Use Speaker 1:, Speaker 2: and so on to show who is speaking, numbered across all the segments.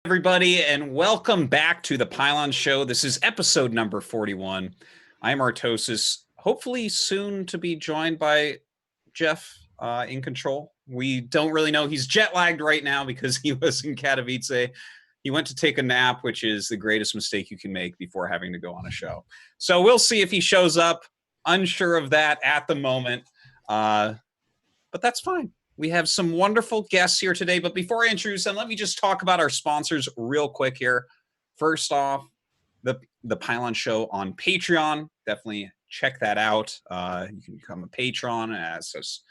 Speaker 1: everybody, and welcome back to the Pylon Show. This is episode number 41. I'm Artosis, hopefully soon to be joined by Jeff in control. We don't really know. He's jet lagged right now because he was in Katowice. He went to take a nap, which is the greatest mistake you can make before having to go on a show. So we'll see if he shows up. Unsure of that at the moment, but that's fine. We have some wonderful guests here today, but before I introduce them, let me just talk about our sponsors real quick here. First off, the Pylon Show on Patreon. Definitely check that out. You can become a patron and ask us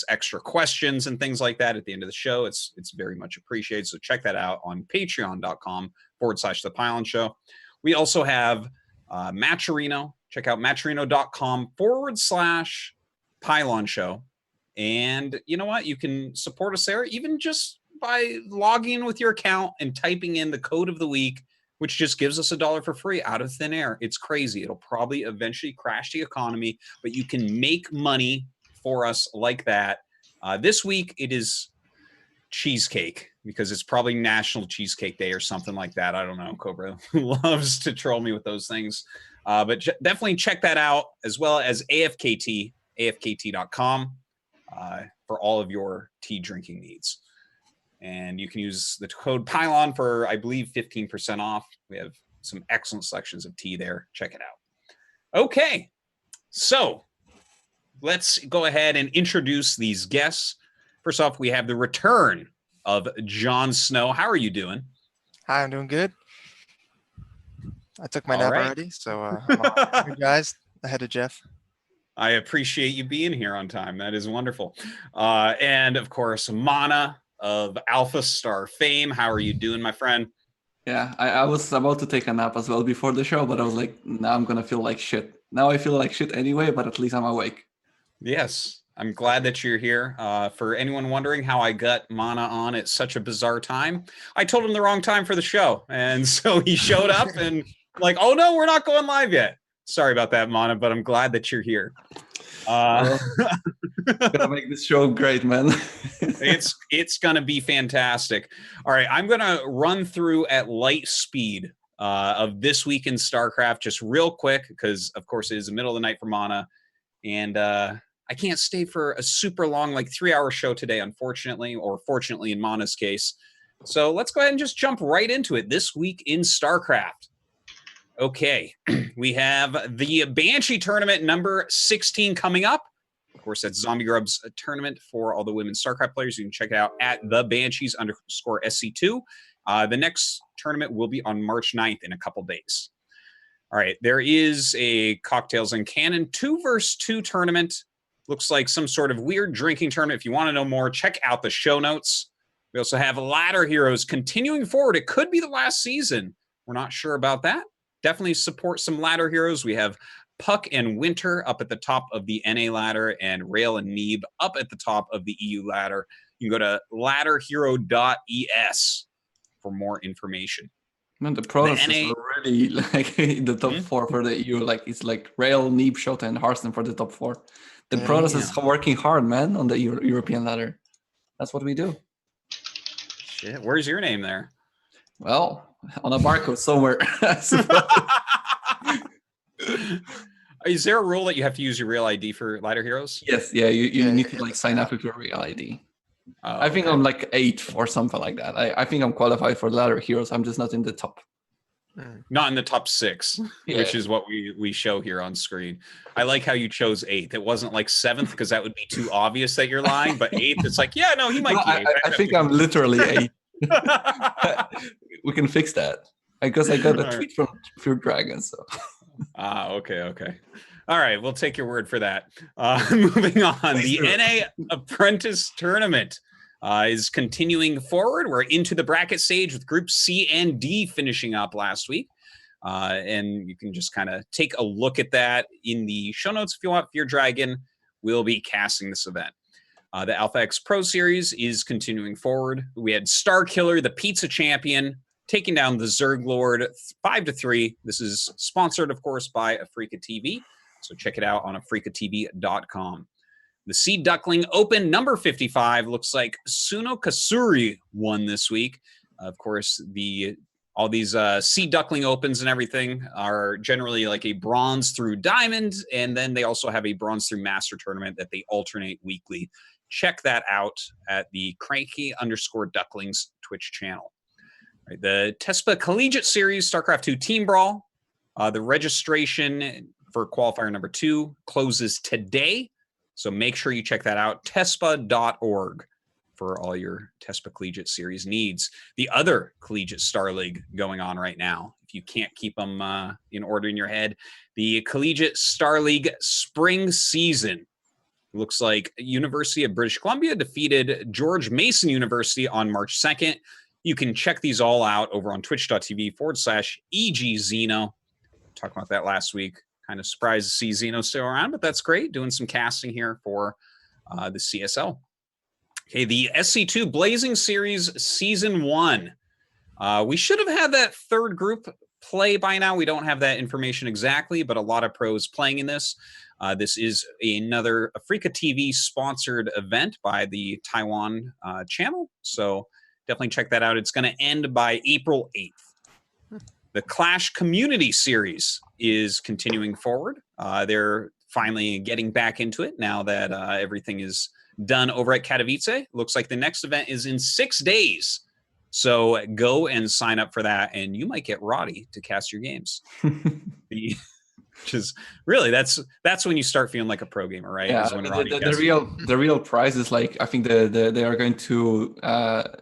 Speaker 1: extra questions and things like that at the end of the show. It's very much appreciated. So check that out on patreon.com/the-Pylon-Show. We also have Matcherino. Check out matcherino.com/Pylon-Show. And you know what? You can support us there even just by logging in with your account and typing in the code of the week, which just gives us $1 for free out of thin air. It's crazy. It'll probably eventually crash the economy, but you can make money for us like that. This week it is cheesecake because it's probably National Cheesecake Day or something like that. I don't know. Cobra loves to troll me with those things. But definitely check that out, as well as AFKT, AFKT.com. For all of your tea drinking needs. And you can use the code Pylon for, I believe, 15% off. We have some excellent selections of tea there. Check it out. Okay, so let's go ahead and introduce these guests. First off, we have the return of JonSnow. How are you doing?
Speaker 2: Hi, I'm doing good. I took my nap already, so I'm all you guys ahead of Jeff.
Speaker 1: I appreciate you being here on time. That is wonderful. And of course, Mana of Alpha Star fame. How are you doing, my friend?
Speaker 3: Yeah, I was about to take a nap as well before the show, but I was like, now I'm going to feel like shit. Now I feel like shit anyway, but at least I'm awake.
Speaker 1: Yes, I'm glad that you're here. For anyone wondering how I got Mana on at such a bizarre time, I told him the wrong time for the show. And so he showed up and like, oh no, we're not going live yet. Sorry about that, Mana, but I'm glad that you're here.
Speaker 3: Gonna make this show great, man.
Speaker 1: it's gonna be fantastic. All right, I'm gonna run through at light speed of this week in StarCraft just real quick because, of course, it is the middle of the night for Mana, and I can't stay for a super long, like 3-hour show today, unfortunately, or fortunately in Mana's case. So let's go ahead and just jump right into it. This week in StarCraft. Okay, we have the Banshee tournament number 16 coming up. Of course, that's Zombie Grub's tournament for all the women StarCraft players. You can check it out at theBanshees_SC2. The next tournament will be on March 9th in a couple days. All right, there is a Cocktails and Cannon 2v2 tournament. Looks like some sort of weird drinking tournament. If you want to know more, check out the show notes. We also have Ladder Heroes continuing forward. It could be the last season. We're not sure about that. Definitely support some ladder heroes. We have Puck and Winter up at the top of the NA ladder and Rail and Neeb up at the top of the EU ladder. You can go to ladderhero.es for more information.
Speaker 3: Man, the Protoss are really like in the top 4 for the EU. Like it's like Rail, Neeb, Shota, and Hearthstone for the top 4. The Protoss is working hard, man, on the European ladder. That's what we do.
Speaker 1: Shit, where's your name there?
Speaker 3: Well, on a barcode somewhere.
Speaker 1: Is there a rule that you have to use your real ID for Ladder Heroes?
Speaker 3: Yes, yeah, you need to like sign up with your real ID.
Speaker 1: Oh,
Speaker 3: I think I'm like 8th or something like that. I think I'm qualified for Ladder Heroes. I'm just not in the top.
Speaker 1: Not in the top 6, which is what we show here on screen. I like how you chose 8th. It wasn't like 7th because that would be too obvious that you're lying. But 8th, it's like, yeah, no, he might be 8th.
Speaker 3: I think I'm literally 8th. We can fix that. I guess I got a tweet from Pure Dragon. So.
Speaker 1: Okay. All right, we'll take your word for that. Moving on, the NA Apprentice Tournament is continuing forward. We're into the bracket stage with Group C and D finishing up last week. And you can just kind of take a look at that in the show notes if you want. Pure Dragon will be casting this event. The Alpha X Pro Series is continuing forward. We had Starkiller, the Pizza Champion, taking down the Zerg Lord 5-3. This is sponsored, of course, by Afrika TV. So check it out on afrikatv.com. The Sea Duckling Open number 55 looks like Suno Kasuri won this week. Of course, all these Sea Duckling Opens and everything are generally like a bronze through diamond, and then they also have a bronze through master tournament that they alternate weekly. Check that out at the Cranky_Ducklings Twitch channel. Right, the TESPA Collegiate Series StarCraft 2 Team Brawl. The registration for qualifier number 2 closes today, so make sure you check that out. TESPA.org for all your TESPA Collegiate Series needs. The other Collegiate Star League going on right now, if you can't keep them in order in your head, the Collegiate Star League Spring Season. Looks like University of British Columbia defeated George Mason University on March 2nd. You can check these all out over on twitch.tv/EGZeno. Talked about that last week. Kind of surprised to see Zeno still around, but that's great. Doing some casting here for the CSL. Okay, the SC2 Blazing Series Season 1. We should have had that third group play by now. We don't have that information exactly, but a lot of pros playing in this. This is another Africa TV sponsored event by the Taiwan channel, so definitely check that out. It's going to end by April 8th. The Clash Community Series is continuing forward. They're finally getting back into it now that everything is done over at Katowice. Looks like the next event is in 6 days. So go and sign up for that, and you might get Roddy to cast your games. Which is really, that's when you start feeling like a pro gamer, right?
Speaker 3: Yeah,
Speaker 1: is when
Speaker 3: the real prize is like, I think they are going to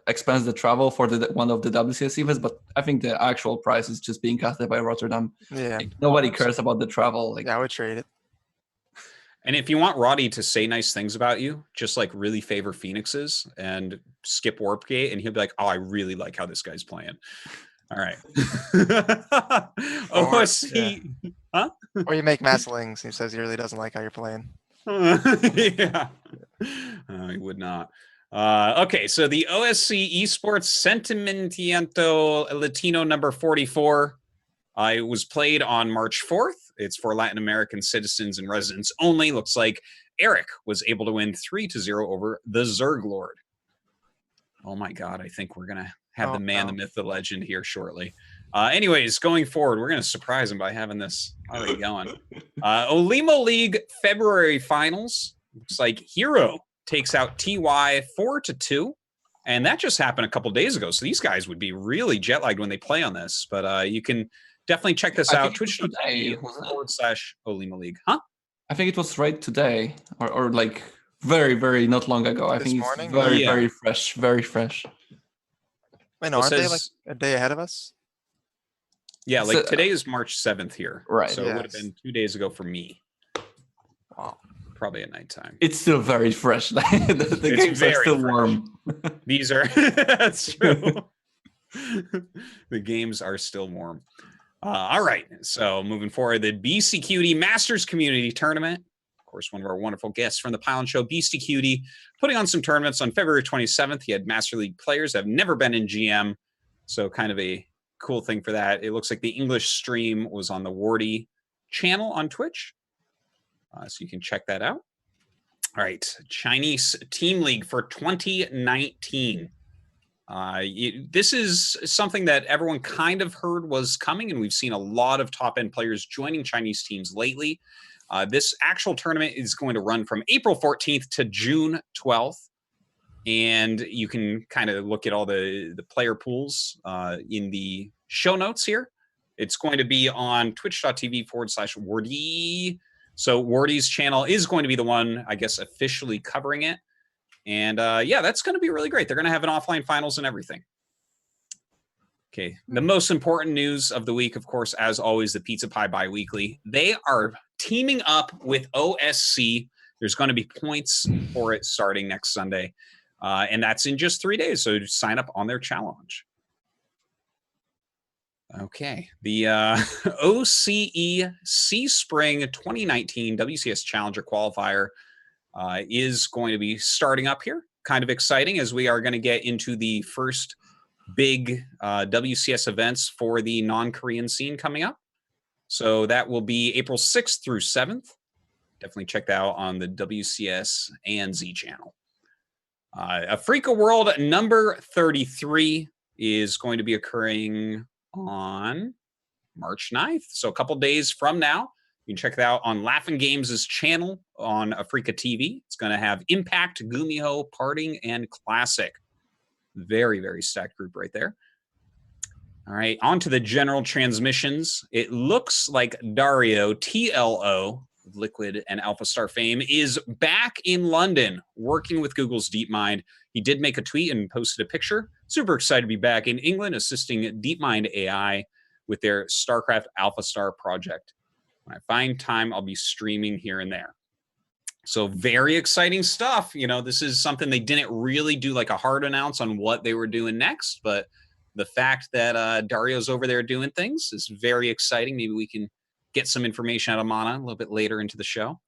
Speaker 3: expense the travel for one of the WCS events, but I think the actual prize is just being casted by Rotterdam.
Speaker 2: Yeah,
Speaker 3: like, nobody cares about the travel. Like,
Speaker 2: yeah, I would trade it.
Speaker 1: And if you want Roddy to say nice things about you, just like really favor Phoenixes and skip Warp Gate, and he'll be like, "Oh, I really like how this guy's playing." All right. OSC,
Speaker 2: yeah.
Speaker 1: huh?
Speaker 2: Or you make Masslings. He says he really doesn't like how you're playing.
Speaker 1: Yeah, he would not. Okay, so the OSC Esports Sentimiento Latino number 44. It was played on March 4th. It's for Latin American citizens and residents only. Looks like Eric was able to win 3-0 over the Zerg Lord. Oh my God, I think we're going to have the man, the myth, the legend here shortly. Anyways, going forward, we're going to surprise him by having this already going. Olimo League February Finals. Looks like Hero takes out TY 4-2. And that just happened a couple days ago. So these guys would be really jet lagged when they play on this. But you can definitely check this out. Twitch.tv/Olimo League. Huh?
Speaker 3: I think it was right today or like very, very not long ago. I think
Speaker 2: morning?
Speaker 3: It's very, very fresh. Very fresh.
Speaker 2: Wait, no, aren't they like a day ahead of us?
Speaker 1: Yeah, like today is March 7th here.
Speaker 3: Right.
Speaker 1: So it would have been 2 days ago for me.
Speaker 2: Wow.
Speaker 1: Probably at nighttime.
Speaker 3: It's still very fresh. the games are still warm.
Speaker 1: These are, that's true. The games are still warm. All right. So moving forward, the BC Cutie Masters Community Tournament. Of course, one of our wonderful guests from the Pylon Show, Beastie Cutie, putting on some tournaments on February 27th. He had Master League players that have never been in GM. So kind of a cool thing for that. It looks like the English stream was on the Wardy channel on Twitch. So you can check that out. All right. Chinese Team League for 2019. This is something that everyone kind of heard was coming, and we've seen a lot of top-end players joining Chinese teams lately. This actual tournament is going to run from April 14th to June 12th. And you can kind of look at all the player pools in the show notes here. It's going to be on twitch.tv/Wardy. So Wardy's channel is going to be the one, I guess, officially covering it. And yeah, that's going to be really great. They're going to have an offline finals and everything. Okay, the most important news of the week, of course, as always, the Pizza Pie Biweekly. They are teaming up with OSC. There's going to be points for it starting next Sunday. And that's in just 3 days. So sign up on their challenge. Okay. The OCE Sea Spring 2019 WCS Challenger Qualifier is going to be starting up here. Kind of exciting as we are going to get into the first big WCS events for the non-Korean scene coming up. So that will be April 6th through 7th. Definitely check that out on the WCS and Z channel. Africa World number 33. is going to be occurring on March 9th. So a couple days from now. You can check it out on Laughing Games' channel on Africa TV. It's going to have Impact, Gumiho, Parting, and Classic. Very, very stacked group right there. All right, on to the general transmissions. It looks like Dario, TLO, Liquid and Alpha Star fame, is back in London working with Google's DeepMind. He did make a tweet and posted a picture. Super excited to be back in England assisting DeepMind AI with their StarCraft Alpha Star project. When I find time, I'll be streaming here and there. So very exciting stuff. You know, this is something they didn't really do like a hard announce on what they were doing next, but the fact that Dario's over there doing things is very exciting. Maybe we can get some information out of Mana a little bit later into the show.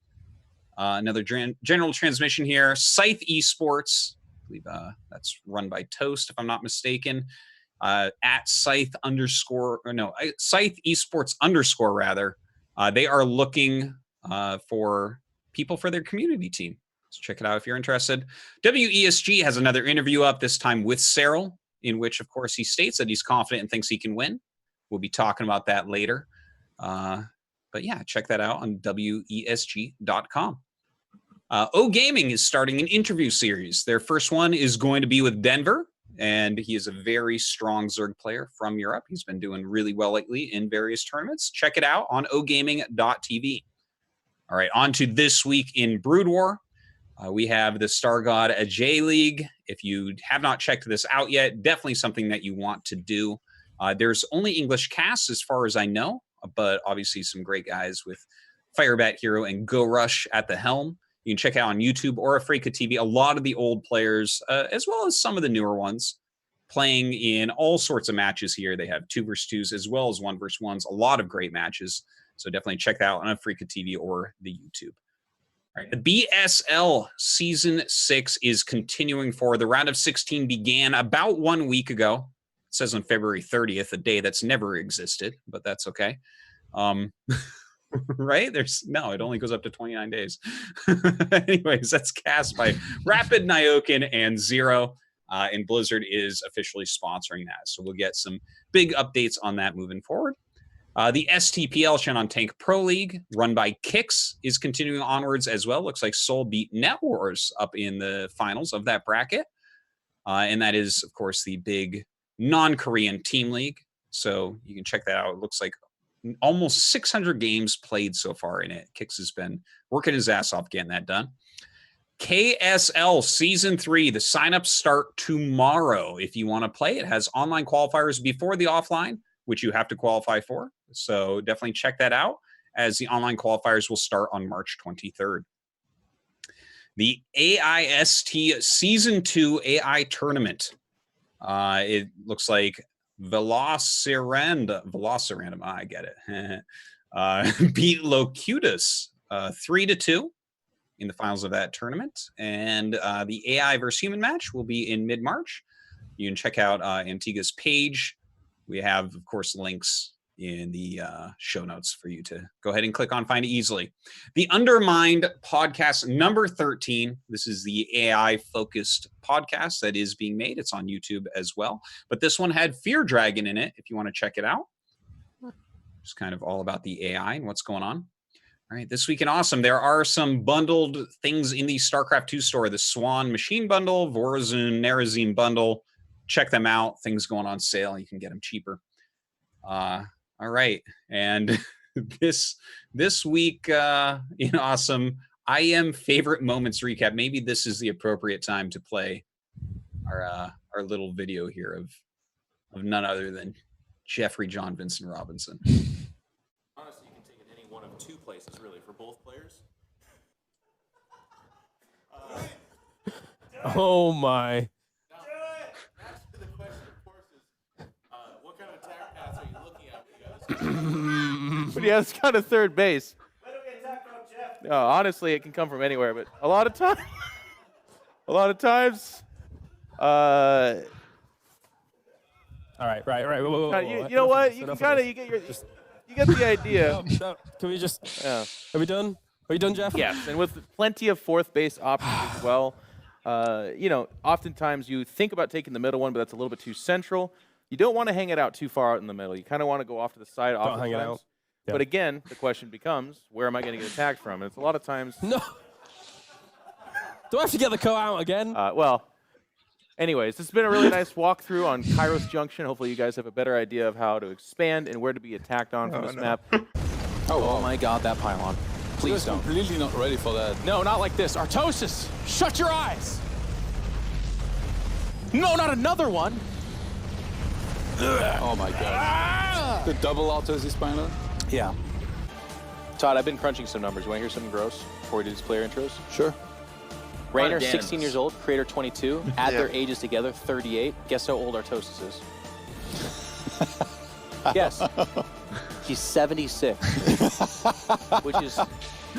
Speaker 1: Another general transmission here. Scythe Esports, I believe that's run by Toast, if I'm not mistaken. At Scythe Esports _ rather. They are looking for people for their community team. So check it out if you're interested. WESG has another interview up, this time with Cyril, in which, of course, he states that he's confident and thinks he can win. We'll be talking about that later. But yeah, check that out on WESG.com. O Gaming is starting an interview series. Their first one is going to be with Denver, and he is a very strong Zerg player from Europe. He's been doing really well lately in various tournaments. Check it out on ogaming.tv. All right, on to this week in Brood War. We have the Star God J League. If you have not checked this out yet, definitely something that you want to do. There's only English casts as far as I know, but obviously some great guys with Firebat Hero and Go Rush at the helm. You can check out on YouTube or Africa TV a lot of the old players, as well as some of the newer ones, playing in all sorts of matches here. They have 2 versus 2s as well as 1 versus 1s. A lot of great matches. So definitely check that out on Africa TV or the YouTube. All right, the BSL Season 6 is continuing forward. The round of 16 began about 1 week ago. It says on February 30th, a day that's never existed, but that's okay. Right? It only goes up to 29 days. Anyways, that's cast by Rapid, Nyokin, and Zero. And Blizzard is officially sponsoring that. So we'll get some big updates on that moving forward. The STPL Shannon Tank Pro League, run by Kix, is continuing onwards as well. Looks like Seoul beat NetWars up in the finals of that bracket. And that is, of course, the big non-Korean team league. So you can check that out. It looks like almost 600 games played so far in it. Kix has been working his ass off getting that done. KSL Season 3, the signups start tomorrow. If you want to play, it has online qualifiers before the offline, which you have to qualify for. So definitely check that out, as the online qualifiers will start on March 23rd. The AIST Season 2 AI Tournament. It looks like Velocirandom, I get it, beat Locutus 3-2 in the finals of that tournament. And the AI versus human match will be in mid-March. You can check out Antigua's page. We have, of course, links in the show notes for you to go ahead and click on, find it easily. The Undermined podcast number 13. This is the AI-focused podcast that is being made. It's on YouTube as well. But this one had Fear Dragon in it, if you want to check it out. It's kind of all about the AI and what's going on. All right, this week in Awesome, there are some bundled things in the StarCraft 2 store. The Swan Machine Bundle, Vorazun Nerazine Bundle. Check them out. Things going on sale. You can get them cheaper. All right. And this week in Awesome, I Am Favorite Moments recap. Maybe this is the appropriate time to play our little video here of none other than Jeffrey John Vincent Robinson.
Speaker 4: Honestly, you can take it any one of 2 places, really, for both players.
Speaker 5: Oh my.
Speaker 4: The question, of course, is what kind of attack paths are you looking at when you guys?
Speaker 5: But yeah, it's kind of third base.
Speaker 4: Where do we attack from, Jeff?
Speaker 5: No, honestly, it can come from anywhere, but a lot of times,
Speaker 6: All right. Whoa.
Speaker 5: you know what? You can kind of you get the idea.
Speaker 6: Can we just?
Speaker 5: Yeah.
Speaker 6: Are we done? Are you done, Jeff?
Speaker 5: Yes, and with plenty of fourth base options as well. you know, oftentimes you think about taking the middle one, but that's a little bit too central. You don't want to hang it out too far out in the middle. You kind of want to go off to the side.
Speaker 6: Don't hang it out. Yeah.
Speaker 5: But again, the question becomes, where am I going to get attacked from? And it's a lot of times.
Speaker 6: No. Do I have to get the co out again?
Speaker 5: Well, anyways, this has been a really nice walkthrough on Kairos Junction. Hopefully you guys have a better idea of how to expand and where to be attacked on from this map.
Speaker 7: Oh my God, that pylon. Please don't.
Speaker 8: Completely not ready for that.
Speaker 7: No, not like this. Artosis, shut your eyes. No, not another one.
Speaker 8: Oh my God. The double Artosis Pylon?
Speaker 7: Yeah.
Speaker 9: Todd, I've been crunching some numbers. You want to hear something gross before we do these player intros?
Speaker 8: Sure.
Speaker 9: Rainer, 16 years old. Creator, 22. Add their ages together, 38. Guess how old Artosis is? Yes. He's 76.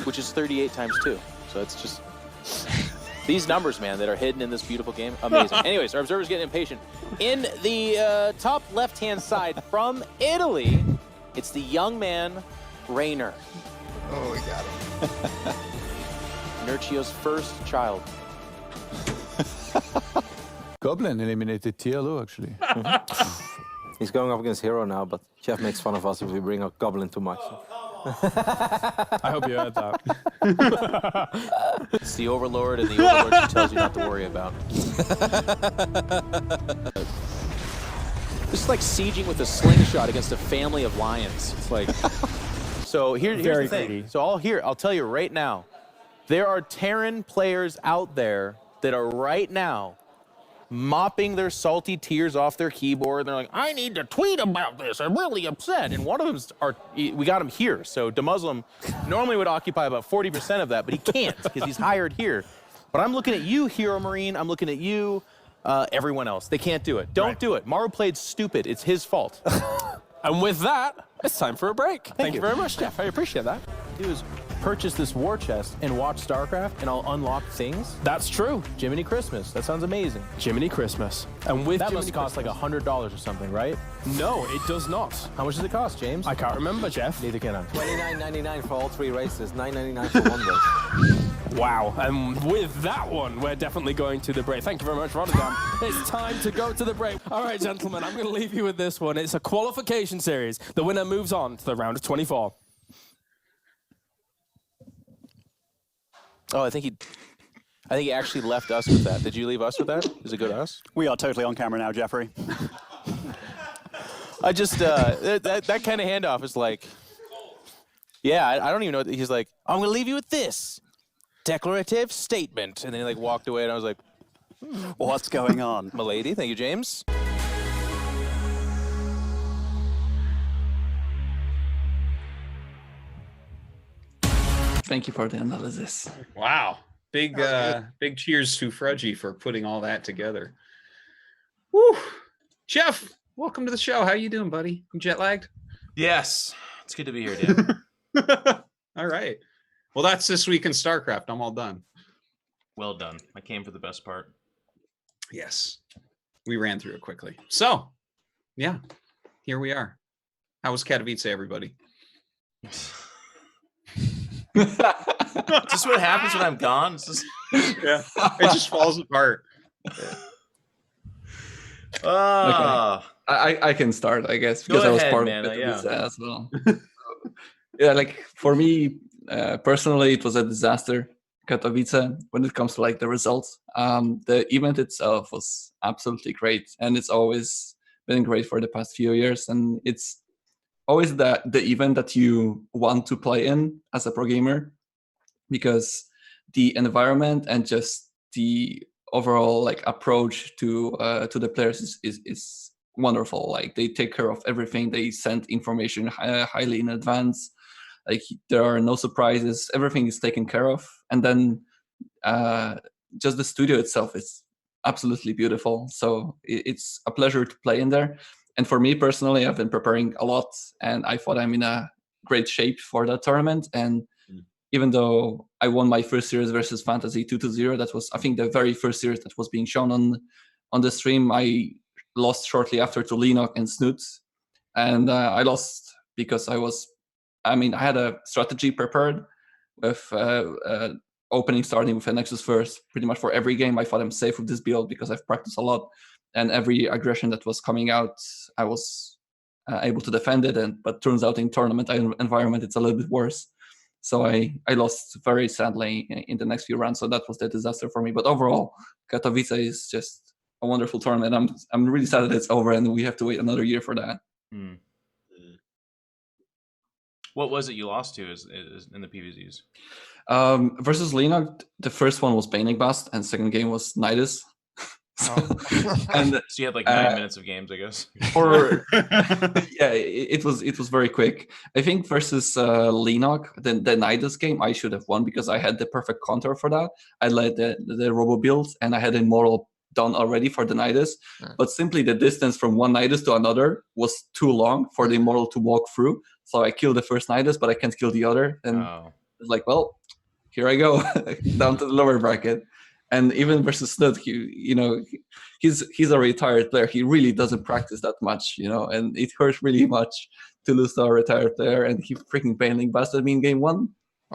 Speaker 9: which is 38 times 2. So it's just these numbers, man, that are hidden in this beautiful game. Amazing. Anyways, our observer's getting impatient. In the top left-hand side from Italy, it's the young man, Rainer.
Speaker 2: Oh, we got him.
Speaker 9: Nerchio's first child.
Speaker 8: Goblin eliminated TLO, actually.
Speaker 10: He's going up against Hero now, but Jeff makes fun of us if we bring up Goblin too much.
Speaker 6: I hope you heard that.
Speaker 9: It's the Overlord, and the Overlord she tells you not to worry about. This is like sieging with a slingshot against a family of lions. It's like... So here's the thing.
Speaker 6: Greedy.
Speaker 9: So I'll tell you right now, there are Terran players out there that are right now mopping their salty tears off their keyboard. And they're like, I need to tweet about this. I'm really upset. And one of them's we got him here. So DeMuslim normally would occupy about 40% of that, but he can't because he's hired here. But I'm looking at you, Hero Marine. I'm looking at you, everyone else. They can't do it. Don't do it. Maru played stupid. It's his fault.
Speaker 6: And with that, it's time for a break. Thank you very much, Jeff. I appreciate that.
Speaker 9: Do is purchase this war chest and watch StarCraft, and I'll unlock things.
Speaker 6: That's true.
Speaker 9: Jiminy Christmas. That sounds amazing.
Speaker 6: Jiminy Christmas. And with
Speaker 9: That
Speaker 6: Jiminy
Speaker 9: must cost like $100 or something, right?
Speaker 6: No, it does not.
Speaker 9: How much does it cost, James?
Speaker 6: I can't remember, Jeff.
Speaker 9: Neither can I.
Speaker 10: $29.99 for all 3 races, $9.99 for 1 race.
Speaker 6: Wow. And with that one, we're definitely going to the break. Thank you very much, Rotterdam. It's time to go to the break. All right, gentlemen, I'm going to leave you with this one. It's a qualification series. The winner moves on to the round of 24.
Speaker 9: Oh, I think he actually left us with that. Did you leave us with that? Does it go to us?
Speaker 11: We are totally on camera now, Jeffrey.
Speaker 9: I just that kind of handoff is like, yeah, I don't even know. He's like, I'm gonna leave you with this declarative statement, and then he like walked away, and I was like,
Speaker 11: What's going on?
Speaker 9: Milady, thank you, James.
Speaker 3: Thank you for the analysis.
Speaker 1: Wow. Big big cheers to Frudgy for putting all that together. Woo! Jeff, welcome to the show. How you doing, buddy? You jet lagged?
Speaker 12: Yes. It's good to be here, Dan.
Speaker 1: All right. Well, that's this week in StarCraft. I'm all done.
Speaker 12: Well done. I came for the best part.
Speaker 1: Yes. We ran through it quickly. So, yeah, here we are. How was Katowice, everybody?
Speaker 12: Is this what happens when I'm gone?
Speaker 1: Yeah, it just falls apart.
Speaker 3: Okay. I can start, I guess, because
Speaker 12: Go
Speaker 3: I was
Speaker 12: ahead,
Speaker 3: part
Speaker 12: man.
Speaker 3: of it
Speaker 12: Yeah.
Speaker 3: as well. Yeah, like for me personally, it was a disaster, Katowice, when it comes to like the results. The event itself was absolutely great, and it's always been great for the past few years, and it's always the event that you want to play in as a pro gamer, because the environment and just the overall like approach to the players is wonderful. Like they take care of everything. They send information highly in advance. Like there are no surprises. Everything is taken care of. And then just the studio itself is absolutely beautiful. So it's a pleasure to play in there. And for me personally, I've been preparing a lot, and I thought I'm in a great shape for that tournament. And even though I won my first series versus Fantasy 2-0, that was, I think, the very first series that was being shown on the stream, I lost shortly after to Lenok and Snoot. And I lost because I had a strategy prepared with starting with a Nexus first, pretty much for every game. I thought I'm safe with this build because I've practiced a lot, and every aggression that was coming out, I was able to defend it. But turns out in tournament environment, it's a little bit worse. So I lost very sadly in the next few rounds. So that was the disaster for me. But overall, Katowice is just a wonderful tournament. I'm really sad that it's over and we have to wait another year for that.
Speaker 13: What was it you lost to is in the PvZs?
Speaker 3: Versus Linux, the first one was Baning Bust, and second game was Nidus.
Speaker 13: And so you had like 9 minutes of games, I guess.
Speaker 3: Yeah, it was very quick. I think versus Linux, the Nidus game, I should have won because I had the perfect counter for that. I led the robo builds, and I had Immortal done already for the Nidus, but simply the distance from one Nidus to another was too long for the Immortal to walk through. So I killed the first Nidus, but I can't kill the other. And it's like, well, here I go down to the lower bracket. And even versus Snoot, he's a retired player. He really doesn't practice that much, and it hurts really much to lose to a retired player. And he freaking Baneling busted me in game 1.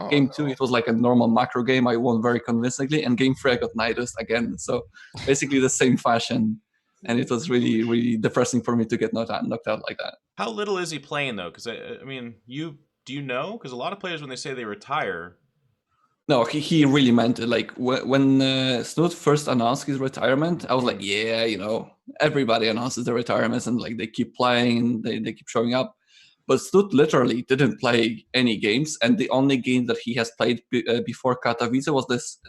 Speaker 3: Game 2, it was like a normal macro game. I won very convincingly. And game 3, I got Nidus again. So basically the same fashion. And it was really, really depressing for me to get knocked out like that.
Speaker 13: How little is he playing, though? Because, I mean, do you know? Because a lot of players, when they say they retire...
Speaker 3: No, he really meant it. Like when Snoot first announced his retirement, I was like, yeah, everybody announces their retirements and like they keep playing, they keep showing up. But Snoot literally didn't play any games, and the only game that he has played before Katowice was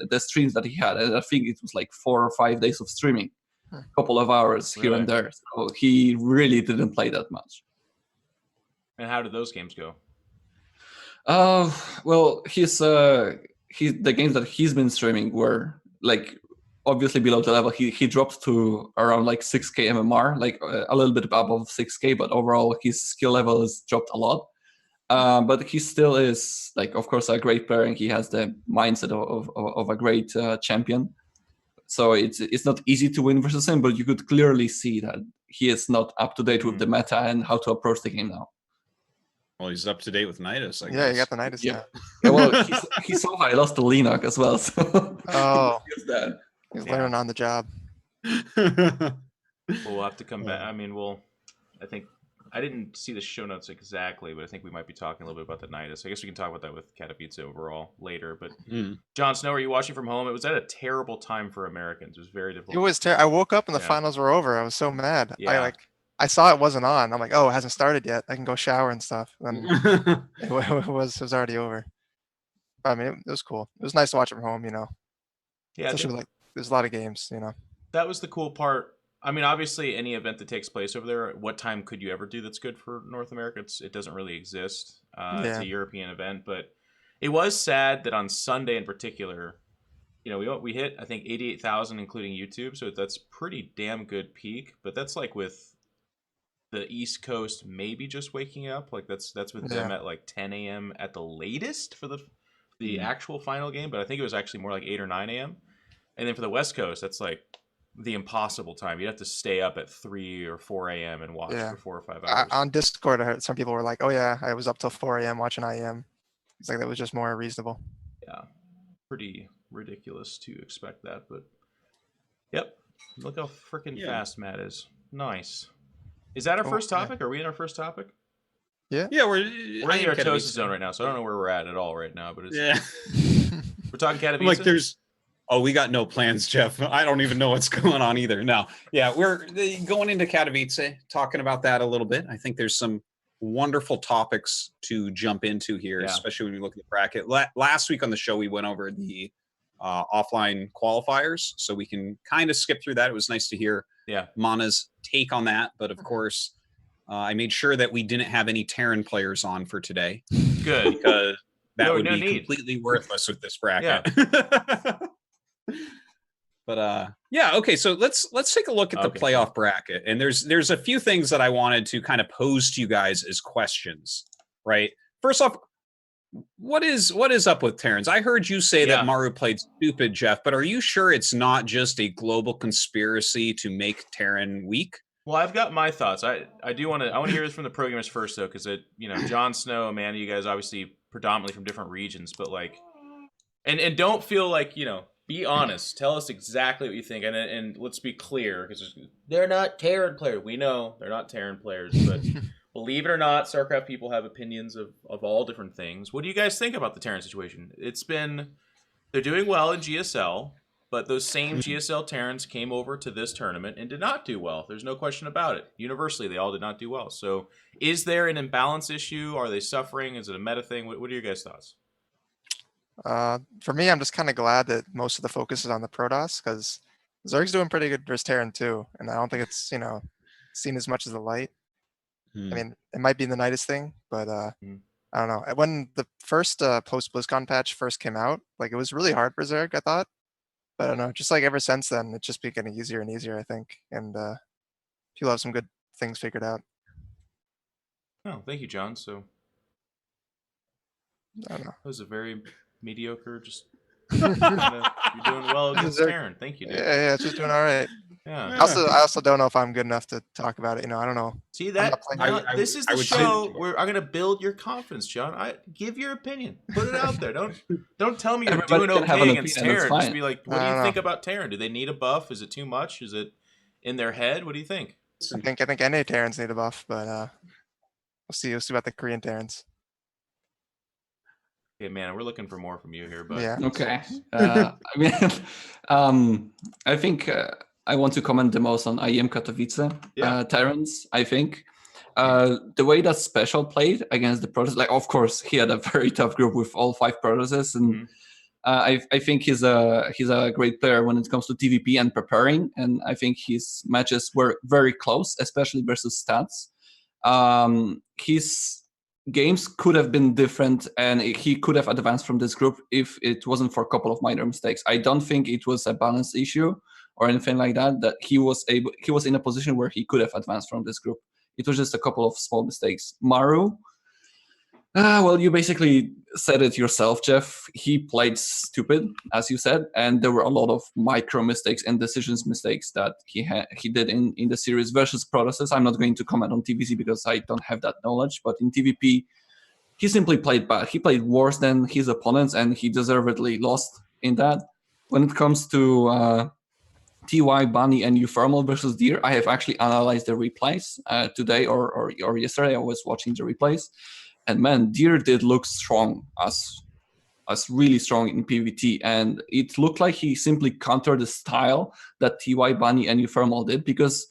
Speaker 3: the streams that he had, and I think it was like 4 or 5 days of streaming, a couple of hours here and there. So he really didn't play that much.
Speaker 13: And how did those games go?
Speaker 3: Well, the games that he's been streaming were like obviously below the level. He dropped to around like 6k MMR, like a little bit above 6k, but overall his skill level has dropped a lot. But he still is like, of course, a great player, and he has the mindset of a great champion. So it's not easy to win versus him, but you could clearly see that he is not up to date with the meta and how to approach the game now.
Speaker 1: Well, he's up to date with Nidus, I guess.
Speaker 2: Yeah, you got the Nidus.
Speaker 3: Yeah. Well, he saw I lost to Linux as well. So
Speaker 2: he's learning on the job.
Speaker 13: We'll have to come back. I mean, I think I didn't see the show notes exactly, but I think we might be talking a little bit about the Nidus. I guess we can talk about that with Katowice overall later. But JonSnow, are you watching from home? It was at a terrible time for Americans. It was very difficult.
Speaker 2: It was I woke up and the finals were over. I was so mad.
Speaker 13: Yeah.
Speaker 2: I saw it wasn't on. I'm like, oh, it hasn't started yet. I can go shower and stuff. And it was already over. But, I mean, it was cool. It was nice to watch it from home,
Speaker 13: Yeah,
Speaker 2: especially like there's a lot of games,
Speaker 13: That was the cool part. I mean, obviously, any event that takes place over there, what time could you ever do that's good for North America? It doesn't really exist. It's a European event, but it was sad that on Sunday in particular, we hit, I think, 88,000, including YouTube. So that's pretty damn good peak. But that's like with the East Coast maybe just waking up. Like that's with them at like 10 a.m. at the latest for the actual final game. But I think it was actually more like 8 or 9 a.m. And then for the West Coast, that's like the impossible time. You'd have to stay up at 3 or 4 a.m. and watch for 4 or 5 hours.
Speaker 2: On Discord, I heard some people were like, oh yeah, I was up till 4 a.m. watching IEM. It's like that was just more reasonable.
Speaker 13: Yeah, pretty ridiculous to expect that, but yep. Look how freaking fast Matt is. Nice. Is that our first topic? Are we in our first topic?
Speaker 2: Yeah.
Speaker 1: Yeah, we're
Speaker 13: in the Artosis zone right now, so I don't know where we're at all right now, but it's we're talking Katowice.
Speaker 1: Like we got no plans, Jeff. I don't even know what's going on either. No. Yeah, we're going into Katowice, talking about that a little bit. I think there's some wonderful topics to jump into here, especially when you look at the bracket. Last week on the show, we went over the offline qualifiers, so we can kind of skip through that. It was nice to hear Mana's take on that, but of course, I made sure that we didn't have any Terran players on for today.
Speaker 13: Good,
Speaker 1: because that would be completely worthless with this bracket.
Speaker 13: Yeah.
Speaker 1: But okay, so let's take a look at the playoff bracket, and there's a few things that I wanted to kind of pose to you guys as questions. Right, first off, what is up with Terrans? I heard you say that Maru played stupid, Jeff, but are you sure it's not just a global conspiracy to make Terran weak?
Speaker 13: Well, I've got my thoughts. I want to hear this from the programmers first, though, because JonSnow, Amanda, you guys obviously predominantly from different regions, but like And don't feel like, you know, be honest. Tell us exactly what you think. And let's be clear, because they're not Terran players. We know they're not Terran players, but believe it or not, StarCraft people have opinions of all different things. What do you guys think about the Terran situation? They're doing well in GSL, but those same GSL Terrans came over to this tournament and did not do well. There's no question about it. Universally, they all did not do well. So is there an imbalance issue? Are they suffering? Is it a meta thing? What are your guys' thoughts?
Speaker 2: For me, I'm just kind of glad that most of the focus is on the Protoss, because Zerg's doing pretty good versus Terran too, and I don't think it's, you know, seen as much as the light. I mean, it might be the Nidus thing, but I don't know. When the first post BlizzCon patch first came out, like it was really hard for Zerg, I thought, but I don't know. Just like ever since then, it's just been getting easier and easier, I think, and people have some good things figured out.
Speaker 13: Oh, thank you, John. So
Speaker 2: I don't know.
Speaker 13: That was a very mediocre, just you're doing well against Terran. Thank you, dude.
Speaker 2: Yeah, just doing all right.
Speaker 13: Yeah.
Speaker 2: I also don't know if I'm good enough to talk about it. You know, I don't know.
Speaker 13: See that? This is the show where I'm gonna build your confidence, John. Give your opinion. Put it out there. Don't tell me you're doing okay against Terran. Just be like, what do you think about Terran? Do they need a buff? Is it too much? Is it in their head? What do you think?
Speaker 2: I think NA Terrans need a buff, but we'll see. We'll see about the Korean Terrans.
Speaker 13: Okay, man, we're looking for more from you here, but
Speaker 2: yeah.
Speaker 3: Okay. I mean, I think I want to comment the most on IEM Katowice Terrans. I think the way that Special played against the Protoss, like of course he had a very tough group with all 5 Protosses, and I think he's a great player when it comes to TVP and preparing, and I think his matches were very close, especially versus stats. His games could have been different, and he could have advanced from this group if it wasn't for a couple of minor mistakes. I don't think it was a balance issue or anything like that. That he was in a position where he could have advanced from this group. It was just a couple of small mistakes. Maru, well, you basically said it yourself, Jeff. He played stupid, as you said, and there were a lot of micro mistakes and mistakes that he did in the series versus Protosses. I'm not going to comment on TVC because I don't have that knowledge, but in TVP, he simply played bad. He played worse than his opponents, and he deservedly lost in that. When it comes to TY, Bunny, and Ufernal versus Deer, I have actually analyzed the replays today or yesterday. I was watching the replays. And man, Deer did look strong, as really strong in PvT, and it looked like he simply countered the style that TY, Bunny, and Ufernal did, because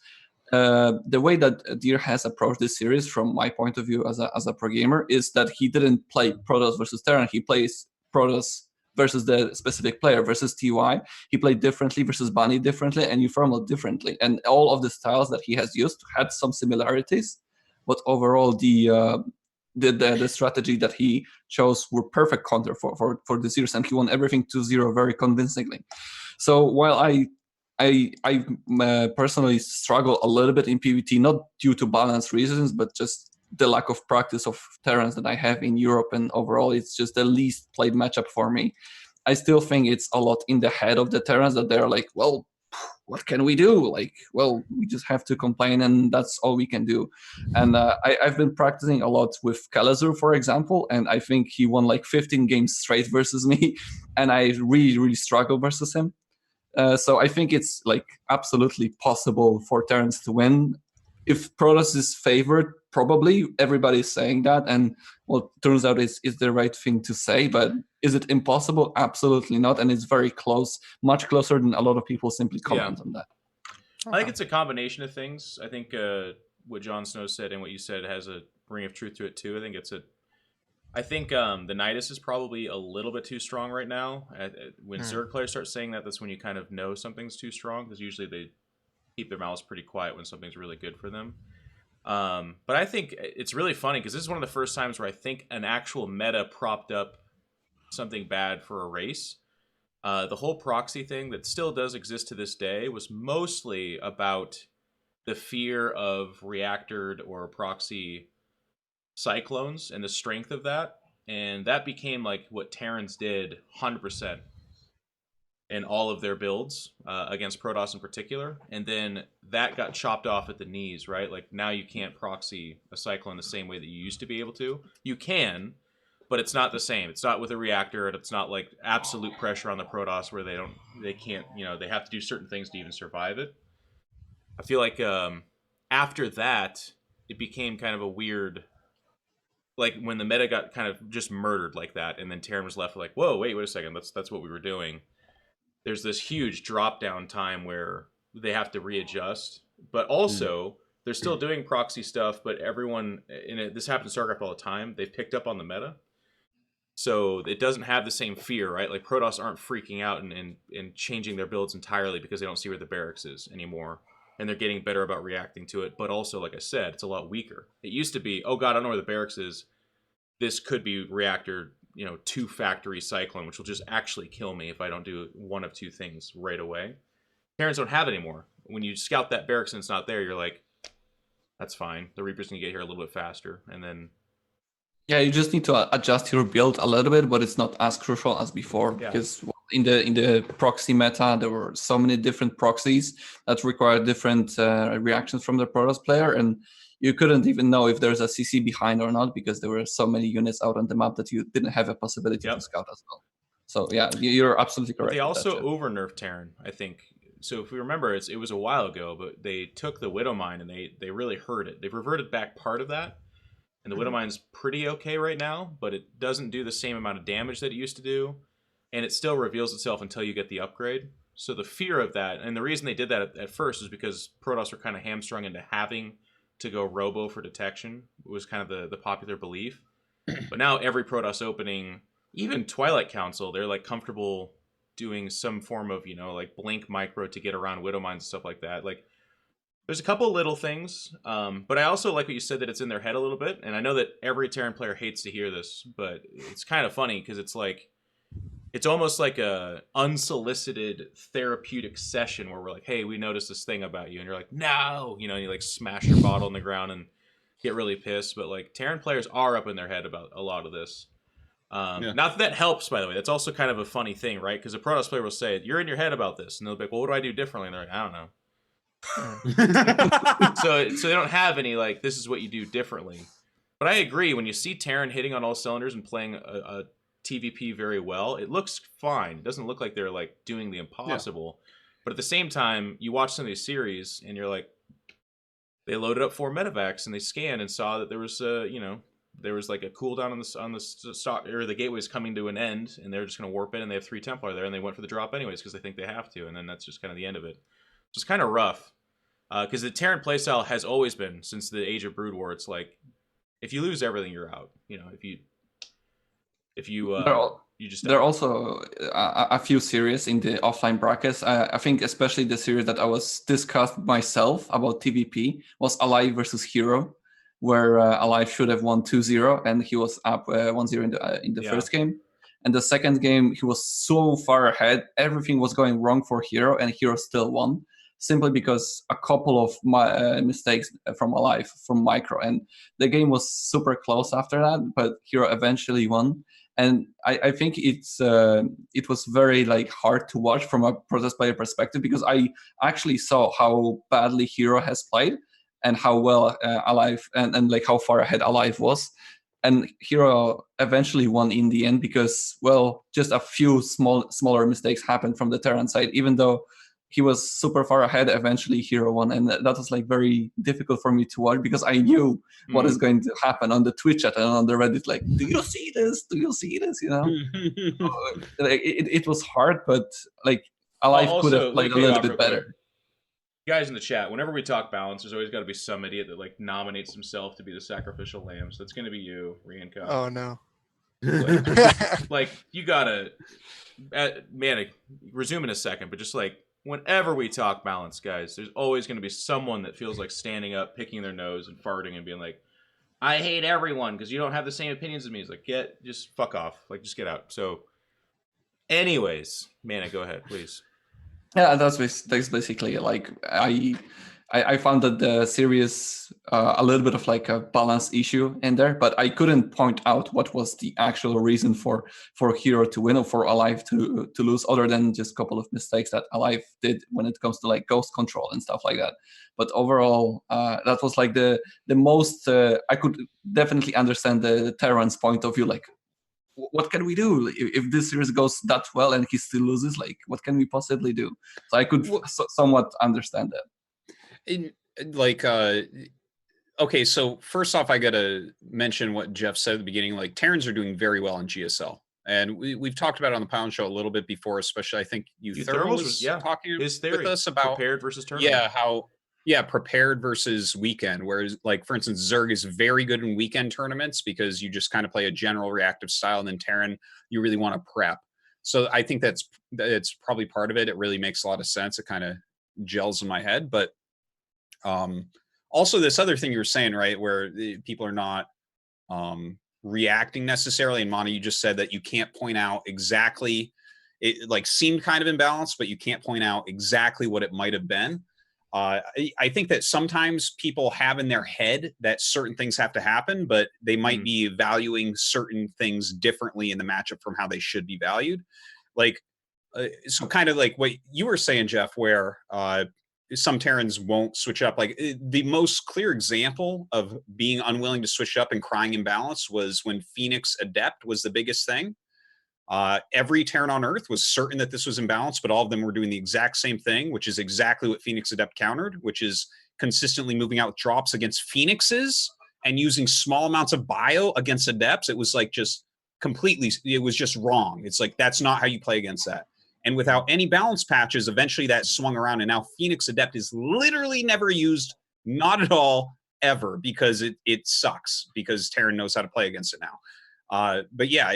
Speaker 3: the way that Deer has approached this series, from my point of view as a pro gamer, is that he didn't play Protoss versus Terran. He plays Protoss versus the specific player. Versus TY, he played differently, versus Bunny differently, and Ufernal differently. And all of the styles that he has used had some similarities, but overall the strategy that he chose were perfect counter for the series, and he won everything 2-0 very convincingly. So while I personally struggle a little bit in PvT, not due to balance reasons, but just the lack of practice of Terrans that I have in Europe, and overall it's just the least played matchup for me. I still think it's a lot in the head of the Terrans, that they're like, well, what can we do? Like, well, we just have to complain, and that's all we can do. And I've been practicing a lot with Kalazur, for example, and I think he won like 15 games straight versus me, and I really, really struggle versus him. So I think it's like absolutely possible for Terrans to win. If Protoss is favored, probably everybody's saying that, and what turns out is the right thing to say. But is it impossible? Absolutely not, and it's very close, much closer than a lot of people simply comment on that.
Speaker 13: I think it's a combination of things. I think what JonSnow said and what you said has a ring of truth to it too. I think the Nidus is probably a little bit too strong right now. When Zerg players start saying that, that's when you kind of know something's too strong, because usually they keep their mouths pretty quiet when something's really good for them. But I think it's really funny, because this is one of the first times where I think an actual meta propped up something bad for a race. The whole proxy thing that still does exist to this day was mostly about the fear of reactored or proxy cyclones and the strength of that. And that became like what Terrans did 100% in all of their builds against Protoss in particular. And then that got chopped off at the knees, right? Like now you can't proxy a cyclone the same way that you used to be able to. You can, but it's not the same. It's not with a reactor, and it's not like absolute pressure on the Protoss where they can't, they have to do certain things to even survive it. I feel like after that, it became kind of a weird, like when the meta got kind of just murdered like that, and then Terran was left like, whoa, wait a second, that's what we were doing. There's this huge drop down time where they have to readjust, but also they're still doing proxy stuff, but everyone, this happens in StarCraft all the time, they've picked up on the meta. So it doesn't have the same fear, right? Like Protoss aren't freaking out and changing their builds entirely because they don't see where the barracks is anymore. And they're getting better about reacting to it. But also, like I said, it's a lot weaker. It used to be, oh god, I don't know where the barracks is. This could be reactor, 2 factory cyclone, which will just actually kill me if I don't do one of 2 things right away. Terrans don't have it anymore. When you scout that barracks and it's not there, you're like, that's fine. The Reaper's gonna get here a little bit faster. And then...
Speaker 3: Yeah, you just need to adjust your build a little bit, but it's not as crucial as before.
Speaker 13: Yeah.
Speaker 3: Because in the proxy meta, there were so many different proxies that required different reactions from the Protoss player, and you couldn't even know if there's a CC behind or not because there were so many units out on the map that you didn't have a possibility to scout as well. So yeah, you're absolutely correct.
Speaker 13: But they also over-nerfed Terran, I think. So if we remember, it was a while ago, but they took the Widow Mine and they really hurt it. They've reverted back part of that. And the Widow Mine's pretty okay right now, but it doesn't do the same amount of damage that it used to do. And it still reveals itself until you get the upgrade. So the fear of that, and the reason they did that at first is because Protoss were kind of hamstrung into having to go robo for detection. It was kind of the popular belief. But now every Protoss opening, even Twilight Council, they're like comfortable doing some form of, like blink micro to get around Widow Mines and stuff like that. Like, there's a couple little things, but I also like what you said, that it's in their head a little bit. And I know that every Terran player hates to hear this, but it's kind of funny because it's like, it's almost like a unsolicited therapeutic session where we're like, hey, we noticed this thing about you. And you're like, no, and you like smash your bottle on the ground and get really pissed. But like Terran players are up in their head about a lot of this. Not that helps, by the way. That's also kind of a funny thing, right? Because a Protoss player will say, you're in your head about this. And they'll be like, well, what do I do differently? And they're like, I don't know. so they don't have any like, this is what you do differently. But I agree, when you see Terran hitting on all cylinders and playing a TVP very well, it looks fine. It doesn't look like they're like doing the impossible. But at the same time, you watch some of these series and you're like, they loaded up 4 medevacs and they scanned and saw that there was there was like a cooldown on the stock, or the gateway's coming to an end, and they're just going to warp in, and they have 3 Templar there, and they went for the drop anyways because they think they have to, and then that's just kind of the end of it. So it's kind of rough because the Terran playstyle has always been, since the Age of Brood War, it's like, if you lose everything, you're out. If you you just
Speaker 3: there are also a few series in the offline brackets. I think especially the series that I was discussed myself about TVP was Alive versus Hero, where Alive should have won 2-0 and he was up 1-0 in the first game. And the second game, he was so far ahead. Everything was going wrong for Hero, and Hero still won, simply because a couple of mistakes from Alive, from Micro. And the game was super close after that, but Hero eventually won. And I think it was very like hard to watch from a Protoss player perspective, because I actually saw how badly Hero has played and how well Alive and like how far ahead Alive was. And Hero eventually won in the end because, well, just a few smaller mistakes happened from the Terran side. Even though he was super far ahead, eventually Hero won. And that was like very difficult for me to watch because I knew what is going to happen on the Twitch chat and on the Reddit. Like, do you see this? Do you see this? Like, it was hard, but like Alive could have played a little bit better.
Speaker 13: Guys in the chat, whenever we talk balance, there's always got to be some idiot that like nominates himself to be the sacrificial lamb. So that's going to be you, Rianco.
Speaker 2: Oh no!
Speaker 13: Like you gotta, man. Resume in a second, but just like whenever we talk balance, guys, there's always going to be someone that feels like standing up, picking their nose, and farting, and being like, "I hate everyone because you don't have the same opinions as me." It's like, just fuck off, like just get out. So, anyways, Mana, go ahead, please.
Speaker 3: Yeah, that's basically like I found that the series a little bit of like a balance issue in there, but I couldn't point out what was the actual reason for Hero to win or for Alive to lose, other than just a couple of mistakes that Alive did when it comes to like ghost control and stuff like that. But overall, that was like the most I could definitely understand the Terran's point of view. Like, what can we do if this series goes that well and he still loses? Like, what can we possibly do? So I could somewhat understand that.
Speaker 1: Okay, so first off, I gotta mention what Jeff said at the beginning. Like, Terrans are doing very well in GSL, and we've talked about it on the Pylon Show a little bit before. Especially, I think Thermal was talking with us about
Speaker 13: prepared versus tournament.
Speaker 1: Prepared versus weekend. Whereas, like, for instance, Zerg is very good in weekend tournaments because you just kind of play a general reactive style, and then Terran, you really want to prep. So I think that's probably part of it. It really makes a lot of sense. It kind of gels in my head. But also this other thing you were saying, right, where people are not reacting necessarily. And Mana, you just said that you can't point out exactly, it like seemed kind of imbalanced, but you can't point out exactly what it might have been. I think that sometimes people have in their head that certain things have to happen, but they might be valuing certain things differently in the matchup from how they should be valued. Like, so kind of like what you were saying, Jeff, where some Terrans won't switch up. Like, the most clear example of being unwilling to switch up and crying imbalance was when Phoenix Adept was the biggest thing. Every Terran on Earth was certain that this was imbalanced, but all of them were doing the exact same thing, which is exactly what Phoenix Adept countered, which is consistently moving out drops against Phoenixes and using small amounts of bio against Adepts. It was like just completely, it was just wrong. It's like, that's not how you play against that. And without any balance patches, eventually that swung around, and now Phoenix Adept is literally never used, not at all, ever, because it sucks, because Terran knows how to play against it now. But yeah,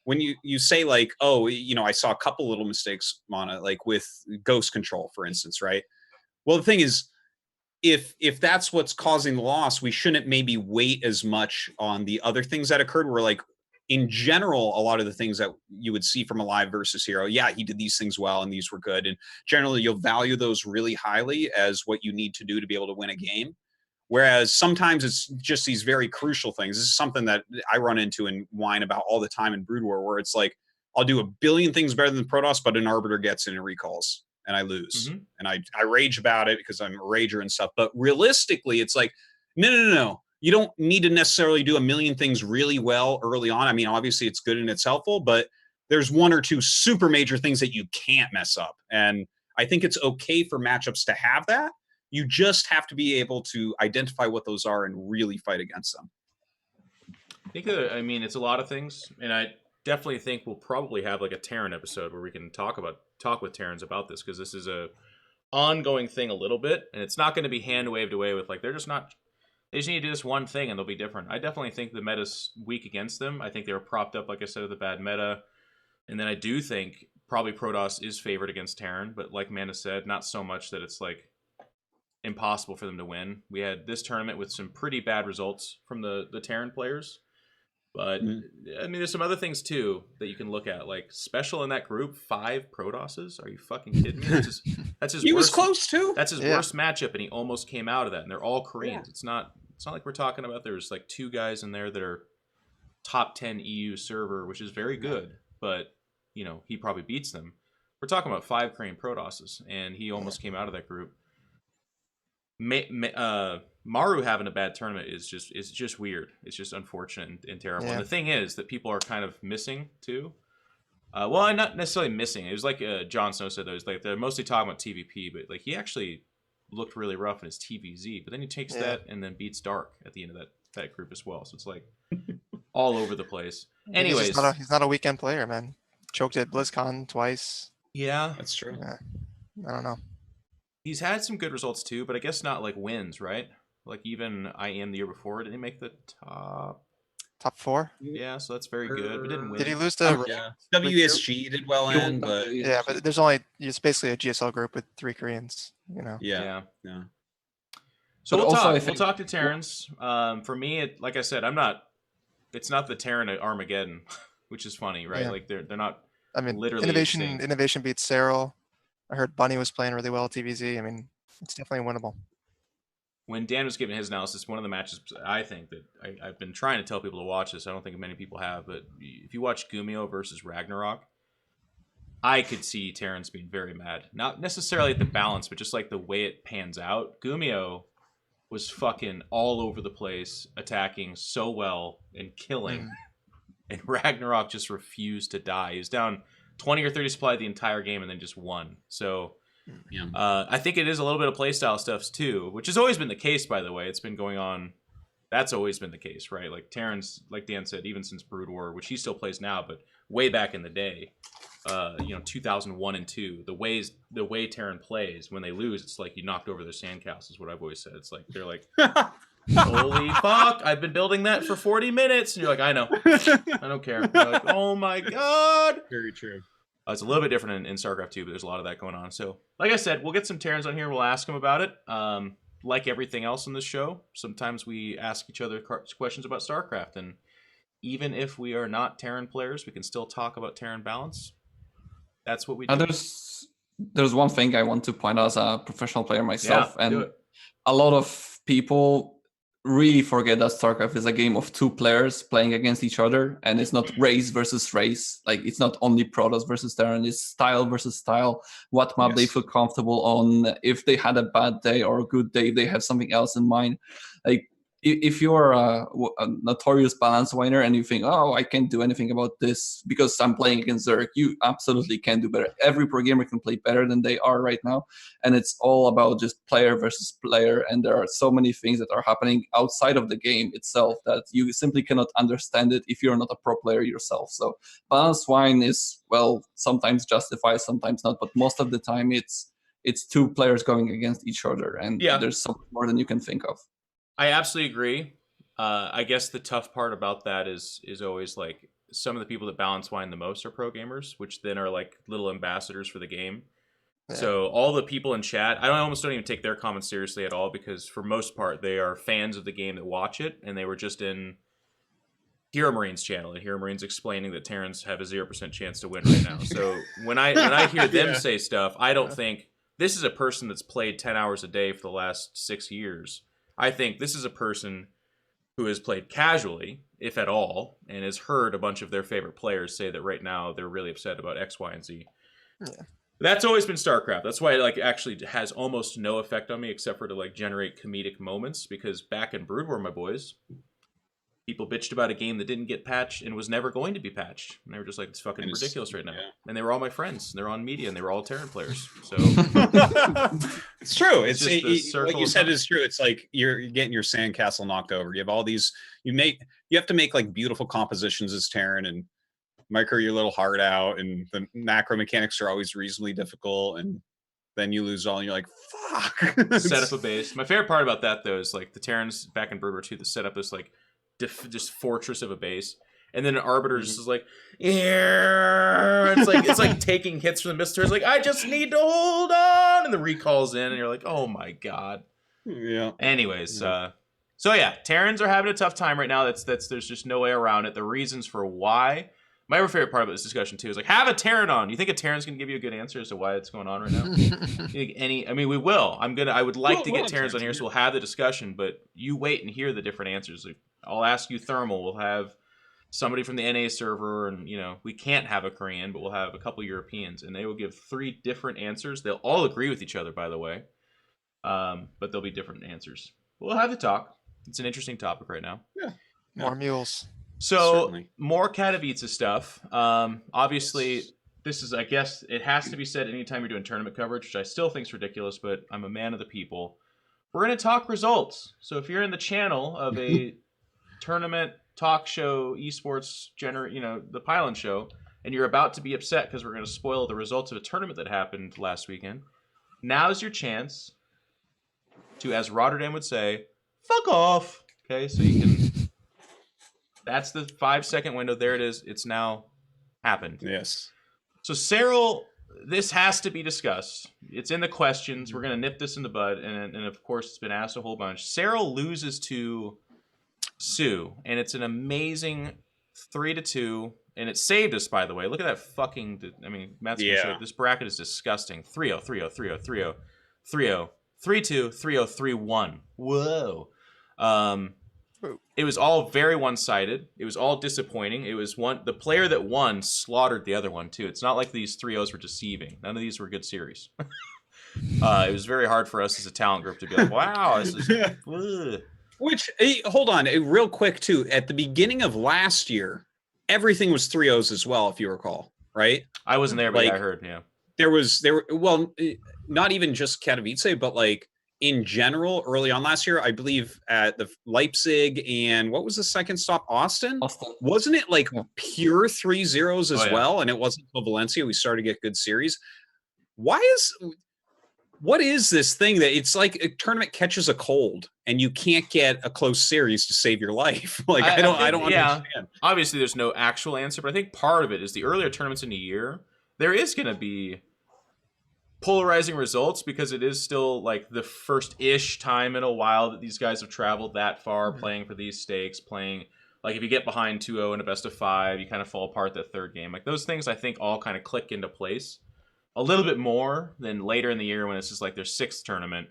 Speaker 1: when you say like, oh, you know, I saw a couple little mistakes, Mana, like with ghost control, for instance, right? Well, the thing is, if that's what's causing the loss, we shouldn't maybe weight as much on the other things that occurred. Where, like, in general, a lot of the things that you would see from a live versus hero, yeah, he did these things well and these were good. And generally you'll value those really highly as what you need to do to be able to win a game. Whereas sometimes it's just these very crucial things. This is something that I run into and whine about all the time in Brood War, where it's like, I'll do a billion things better than Protoss, but an Arbiter gets in and recalls, and I lose. And I rage about it because I'm a rager and stuff. But realistically, it's like, no. You don't need to necessarily do a million things really well early on. I mean, obviously it's good and it's helpful, but there's one or two super major things that you can't mess up. And I think it's okay for matchups to have that. You just have to be able to identify what those are and really fight against them.
Speaker 13: I think, I mean, it's a lot of things, and I definitely think we'll probably have like a Terran episode where we can talk with Terrans about this, because this is a ongoing thing a little bit, and it's not going to be hand waved away with like, they just need to do this one thing and they'll be different. I definitely think the meta's weak against them. I think they were propped up, like I said, with the bad meta. And then I do think probably Protoss is favored against Terran, but like Mana said, not so much that it's like impossible for them to win. We had this tournament with some pretty bad results from the Terran players. But I mean, there's some other things too that you can look at, like special in that group, 5 Protosses. Are you fucking kidding me? That's his
Speaker 1: he
Speaker 13: worst,
Speaker 1: was close too.
Speaker 13: That's his worst matchup, and he almost came out of that. And they're all Koreans. It's not like we're talking about there's like 2 guys in there that are top 10 EU server, which is very good, but you know, he probably beats them. We're talking about 5 Korean Protosses, and he almost came out of that group. Maru having a bad tournament is just weird. It's just unfortunate and terrible. And the thing is that people are kind of missing too. Well, not necessarily missing. It was like JonSnow said, though. It was like they're mostly talking about TVP, but like he actually looked really rough in his TVZ. But then he takes that and then beats Dark at the end of that group as well. So it's like all over the place. Anyways,
Speaker 2: he's not a weekend player, man. Choked at BlizzCon twice.
Speaker 13: Yeah,
Speaker 1: that's true.
Speaker 2: Yeah. I don't know.
Speaker 13: He's had some good results too, but I guess not like wins, right? Like even IM the year before, did he make the
Speaker 2: top 4?
Speaker 13: Yeah, so that's very good, but didn't win.
Speaker 2: Did he lose to
Speaker 1: WSG did well in, but
Speaker 2: but there's it's basically a GSL group with 3 Koreans, you know.
Speaker 13: Yeah. So we'll talk to Terrans. For me, like I said, it's not the Terran Armageddon, which is funny, right?
Speaker 2: Yeah.
Speaker 13: Like they're not.
Speaker 2: I mean,
Speaker 13: literally
Speaker 2: innovation beats Cyril. I heard Bunny was playing really well at TVZ. I mean, it's definitely winnable.
Speaker 13: When Dan was giving his analysis, one of the matches I think that I've been trying to tell people to watch this. I don't think many people have, but if you watch Gumio versus Ragnarok, I could see Terrans being very mad. Not necessarily at the balance, but just like the way it pans out. Gumio was fucking all over the place, attacking so well and killing. and Ragnarok just refused to die. He was down 20 or 30 supply the entire game and then just won. So I think it is a little bit of playstyle stuff too, which has always been the case, by the way. It's been going on. That's always been the case, right? Like Terran's, like Dan said, even since Brood War, which he still plays now, but way back in the day, 2001 and 2, the way Terran plays, when they lose, it's like you knocked over their sandcastles, is what I've always said. It's like, they're like, holy fuck, I've been building that for 40 minutes. And you're like, I know. I don't care. You're like, oh my God.
Speaker 1: Very true.
Speaker 13: It's a little bit different in StarCraft 2, but there's a lot of that going on. So, like I said, we'll get some Terrans on here. We'll ask them about it. Like everything else in this show, sometimes we ask each other questions about StarCraft. And even if we are not Terran players, we can still talk about Terran balance. That's what we do.
Speaker 3: There's one thing I want to point out as a professional player myself.
Speaker 13: Yeah,
Speaker 3: and a lot of people really forget that StarCraft is a game of two players playing against each other, and it's not race versus race. Like, it's not only Protoss versus Terran, it's style versus style, what map they feel comfortable on, if they had a bad day or a good day, if they have something else in mind. Like, if you're a notorious balance winner and you think, oh, I can't do anything about this because I'm playing against Zerg, you absolutely can do better. Every pro gamer can play better than they are right now. And it's all about just player versus player. And there are so many things that are happening outside of the game itself that you simply cannot understand it if you're not a pro player yourself. So balance wine is, well, sometimes justified, sometimes not. But most of the time it's two players going against each other. And there's so much more than you can think of.
Speaker 13: I absolutely agree. I guess the tough part about that is always like some of the people that balance wine the most are pro gamers, which then are like little ambassadors for the game. Yeah. So all the people in chat, I almost don't even take their comments seriously at all, because for most part they are fans of the game that watch it, and they were just in Hero Marine's channel, and Hero Marine's explaining that Terrans have a 0% chance to win right now. So when I hear them say stuff, I don't think this is a person that's played 10 hours a day for the last 6 years. I think this is a person who has played casually, if at all, and has heard a bunch of their favorite players say that right now they're really upset about X, Y, and Z. Yeah. That's always been StarCraft. That's why it actually has almost no effect on me, except for to generate comedic moments, because back in Brood War, my boys, people bitched about a game that didn't get patched and was never going to be patched. And they were just like, it's fucking ridiculous right now. Yeah. And they were all my friends. They're on media, and they were all Terran players. So
Speaker 1: it's true. What you said is true. It's like you're getting your sandcastle knocked over. You have all these. You have to make like beautiful compositions as Terran and micro your little heart out, and the macro mechanics are always reasonably difficult, and then you lose all, and you're like, fuck.
Speaker 13: Set up a base. My favorite part about that though is like the Terrans back in Brood War 2 that set up this like just fortress of a base, and then an arbiter just is like, yeah, it's like taking hits from the mister. It's like, I just need to hold on, and the recall's in, and you're like, oh my god.
Speaker 1: Yeah.
Speaker 13: Anyways, so yeah, Terrans are having a tough time right now. There's just no way around it. The reasons for why. My favorite part about this discussion too is like, have a Terran on. You think a Terran's gonna give you a good answer as to why it's going on right now? We will. I would like to get Terrans on here, so we'll have the discussion. But you wait and hear the different answers. Like, I'll ask you Thermal. We'll have somebody from the NA server, and we can't have a Korean, but we'll have a couple Europeans, and they will give 3 different answers. They'll all agree with each other, by the way, but they'll be different answers. We'll have the talk. It's an interesting topic right now.
Speaker 2: Yeah, more mules.
Speaker 13: So
Speaker 1: Certainly.
Speaker 13: More Katowice stuff. Obviously, this is, I guess, it has to be said anytime you're doing tournament coverage, which I still think is ridiculous, but I'm a man of the people. We're going to talk results. So if you're in the channel of a tournament talk show, esports, the Pylon Show, and you're about to be upset because we're going to spoil the results of a tournament that happened last weekend, now's your chance to, as Rotterdam would say, fuck off. Okay, so you can... That's the 5-second window. There it is. It's now happened.
Speaker 1: Yes.
Speaker 13: So Cyril, this has to be discussed. It's in the questions. We're going to nip this in the bud. And of course, it's been asked a whole bunch. Cyril loses to Sue. And it's an amazing 3-2. And it saved us, by the way. Look at that fucking... Matt's going to show it. This bracket is disgusting. 3-0, 3-0, 3-0, 3-0, 3-0, 3-2, 3-0, 3-1. Whoa. It was all very one-sided. It was all disappointing. It was the player that won slaughtered the other one too. It's not like these 3-0s were deceiving. None of these were good series. It was very hard for us as a talent group to be like, wow, this is...
Speaker 1: Which, hold on, real quick too. At the beginning of last year, everything was 3-0s as well, if you recall, right?
Speaker 13: I wasn't there, but
Speaker 1: like,
Speaker 13: I heard, yeah.
Speaker 1: There were, well, not even just Katowice, but like in general, early on last year, I believe at the Leipzig and what was the second stop? Austin? Wasn't it like pure 3-0s as well? And it wasn't until Valencia we started to get good series. What is this thing that it's like a tournament catches a cold and you can't get a close series to save your life? Like I don't understand.
Speaker 13: Obviously there's no actual answer, but I think part of it is the earlier tournaments in the year, there is going to be polarizing results because it is still like the first-ish time in a while that these guys have traveled that far playing for these stakes, playing like if you get behind 2-0 in a best of 5, you kind of fall apart that third game. Like those things I think all kind of click into place a little bit more than later in the year when it's just like their 6th tournament.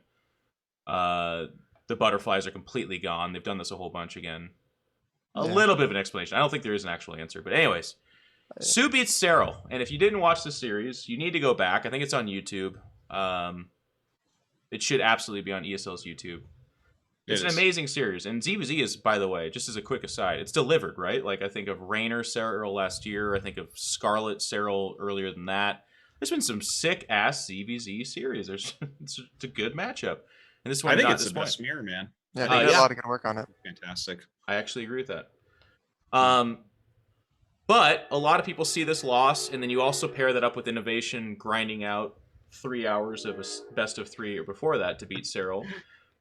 Speaker 13: The butterflies are completely gone. They've done this a whole bunch again. A little bit of an explanation. I don't think there is an actual answer. But anyways, Sue beats Cyril. And if you didn't watch the series, you need to go back. I think it's on YouTube. It should absolutely be on ESL's YouTube. It's an amazing series. And ZVZ is, by the way, just as a quick aside, it's delivered, right? Like I think of Rainer Cyril last year. I think of Scarlet Cyril earlier than that. There's been some sick-ass ZVZ series. It's a good matchup. And this one,
Speaker 1: I think it's the best mirror, man.
Speaker 2: Yeah, they did a lot of good work on it.
Speaker 1: Fantastic.
Speaker 13: I actually agree with that. But a lot of people see this loss, and then you also pair that up with Innovation grinding out 3 hours of a best of 3 or before that to beat Cyril.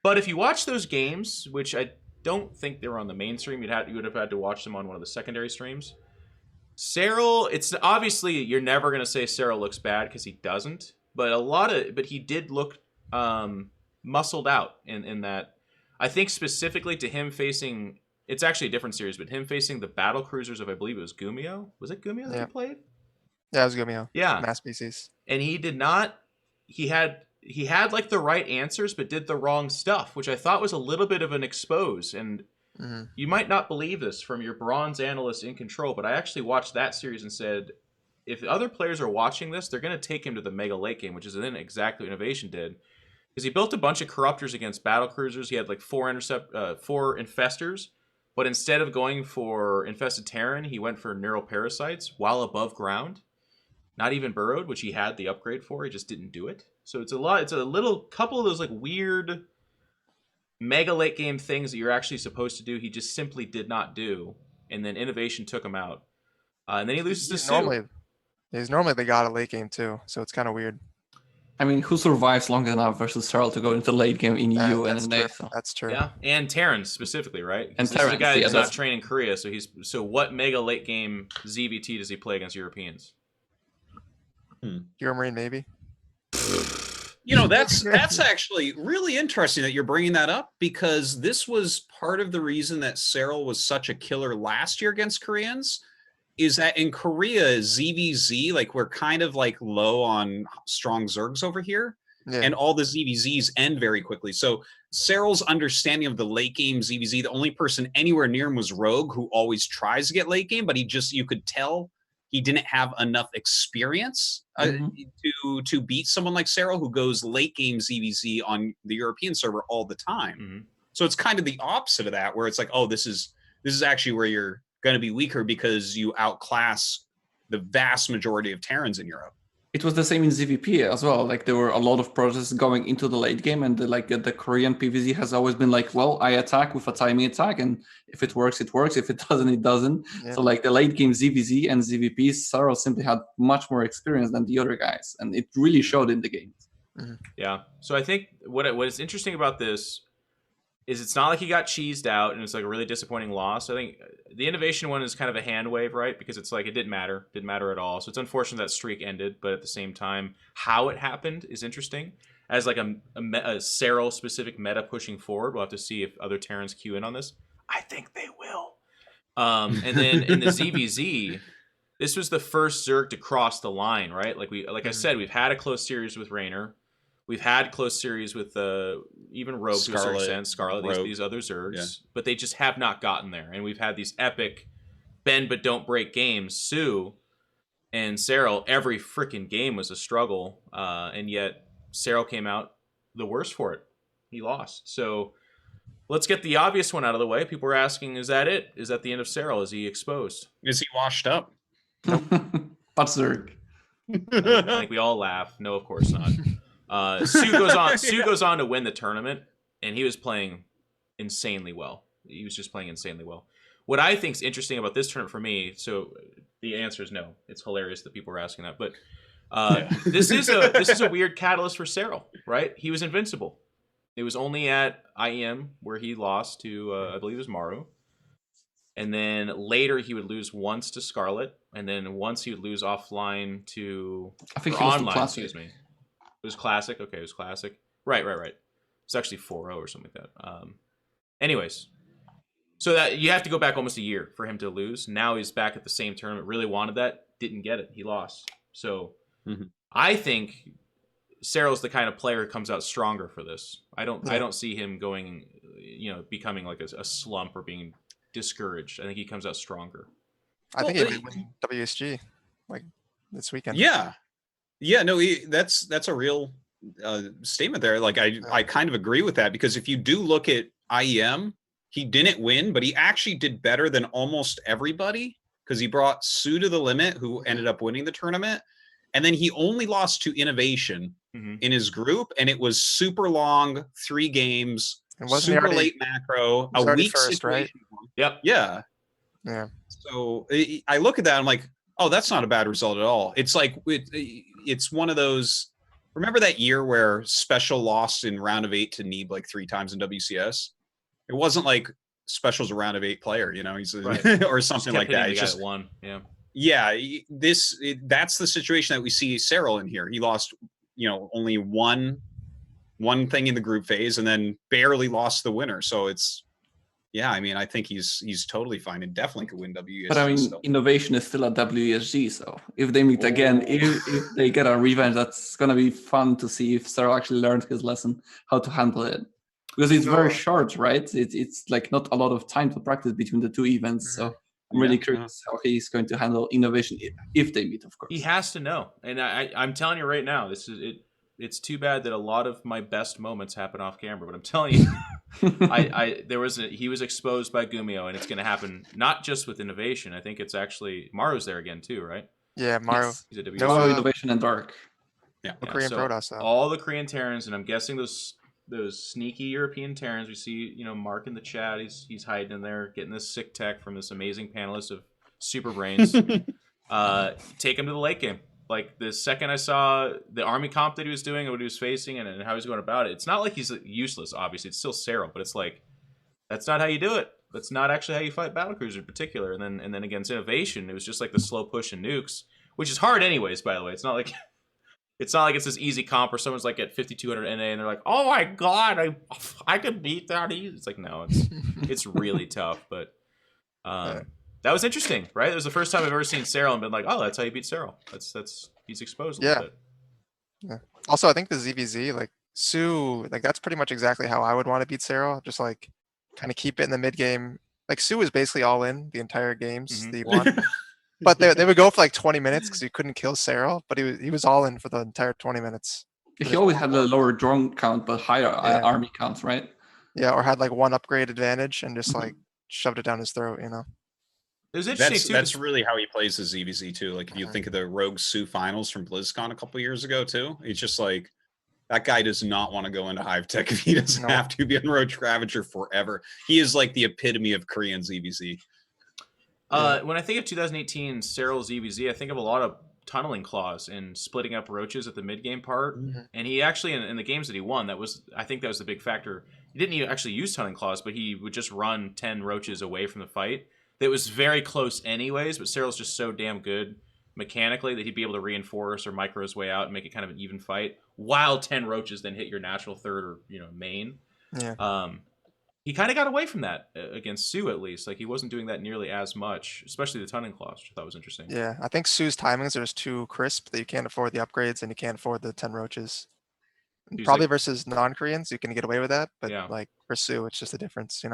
Speaker 13: But if you watch those games, which I don't think they were on the main stream, you would have had to watch them on one of the secondary streams. Cyril, it's obviously you're never gonna say Cyril looks bad because he doesn't, but he did look muscled out in that. I think specifically to him facing, it's actually a different series, but him facing the battle cruisers of I believe it was Gumio. Was it Gumio that he played?
Speaker 2: Yeah, it was Gumio.
Speaker 13: Yeah,
Speaker 2: mass species.
Speaker 13: And he did not. He had like the right answers, but did the wrong stuff, which I thought was a little bit of an expose. And you might not believe this from your bronze analyst in control, but I actually watched that series and said, if other players are watching this, they're going to take him to the mega late game, which is then exactly what Innovation did. Because he built a bunch of corruptors against battle cruisers. He had like 4 infestors, but instead of going for infested Terran, he went for neural parasites while above ground, not even burrowed, which he had the upgrade for. He just didn't do it. So it's a little couple of those like weird mega late game things that you're actually supposed to do. He just simply did not do, and then Innovation took him out, and then he loses to Sue.
Speaker 2: He's normally the god of late game too, so it's kind of weird.
Speaker 3: I mean, who survives long enough versus Cyril to go into late game in EU and in A? So.
Speaker 2: That's true.
Speaker 13: Yeah, and Terran specifically, right?
Speaker 3: And
Speaker 13: this is a guy
Speaker 3: yeah,
Speaker 13: that's not trained in Korea, so what mega late game ZVT does he play against Europeans?
Speaker 2: Euromarine maybe.
Speaker 1: You know, that's actually really interesting that you're bringing that up, because this was part of the reason that Cyril was such a killer last year against Koreans, is that in Korea, ZVZ, like we're kind of like low on strong Zergs over here, and all the ZVZs end very quickly. So Cyril's understanding of the late game ZVZ, the only person anywhere near him was Rogue, who always tries to get late game, but you could tell he didn't have enough experience to beat someone like Cyril, who goes late game ZVZ on the European server all the time. So it's kind of the opposite of that, where it's like, oh, this is actually where you're going to be weaker because you outclass the vast majority of Terrans in Europe.
Speaker 3: It was the same in ZVP as well. Like there were a lot of processes going into the late game, and the Korean PvZ has always been like, well, I attack with a timing attack, and if it works, it works. If it doesn't, it doesn't. Yeah. So like the late game ZVZ and ZVP, Cyril simply had much more experience than the other guys, and it really showed in the games.
Speaker 13: Yeah. So I think what is interesting about this is it's not like he got cheesed out and it's like a really disappointing loss. I think the Innovation one is kind of a hand wave, right? Because it's like it didn't matter at all. So it's unfortunate that streak ended, but at the same time, how it happened is interesting. As like a Cyril specific meta pushing forward, we'll have to see if other Terrans cue in on this. I think they will. And then in the ZVZ, this was the first Zerg to cross the line, right? Like I said, we've had a close series with Raynor. We've had close series with even Rogue to a certain extent, Scarlet, these other Zergs, but they just have not gotten there. And we've had these epic bend but don't break games. Sue and Cyril, every freaking game was a struggle, and yet Cyril came out the worst for it. He lost. So let's get the obvious one out of the way. People are asking, is that it? Is that the end of Serral? Is he exposed?
Speaker 1: Is he washed up?
Speaker 3: But Zerg.
Speaker 13: I think we all laugh. No, of course not. Sue goes on. Sue goes on to win the tournament, and he was playing insanely well. He was just playing insanely well. What I think is interesting about this tournament for me, so the answer is no. It's hilarious that people are asking that, but this is a weird catalyst for Serral, right? He was invincible. It was only at IEM where he lost to, I believe it was Maru. And then later he would lose once to Scarlet, and then once he would lose offline to
Speaker 3: I think
Speaker 13: online.
Speaker 3: Classic.
Speaker 13: Excuse me. It was Classic. Okay, it was Classic. Right. It's actually 4-0 or something like that. Anyways, so that you have to go back almost a year for him to lose. Now he's back at the same tournament. Really wanted that, didn't get it. He lost. So I think Serral's the kind of player who comes out stronger for this. I don't see him going, becoming like a slump or being discouraged. I think he comes out stronger.
Speaker 2: I think he would win WSG like this weekend.
Speaker 1: Yeah, no, that's a real statement there. Like I kind of agree with that, because if you do look at IEM, he didn't win, but he actually did better than almost everybody, because he brought Sue to the limit, who ended up winning the tournament, and then he only lost to Innovation in his group, and it was super long, 3 games. Super late macro, a weak
Speaker 2: first,
Speaker 1: situation.
Speaker 2: Right?
Speaker 13: Yep.
Speaker 2: Yeah.
Speaker 1: So I look at that, I'm like, oh, that's not a bad result at all. It's like it's one of those. Remember that year where Special lost in round of 8 to Neeb like 3 times in WCS? It wasn't like Special's a round of 8 player, he's or something like that. It's just
Speaker 13: one. Yeah.
Speaker 1: Yeah, that's the situation that we see Serral in here. He lost, only one thing in the group phase, and then barely lost the winner. So I think he's totally fine and definitely could win WSG.
Speaker 3: But I mean, Innovation is still at WSG, so if they meet again, if they get a revenge, that's gonna be fun to see if Serral actually learned his lesson, how to handle it. Because it's very short, right? It's like not a lot of time to practice between the 2 events. So I'm really curious how he's going to handle Innovation if they meet, of course.
Speaker 13: He has to know. And I'm telling you right now, this is it. It's too bad that a lot of my best moments happen off camera, but I'm telling you, he was exposed by Gumio, and it's going to happen not just with Innovation. I think it's actually Maru's there again too, right?
Speaker 2: Yeah, Maru.
Speaker 3: Yes. He's a no Innovation and Dark.
Speaker 1: Yeah,
Speaker 2: Korean Protoss.
Speaker 13: All the Korean Terrans, and I'm guessing those sneaky European Terrans. We see, Mark in the chat. He's hiding in there, getting this sick tech from this amazing panelist of Super Brains. Take him to the late game. Like, the second I saw the army comp that he was doing and what he was facing and how he's going about it, it's not like he's useless, obviously. It's still Serral, but it's like, that's not how you do it. That's not actually how you fight battlecruisers in particular. And then against Innovation, it was just like the slow push and nukes, which is hard anyways, by the way. It's not like it's this easy comp where someone's like at 5200 NA and they're like, oh my god, I could beat that easy. It's like, no, it's really tough. But that was interesting, right? It was the first time I've ever seen Serral and been like, oh, that's how you beat Serral. He's exposed a little bit.
Speaker 2: Yeah. Also, I think the ZVZ, like Sue, like that's pretty much exactly how I would want to beat Serral. Just like kind of keep it in the mid game. Like Sue was basically all in the entire games that he won. But they would go for like 20 minutes because he couldn't kill Serral, but he was all in for the entire 20 minutes.
Speaker 3: He always had a lower drone count but higher army counts, right?
Speaker 2: Yeah, or had like 1 upgrade advantage and just like shoved it down his throat,
Speaker 13: It was interesting too.
Speaker 1: That's really how he plays his ZVZ too. Like if you think of the Rogue Sue finals from BlizzCon a couple years ago too, it's just like that guy does not want to go into Hive Tech if he doesn't have to be on Rogue Ravager forever. He is like the epitome of Korean ZVZ.
Speaker 13: When I think of 2018 Serral ZVZ, I think of a lot of tunneling claws and splitting up roaches at the mid game part. And he actually in the games that he won, I think that was the big factor. He didn't actually use tunneling claws, but he would just run 10 roaches away from the fight. That was very close anyways, but Serral's just so damn good mechanically that he'd be able to reinforce or micro his way out and make it kind of an even fight, while 10 roaches then hit your natural third or main.
Speaker 2: Yeah.
Speaker 13: He kind of got away from that against Sue, at least. Like, he wasn't doing that nearly as much, especially the tunneling claws, which I thought was interesting.
Speaker 2: Yeah, I think Sue's timings are just too crisp that you can't afford the upgrades and you can't afford the 10 roaches. Probably like, versus non-Koreans, you can get away with that, but like for Sue, it's just a difference,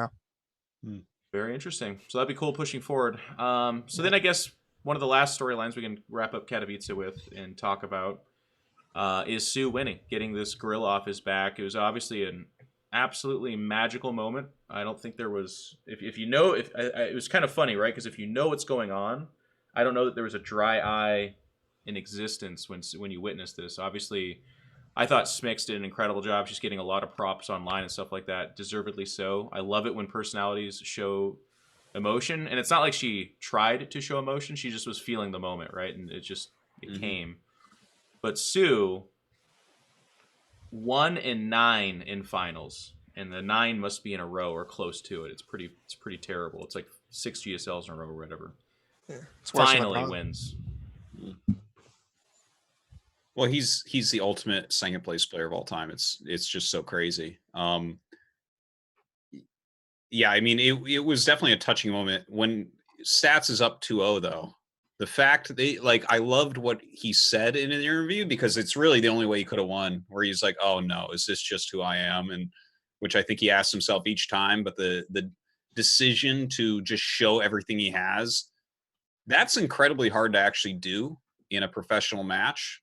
Speaker 13: Very interesting. So that'd be cool pushing forward. So then I guess one of the last storylines we can wrap up Katowice with and talk about is Sue winning, getting this gorilla off his back. It was obviously an absolutely magical moment. I don't think there was. If you know, it was kind of funny, right? Because if you know what's going on, I don't know that there was a dry eye in existence when you witness this. Obviously, I thought Smix did an incredible job. She's getting a lot of props online and stuff like that, deservedly so. I love it when personalities show emotion, and it's not like she tried to show emotion. She just was feeling the moment, right? And it came. But Sue, 1 and 9 in finals, and the 9 must be in a row or close to it. It's pretty terrible. It's like 6 GSLs in a row or whatever.
Speaker 2: Yeah,
Speaker 13: finally wins.
Speaker 1: Well, he's the ultimate second place player of all time. It's just so crazy. Yeah, I mean, it was definitely a touching moment when Stats is up 2-0 though. The fact I loved what he said in an interview, because it's really the only way he could have won, where he's like, oh no, is this just who I am? And which I think he asked himself each time, but the decision to just show everything he has, that's incredibly hard to actually do in a professional match.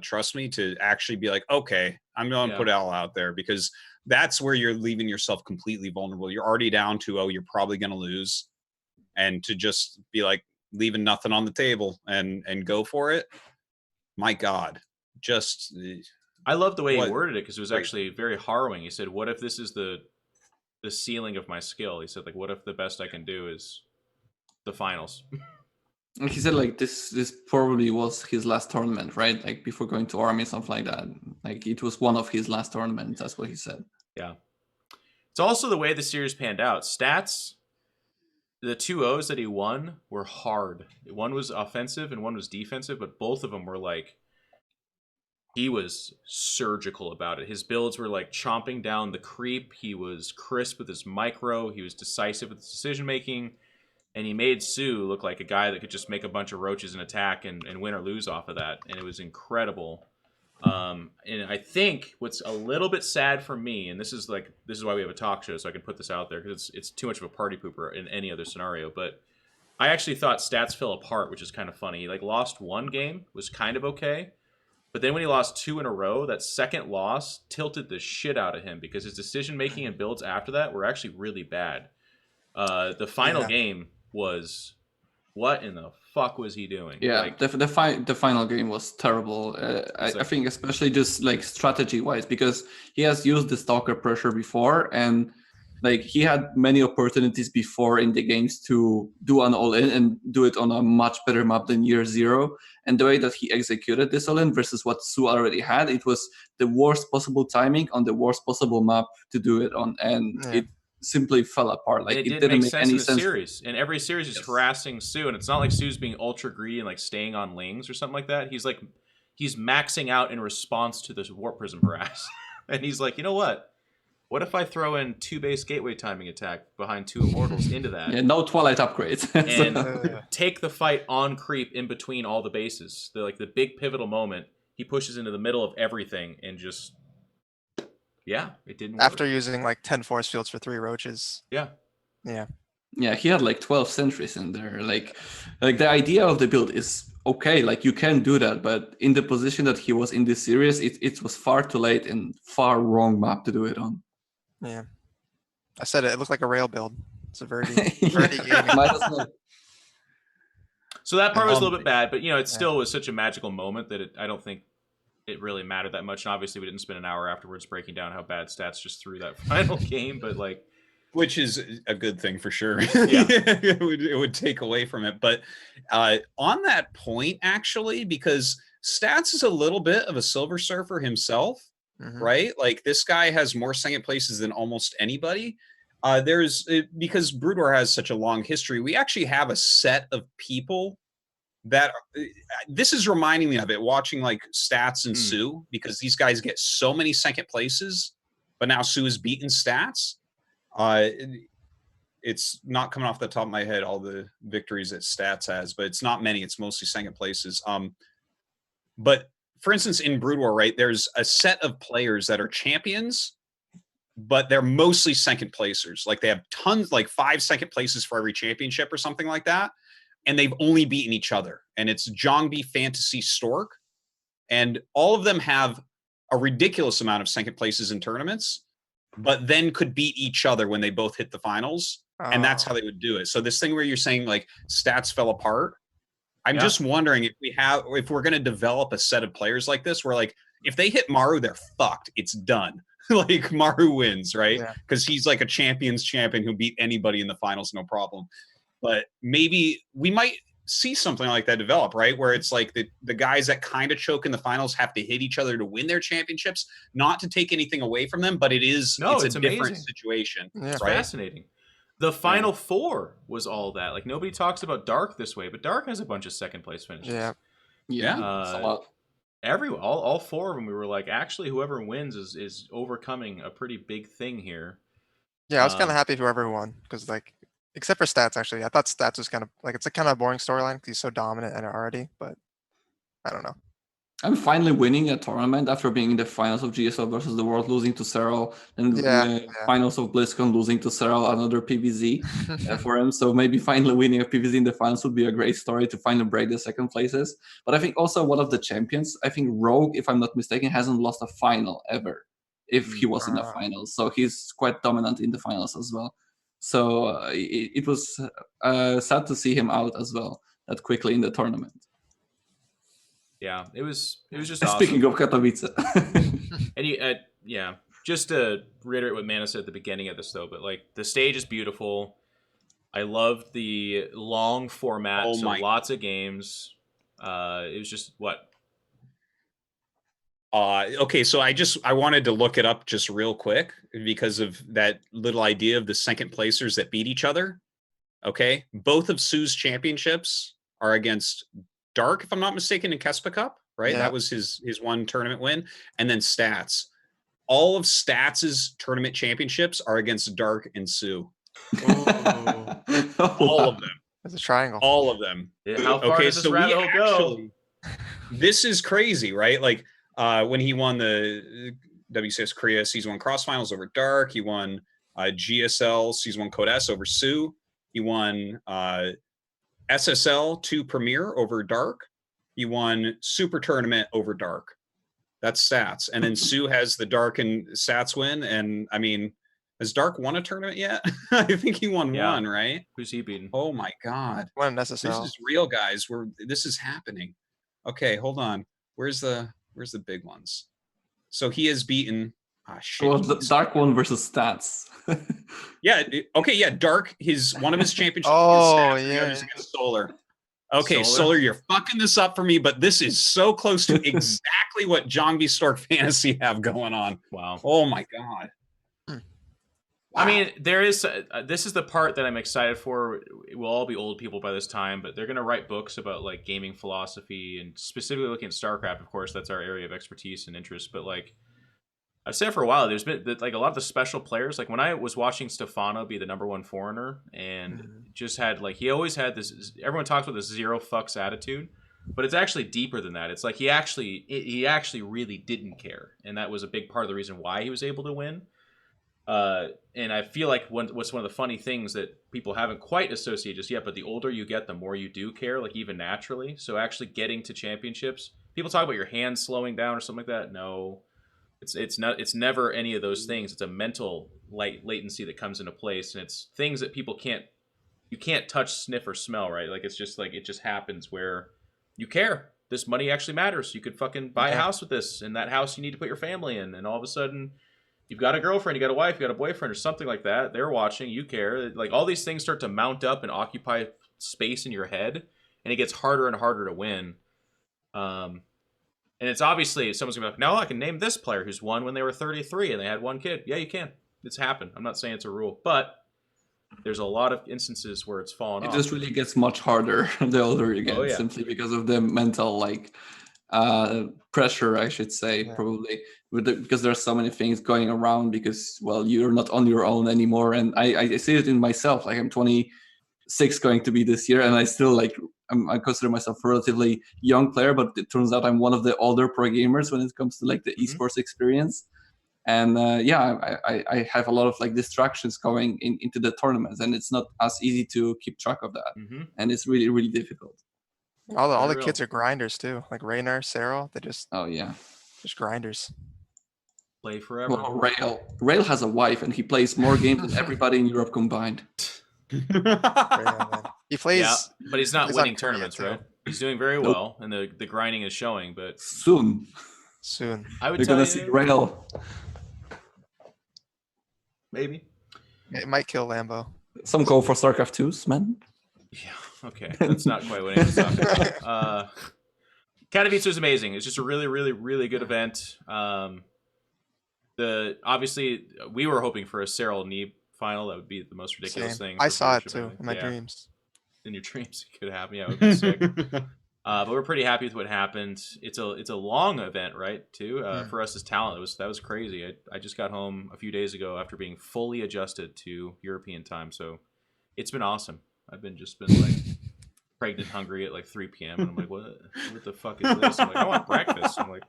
Speaker 1: Trust me, to actually be like, okay, I'm going to put it all out there, because that's where you're leaving yourself completely vulnerable. You're already down 2-0. You're probably going to lose. And to just be like, leaving nothing on the table and go for it. My God, just.
Speaker 13: I love the way he worded it, because it was actually very harrowing. He said, what if this is the ceiling of my skill? He said, like, what if the best I can do is the finals?
Speaker 3: And he said, like, this probably was his last tournament, right? Like, before going to Army, something like that. Like, it was one of his last tournaments. That's what he said.
Speaker 13: Yeah. It's also the way the series panned out. Stats, the 2-0s that he won were hard. One was offensive and one was defensive, but both of them were like, he was surgical about it. His builds were like chomping down the creep. He was crisp with his micro. He was decisive with his decision making. And he made Sue look like a guy that could just make a bunch of roaches and attack and win or lose off of that. And it was incredible. And I think what's a little bit sad for me, and this is why we have a talk show, so I can put this out there, because it's too much of a party pooper in any other scenario. But I actually thought Stats fell apart, which is kind of funny. He lost one game, was kind of okay. But then when he lost 2 in a row, that second loss tilted the shit out of him, because his decision-making and builds after that were actually really bad. The final game was, what in the fuck was he doing?
Speaker 3: Yeah, the final game was terrible. I think especially just like strategy-wise, because he has used the Stalker pressure before, and like he had many opportunities before in the games to do an all-in and do it on a much better map than Year Zero. And the way that he executed this all-in versus what Sue already had, it was the worst possible timing on the worst possible map to do it on, and it simply fell apart. Like,
Speaker 13: it didn't make any sense in the series. In every series, he's harassing Sue, and it's not like Sue's being ultra greedy and like staying on lings or something like that. He's maxing out in response to this Warp Prism harass, and he's like, you know what? What if I throw in 2 base gateway timing attack behind 2 immortals into that?
Speaker 3: Yeah, no Twilight upgrades.
Speaker 13: And take the fight on creep in between all the bases. The big pivotal moment, he pushes into the middle of everything and just. Yeah, it didn't work.
Speaker 2: After using like 10 force fields for 3 roaches.
Speaker 13: Yeah.
Speaker 3: Yeah, he had like 12 sentries in there. Like the idea of the build is okay. Like, you can do that, but in the position that he was in this series, it was far too late and far wrong map to do it on.
Speaker 2: Yeah. I said it looked like a rail build. It's a Verdi game.
Speaker 3: Might as well.
Speaker 13: So that part was a little bit bad, but it still was such a magical moment that I don't think it really mattered that much. And obviously, we didn't spend an hour afterwards breaking down how bad Stats just threw that final game, but like,
Speaker 1: which is a good thing for sure.
Speaker 13: Yeah.
Speaker 1: it would take away from it. But on that point, actually, because Stats is a little bit of a Silver Surfer himself, right? Like, this guy has more second places than almost anybody. Because Brood War has such a long history, we actually have a set of people that this is reminding me of it, watching like Stats and Sue, because these guys get so many second places, but now Sue has beaten Stats. It's not coming off the top of my head, all the victories that Stats has, but it's not many. It's mostly second places. But for instance, in Brood War, right, there's a set of players that are champions, but they're mostly second placers. Like, they have tons, like 5 second places for every championship or something like that. And they've only beaten each other. And it's Jongbi, Fantasy, Stork. And all of them have a ridiculous amount of second places in tournaments. but then could beat each other when they both hit the finals. And that's how they would do it. So this thing where you're saying like stats fell apart, I'm just wondering if we're going to develop a set of players like this where like if they hit Maru, they're fucked. It's done. Like Maru wins, right? Because he's like a champion's champion who beat anybody in the finals, no problem. But maybe we might see something like that develop, right? Where it's like the guys that kind of choke in the finals have to hit each other to win their championships, not to take anything away from them, but it's a different situation.
Speaker 13: It's
Speaker 1: right?
Speaker 13: fascinating. The Final Four was all that. Like nobody talks about Dark this way, but Dark has a bunch of second place finishes.
Speaker 3: Yeah.
Speaker 13: All four of them, we were like, actually, whoever wins is overcoming a pretty big thing here.
Speaker 2: Yeah, I was kind of happy whoever won because like, except for Stats actually, I thought Stats was kind of like it's a kind of boring storyline because he's so dominant and already, but I don't know.
Speaker 3: I'm finally winning a tournament after being in the finals of GSL versus the World, losing to Serral, and the finals of BlizzCon, losing to Serral, another PVZ for him. So maybe finally winning a PVZ in the finals would be a great story to finally break the second places. But I think also one of the champions, I think Rogue, if I'm not mistaken, hasn't lost a final ever, if he was in the finals. So he's quite dominant in the finals as well. So it was sad to see him out as well that quickly in the tournament.
Speaker 13: Yeah, it was just awesome.
Speaker 3: Speaking of Katowice.
Speaker 13: And just to reiterate what Mana said at the beginning of this though, but like the stage is beautiful. I loved the long format, lots of games. It was just what?
Speaker 1: Okay, so I wanted to look it up just real quick because of that little idea of the second placers that beat each other. Okay, both of Sue's championships are against Dark, if I'm not mistaken, in Kespa Cup, right?
Speaker 2: Yeah.
Speaker 1: That was his one tournament win. And then Stats. All of Stats' tournament championships are against Dark and Sue. All of them.
Speaker 2: It's a triangle.
Speaker 1: All of them.
Speaker 13: Yeah, how far does this rabbit hole go?
Speaker 1: This is crazy, right? Like when he won the WCS Korea Season 1 Cross Finals over Dark, he won GSL Season 1 Code S over Sue. He won SSL 2 Premier over Dark. He won Super Tournament over Dark. That's Stats. And then Sue has the Dark and Stats win. And I mean, has Dark won a tournament yet? I think he won one, right?
Speaker 13: Who's he beaten?
Speaker 1: Oh my God.
Speaker 2: Won SSL.
Speaker 1: This is real, guys. This is happening. Okay, hold on. Where's the big ones? So he has beaten
Speaker 3: Well, the Dark one versus Stats.
Speaker 1: Dark. One of his championships. Is against Solar. Okay, Solar, you're fucking this up for me, but this is so close to exactly what Jongby Stork Fantasy have going on.
Speaker 13: Wow.
Speaker 1: Oh my God.
Speaker 13: Wow. I mean, there is. This is the part that I'm excited for. We'll all be old people by this time, but they're going to write books about like gaming philosophy and specifically looking at StarCraft. Of course, that's our area of expertise and interest. But like I've said for a while, there's been like a lot of the special players. Like when I was watching Stefano be the #1 foreigner, and just had like he always had this. Everyone talks about this zero fucks attitude, but it's actually deeper than that. It's like he actually really didn't care, and that was a big part of the reason why he was able to win. And I feel like what's one of the funny things that people haven't quite associated just yet, but the older you get, the more you do care, like even naturally. So actually getting to championships, people talk about your hands slowing down or something like that. No, it's never any of those things. It's a mental latency that comes into place, and it's things that you can't touch, sniff, or smell, right? Like it's just like it just happens where you care. This money actually matters. You could fucking buy a house with this, and that house you need to put your family in, and all of a sudden you've got a girlfriend, you got a wife, you got a boyfriend, or something like that. They're watching, you care. Like all these things start to mount up and occupy space in your head, and it gets harder and harder to win. And it's obviously someone's gonna be like, no, I can name this player who's won when they were 33 and they had one kid. Yeah, you can. It's happened. I'm not saying it's a rule, but there's a lot of instances where it's fallen off.
Speaker 3: It just really gets much harder the older you get, simply because of the mental pressure, I should say, probably, because there's so many things going around. Because you're not on your own anymore, and I see it in myself. Like I'm 26 going to be this year, and I still I consider myself a relatively young player, but it turns out I'm one of the older pro gamers when it comes to like the esports experience. And I have a lot of like distractions going into the tournaments, and it's not as easy to keep track of that, and it's really, really difficult.
Speaker 2: All the kids are grinders too, like Raynar, Serral. They just
Speaker 3: just
Speaker 2: grinders.
Speaker 13: Play forever.
Speaker 3: Well, Rail has a wife, and he plays more games than everybody in Europe combined.
Speaker 2: He plays,
Speaker 13: yeah, but he's not winning tournaments,
Speaker 2: too.
Speaker 13: right? He's doing very well, and the grinding is showing. But
Speaker 3: Soon,
Speaker 13: I would
Speaker 3: you're
Speaker 13: tell
Speaker 3: gonna
Speaker 13: you,
Speaker 3: see Rail.
Speaker 13: Maybe
Speaker 2: it might kill Lambo.
Speaker 3: Some go for StarCraft 2s, man.
Speaker 13: Yeah, okay, that's not quite what anyone's talking about. Katowice was amazing. It's just a really, really, really good event. Obviously we were hoping for a Cyril Neeb final. That would be the most ridiculous thing.
Speaker 2: I saw it too in my dreams.
Speaker 13: In your dreams, it could happen. Yeah, it would be sick. But we're pretty happy with what happened. It's a long event, right? Too for us as talent, that was crazy. I just got home a few days ago after being fully adjusted to European time, so it's been awesome. I've been like pregnant, hungry at like 3 p.m. and I'm like, what the fuck is this? I'm like, I want breakfast. I'm like,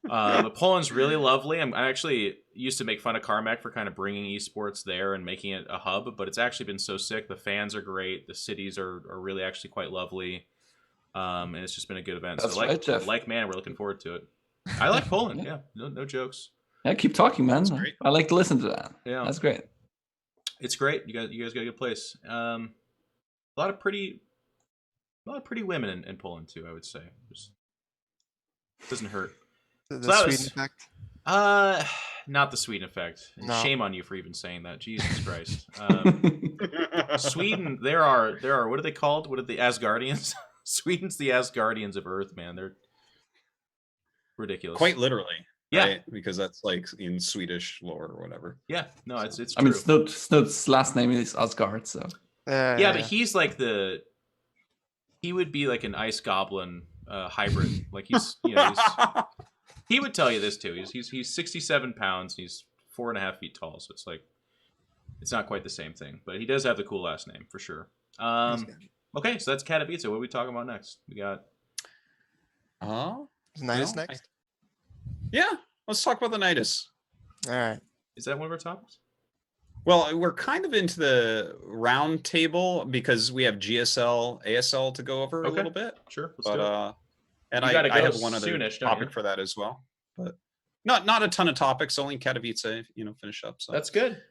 Speaker 13: but Poland's really lovely. I actually used to make fun of Carmack for kind of bringing esports there and making it a hub, but it's actually been so sick. The fans are great. The cities are really actually quite lovely. And it's just been a good event.
Speaker 3: That's
Speaker 13: so
Speaker 3: right, Jeff.
Speaker 13: man, we're looking forward to it. I like Poland. Yeah, no jokes.
Speaker 3: Yeah, keep talking, man. I like to listen to that.
Speaker 13: Yeah,
Speaker 3: that's great.
Speaker 13: It's great. You guys got a good place. A lot of pretty women in Poland too, I would say. Doesn't hurt.
Speaker 2: The Sweden effect?
Speaker 13: Not the Sweden effect.
Speaker 2: No.
Speaker 13: Shame on you for even saying that. Jesus Christ. Sweden, there are what are they called? What are the Asgardians? Sweden's the Asgardians of Earth, man. They're ridiculous.
Speaker 1: Quite literally.
Speaker 13: Yeah.
Speaker 1: Right? Because that's like in Swedish lore or whatever.
Speaker 13: Yeah. No, it's true.
Speaker 3: I mean, Snowd's last name is Asgard, so.
Speaker 13: Yeah, but he's like he would be like an ice goblin hybrid. Like he would tell you this too. He's 67 pounds. He's 4.5 feet tall. So it's like, it's not quite the same thing, but he does have the cool last name for sure. Okay, so that's Katowice. What are we talking about next? We got.
Speaker 2: Nidus next.
Speaker 1: Yeah, let's talk about the Nidus.
Speaker 2: All right.
Speaker 13: Is that one of our topics?
Speaker 1: Well, we're kind of into the round table because we have GSL, ASL to go over a little bit.
Speaker 13: Sure, let's do it.
Speaker 1: And I have one other topic for that as well, but not a ton of topics. Only Katowice, finish up. So
Speaker 13: that's good.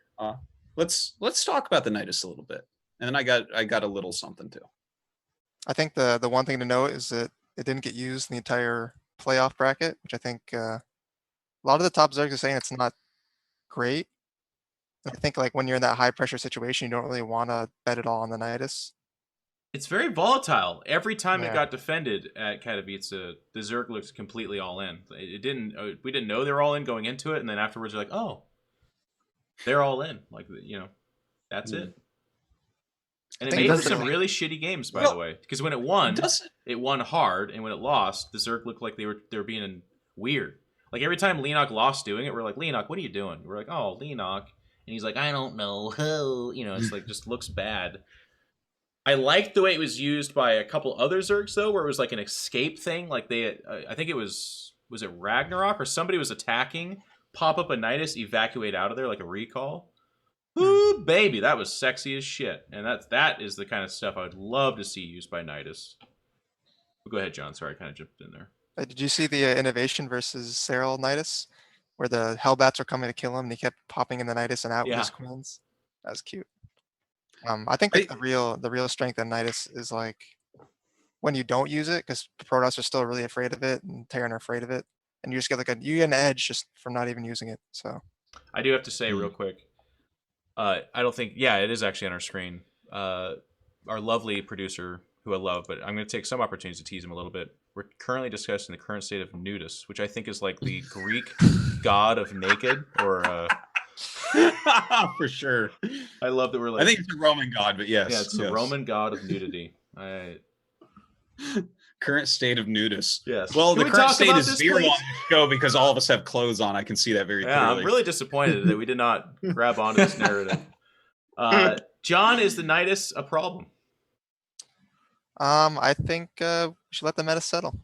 Speaker 1: Let's talk about the Nidus a little bit, and then I got a little something too.
Speaker 2: I think the one thing to note is that it didn't get used in the entire playoff bracket, which I think a lot of the top Zergs are saying it's not great. I think like when you're in that high pressure situation, you don't really want to bet it all on the Nidus.
Speaker 13: It's very volatile. Every time it got defended at Katowice, the Zerg looks completely all in. We didn't know they were all in going into it, and then afterwards you're like, oh, they're all in. Like, that's it. And it made for some really shitty games, by the way, because when it won hard, and when it lost, the Zerg looked like they were being weird. Like every time Leonok lost doing it, we're like, Leonok, what are you doing? We're like, oh, Leonok. And he's like, I don't know. It's like, just looks bad. I liked the way it was used by a couple other Zergs, though, where it was like an escape thing. Like I think it was it Ragnarok or somebody was attacking, pop up a Nidus, evacuate out of there like a recall. Ooh, baby, that was sexy as shit. And that is the kind of stuff I would love to see used by Nidus. Well, go ahead, John. Sorry, I kind of jumped in there.
Speaker 2: Did you see the innovation versus Cyril Nidus? Where the Hellbats were coming to kill him, and he kept popping in the Nidus and out with his queens. That was cute. I think the real strength of Nidus is like when you don't use it, because Protoss are still really afraid of it, and Terran are afraid of it, and you just get you get an edge just from not even using it. So
Speaker 13: I do have to say real quick, I don't think it is actually on our screen. Our lovely producer, who I love, but I'm going to take some opportunities to tease him a little bit. We're currently discussing the current state of Nudus, which I think is like the Greek god of naked, or
Speaker 1: for sure.
Speaker 13: I love that we're like.
Speaker 1: I think it's a Roman god, but yes,
Speaker 13: yeah, it's the Roman god of nudity.
Speaker 1: Current state of Nudus.
Speaker 13: Yes.
Speaker 1: Well,
Speaker 13: Can
Speaker 1: the
Speaker 13: we
Speaker 1: current
Speaker 13: talk
Speaker 1: state
Speaker 13: about
Speaker 1: is
Speaker 13: this,
Speaker 1: zero
Speaker 13: please?
Speaker 1: on the show because all of us have clothes on. I can see that very clearly.
Speaker 13: I'm really disappointed that we did not grab onto this narrative. John, is the Nidus a problem?
Speaker 2: I think we should let the meta settle.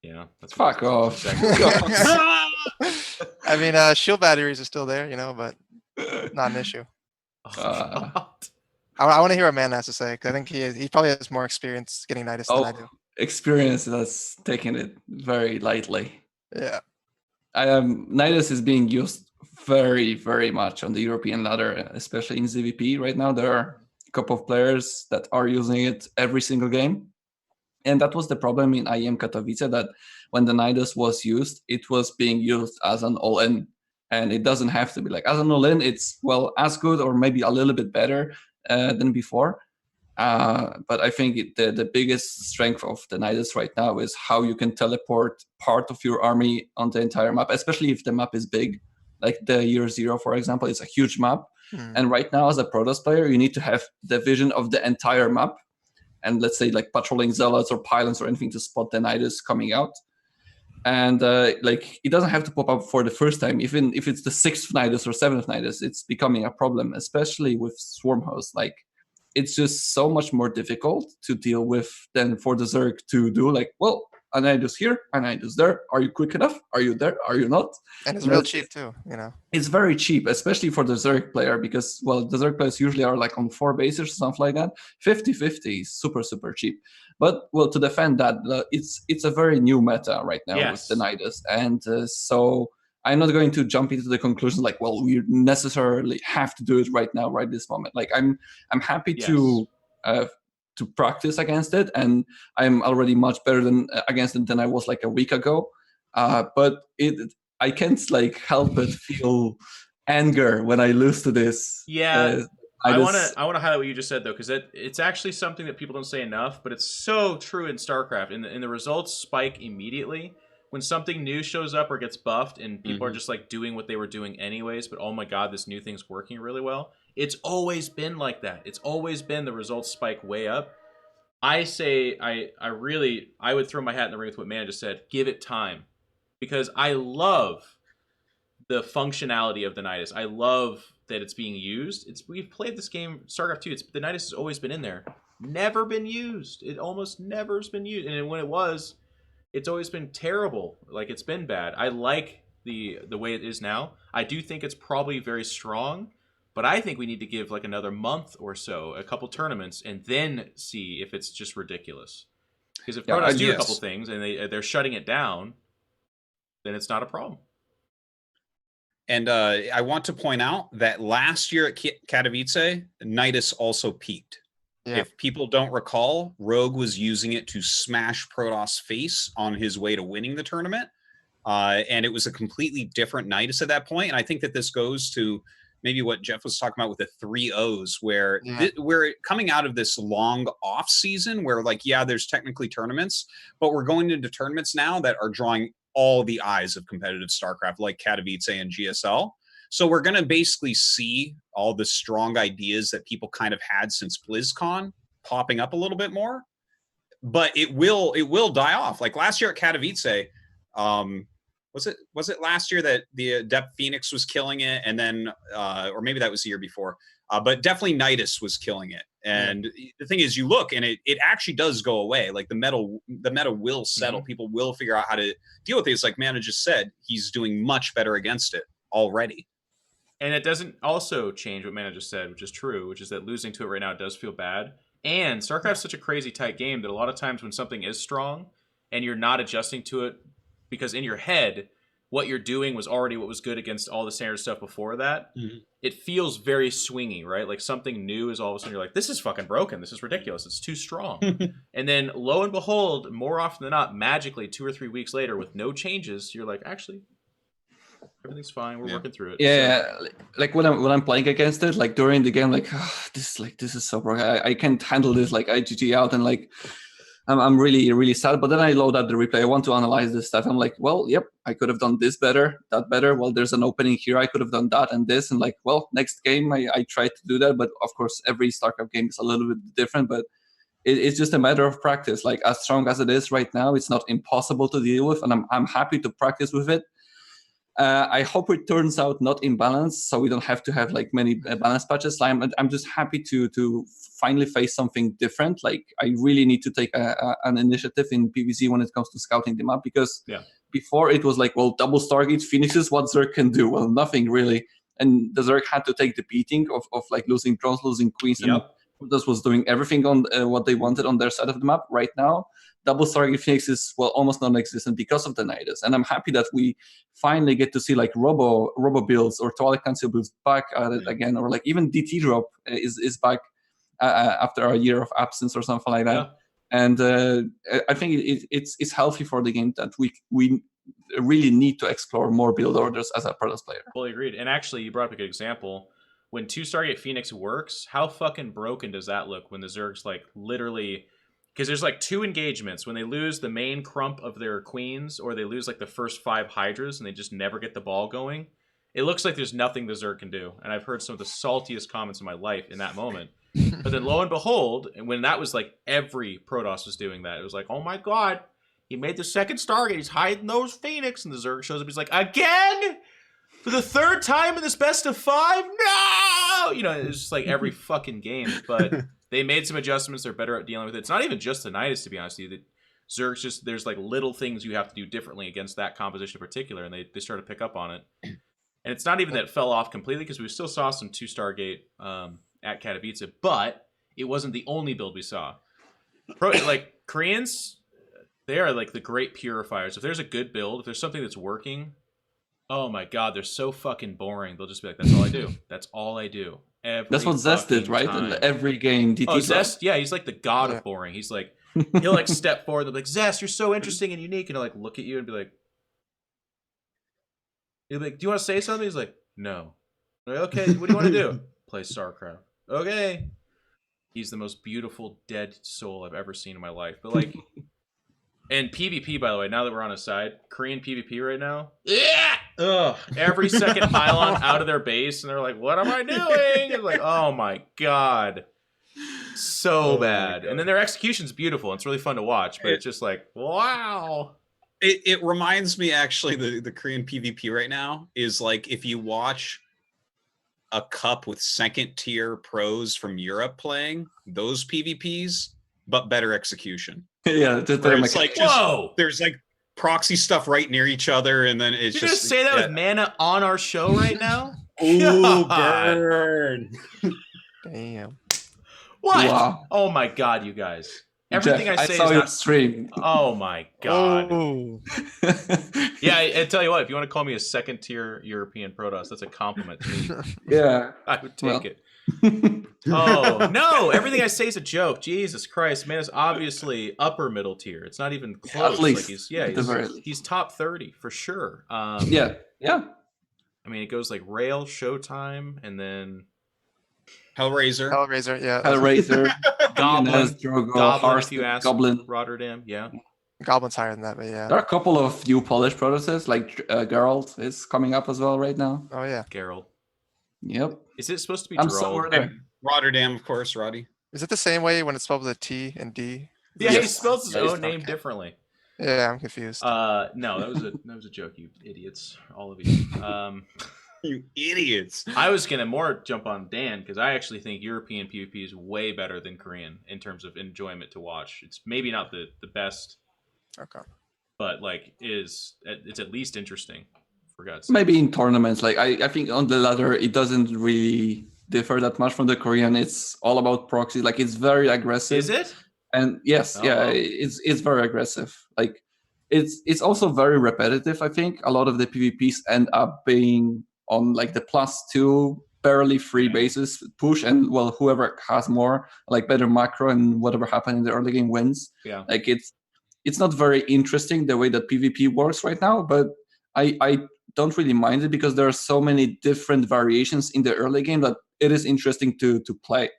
Speaker 13: Yeah, that's
Speaker 3: fuck off.
Speaker 2: I mean, shield batteries are still there, but not an issue. I want to hear what Man has to say, because I think he probably has more experience getting Nidus than I do.
Speaker 3: Experience that's taking it very lightly.
Speaker 2: Yeah.
Speaker 3: Nidus is being used very, very much on the European ladder, especially in ZVP right now. There are a couple of players that are using it every single game. And that was the problem in IEM Katowice, that when the Nidus was used, it was being used as an all-in. And it doesn't have to be like, as an all-in, it's, well, as good or maybe a little bit better than before. But I think the biggest strength of the Nidus right now is how you can teleport part of your army on the entire map, especially if the map is big. Like the Year Zero, for example, is a huge map. And right now, as a Protoss player, you need to have the vision of the entire map. And let's say like patrolling zealots or pylons or anything to spot the Nidus coming out. And like it doesn't have to pop up for the first time. Even if it's the 6th Nidus or 7th Nidus, it's becoming a problem, especially with Swarm hosts. Like it's just so much more difficult to deal with than for the Zerg to do. Like, well, a Nidus here, a Nidus there. Are you quick enough? Are you there? Are you not?
Speaker 2: And it's real cheap too, you know.
Speaker 3: It's very cheap, especially for the Zerg player, because, well, the Zerg players usually are like on 4 bases or something like that. 50-50 is super, super cheap. But, well, to defend that, it's a very new meta right now with the Nidus. And so I'm not going to jump into the conclusion like, well, we necessarily have to do it right now, right this moment. Like, I'm happy to practice against it, and I'm already much better against it than I was like a week ago. But I can't like help but feel anger when I lose to this.
Speaker 13: Yeah, I want to highlight what you just said though, because it's actually something that people don't say enough, but it's so true in StarCraft. And the results spike immediately when something new shows up or gets buffed, and people are just like doing what they were doing anyways. But oh my god, this new thing's working really well. It's always been like that. It's always been the results spike way up. I say I would throw my hat in the ring with what Mana just said. Give it time. Because I love the functionality of the Nidus. I love that it's being used. We've played this game, StarCraft 2. The Nidus has always been in there. Never been used. It almost never has been used. And when it was, it's always been terrible. Like, it's been bad. I like the way it is now. I do think it's probably very strong. But I think we need to give like another month or so, a couple tournaments, and then see if it's just ridiculous. Because if Protoss do a couple things and they're shutting it down, then it's not a problem.
Speaker 1: And I want to point out that last year at Katowice, Nidus also peaked. Yeah. If people don't recall, Rogue was using it to smash Protoss face on his way to winning the tournament. And it was a completely different Nidus at that point. And I think that this goes to maybe what Jeff was talking about with the 3 O's, where we're coming out of this long off season where, like, yeah, there's technically tournaments, but we're going into tournaments now that are drawing all the eyes of competitive StarCraft, like Katowice and GSL. So we're going to basically see all the strong ideas that people kind of had since BlizzCon popping up a little bit more, but it will die off. Like last year at Katowice, was it last year that the Adept Phoenix was killing it, and then or maybe that was the year before, but definitely Nidus was killing it. And the thing is, you look and it actually does go away. Like the meta will settle. People will figure out how to deal with it. It's like Mana just said, he's doing much better against it already.
Speaker 13: And it doesn't also change what Mana just said, which is true, which is that losing to it right now does feel bad. And StarCraft's such a crazy tight game that a lot of times when something is strong and you're not adjusting to it, because in your head, what you're doing was already what was good against all the standard stuff before that, it feels very swingy, right? Like something new is all of a sudden you're like, this is fucking broken. This is ridiculous. It's too strong. And then lo and behold, more often than not, magically 2 or 3 weeks later with no changes, you're like, actually, everything's fine. We're working through it.
Speaker 3: Yeah, so. Like when I'm playing against it, like during the game, like this is so broken. I can't handle this. Like I GG out and like I'm really, really sad. But then I load up the replay. I want to analyze this stuff. I'm like, well, yep, I could have done this better, that better. Well, there's an opening here. I could have done that and this. And like, well, next game I tried to do that. But of course, every StarCraft game is a little bit different. But it's just a matter of practice. Like as strong as it is right now, it's not impossible to deal with. And I'm happy to practice with it. I hope it turns out not imbalanced, so we don't have to have like many balance patches. I'm just happy to finally face something different. Like I really need to take an initiative in PvZ when it comes to scouting the map, because before it was like, well, double Stargate finishes what Zerg can do. Well, nothing really. And the Zerg had to take the beating of like losing drones, losing queens, and Protoss was doing everything on what they wanted on their side of the map. Right now, double Stargate Phoenix is almost non-existent because of the Nidus. And I'm happy that we finally get to see like Robo builds or Twilight Council builds back at it again, or like even DT drop is back after a year of absence or something like that.
Speaker 13: Yeah.
Speaker 3: And I think it's healthy for the game that we really need to explore more build orders as a Protoss player.
Speaker 13: Fully agreed. And actually, you brought up a good example. When 2 Stargate Phoenix works, how fucking broken does that look when the Zergs like literally... Because there's like 2 engagements. When they lose the main crump of their queens, or they lose like the first 5 Hydras and they just never get the ball going, it looks like there's nothing the Zerg can do. And I've heard some of the saltiest comments in my life in that moment. But then lo and behold, and when that was like every Protoss was doing that, it was like, oh my god, he made the 2nd Stargate, he's hiding those Phoenix, and the Zerg shows up, he's like, again? For the 3rd time in this best of 5? No! You know, it's just like every fucking game. But they made some adjustments, they're better at dealing with it. It's not even just the Nidus, to be honest with you. Zerg's just, there's like little things you have to do differently against that composition in particular, and they started to pick up on it. And it's not even that it fell off completely, because we still saw some 2 Stargate at Katowice, but it wasn't the only build we saw. Like, Koreans, they are like the great purifiers. If there's a good build, if there's something that's working, oh my god, they're so fucking boring. They'll just be like, that's all I do. That's all I do.
Speaker 3: That's what Zest did, right? In every game. DT
Speaker 13: Zest, yeah, he's like the god of boring. He's like, he'll like step forward and be like, Zest, you're so interesting and unique. And he'll like look at you and be like, do you want to say something? He's like, no. Like, okay, what do you want to do? Play StarCraft. Okay. He's the most beautiful dead soul I've ever seen in my life. But like, and PvP, by the way, now that we're on his side, Korean PvP right now, yeah, ugh, every second pylon out of their base, and they're like, what am I doing? It's like, oh my god, so bad. And then their execution's beautiful. It's really fun to watch, but it's just like, wow.
Speaker 1: It reminds me, actually, the Korean PvP right now is like if you watch a cup with 2nd tier pros from Europe playing those PvPs, but better execution.
Speaker 3: Yeah,
Speaker 1: it's like whoa, there's like proxy stuff right near each other, and then it's
Speaker 13: You're just say that with Mana on our show right now.
Speaker 1: Ooh, burn!
Speaker 2: Damn.
Speaker 13: What?
Speaker 3: Wow.
Speaker 13: Oh my god, you guys! Everything
Speaker 3: Jeff,
Speaker 13: I say
Speaker 3: saw
Speaker 13: is
Speaker 3: your
Speaker 13: not...
Speaker 3: stream.
Speaker 13: Oh my god.
Speaker 2: Oh.
Speaker 13: Yeah, I tell you what, if you want to call me a 2nd tier European Protoss, that's a compliment to me.
Speaker 3: Yeah,
Speaker 13: I would take it. Oh no! Everything I say is a joke. Jesus Christ, man, is obviously upper middle tier. It's not even close.
Speaker 3: At least,
Speaker 13: like he's top 30 for sure.
Speaker 3: Yeah.
Speaker 13: I mean, it goes like Rail, Showtime, and then
Speaker 1: Hellraiser,
Speaker 2: yeah.
Speaker 3: Hellraiser,
Speaker 13: Goblin,
Speaker 3: Drogo,
Speaker 13: if you ask
Speaker 3: Goblin,
Speaker 13: Rotterdam, yeah.
Speaker 2: Goblin's higher than that, but yeah.
Speaker 3: There are a couple of new Polish Protosses, like Geralt is coming up as well right now.
Speaker 2: Oh yeah,
Speaker 13: Geralt.
Speaker 3: Yep.
Speaker 13: Is it supposed to be
Speaker 1: Geralt? Rotterdam, of course, Roddy.
Speaker 2: Is it the same way when it's spelled with a T and D?
Speaker 13: Yeah, he spells his own name differently.
Speaker 2: Yeah, I'm confused.
Speaker 13: No, that was a joke, you idiots, all of you.
Speaker 1: You idiots.
Speaker 13: I was gonna more jump on Dan because I actually think European PvP is way better than Korean in terms of enjoyment to watch. It's maybe not the best,
Speaker 2: okay,
Speaker 13: but like it's at least interesting. For God's sake.
Speaker 3: Maybe in tournaments, like I think on the latter it doesn't really differ that much from the Korean. It's all about proxy. Like it's very aggressive.
Speaker 13: Is it?
Speaker 3: And yes, it's very aggressive. Like it's also very repetitive. I think a lot of the PvPs end up being on like the +2 barely free basis push, and well, whoever has more like better macro and whatever happened in the early game wins.
Speaker 13: Yeah,
Speaker 3: like it's not very interesting the way that PvP works right now, but I don't really mind it because there are so many different variations in the early game that it is interesting to play.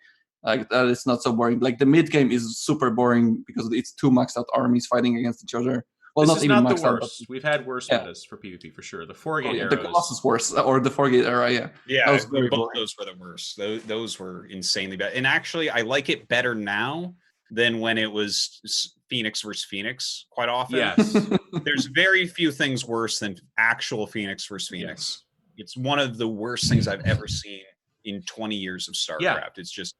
Speaker 3: Like that is not so boring. Like the mid game is super boring because it's 2 maxed out armies fighting against each other. Well,
Speaker 13: this
Speaker 3: not
Speaker 13: is
Speaker 3: even
Speaker 13: not
Speaker 3: maxed
Speaker 13: the
Speaker 3: out.
Speaker 13: worst. We've had worse metas for PvP for sure. The 4-gate era.
Speaker 3: The Colossus worse, or the 4-gate era, yeah.
Speaker 1: Yeah,
Speaker 3: that was
Speaker 1: both those were the worst. Those were insanely bad. And actually, I like it better now than when it was Phoenix versus Phoenix quite often.
Speaker 13: Yes.
Speaker 1: There's very few things worse than actual Phoenix versus Phoenix. Yes. It's one of the worst things I've ever seen in 20 years of StarCraft. Yeah. It's just,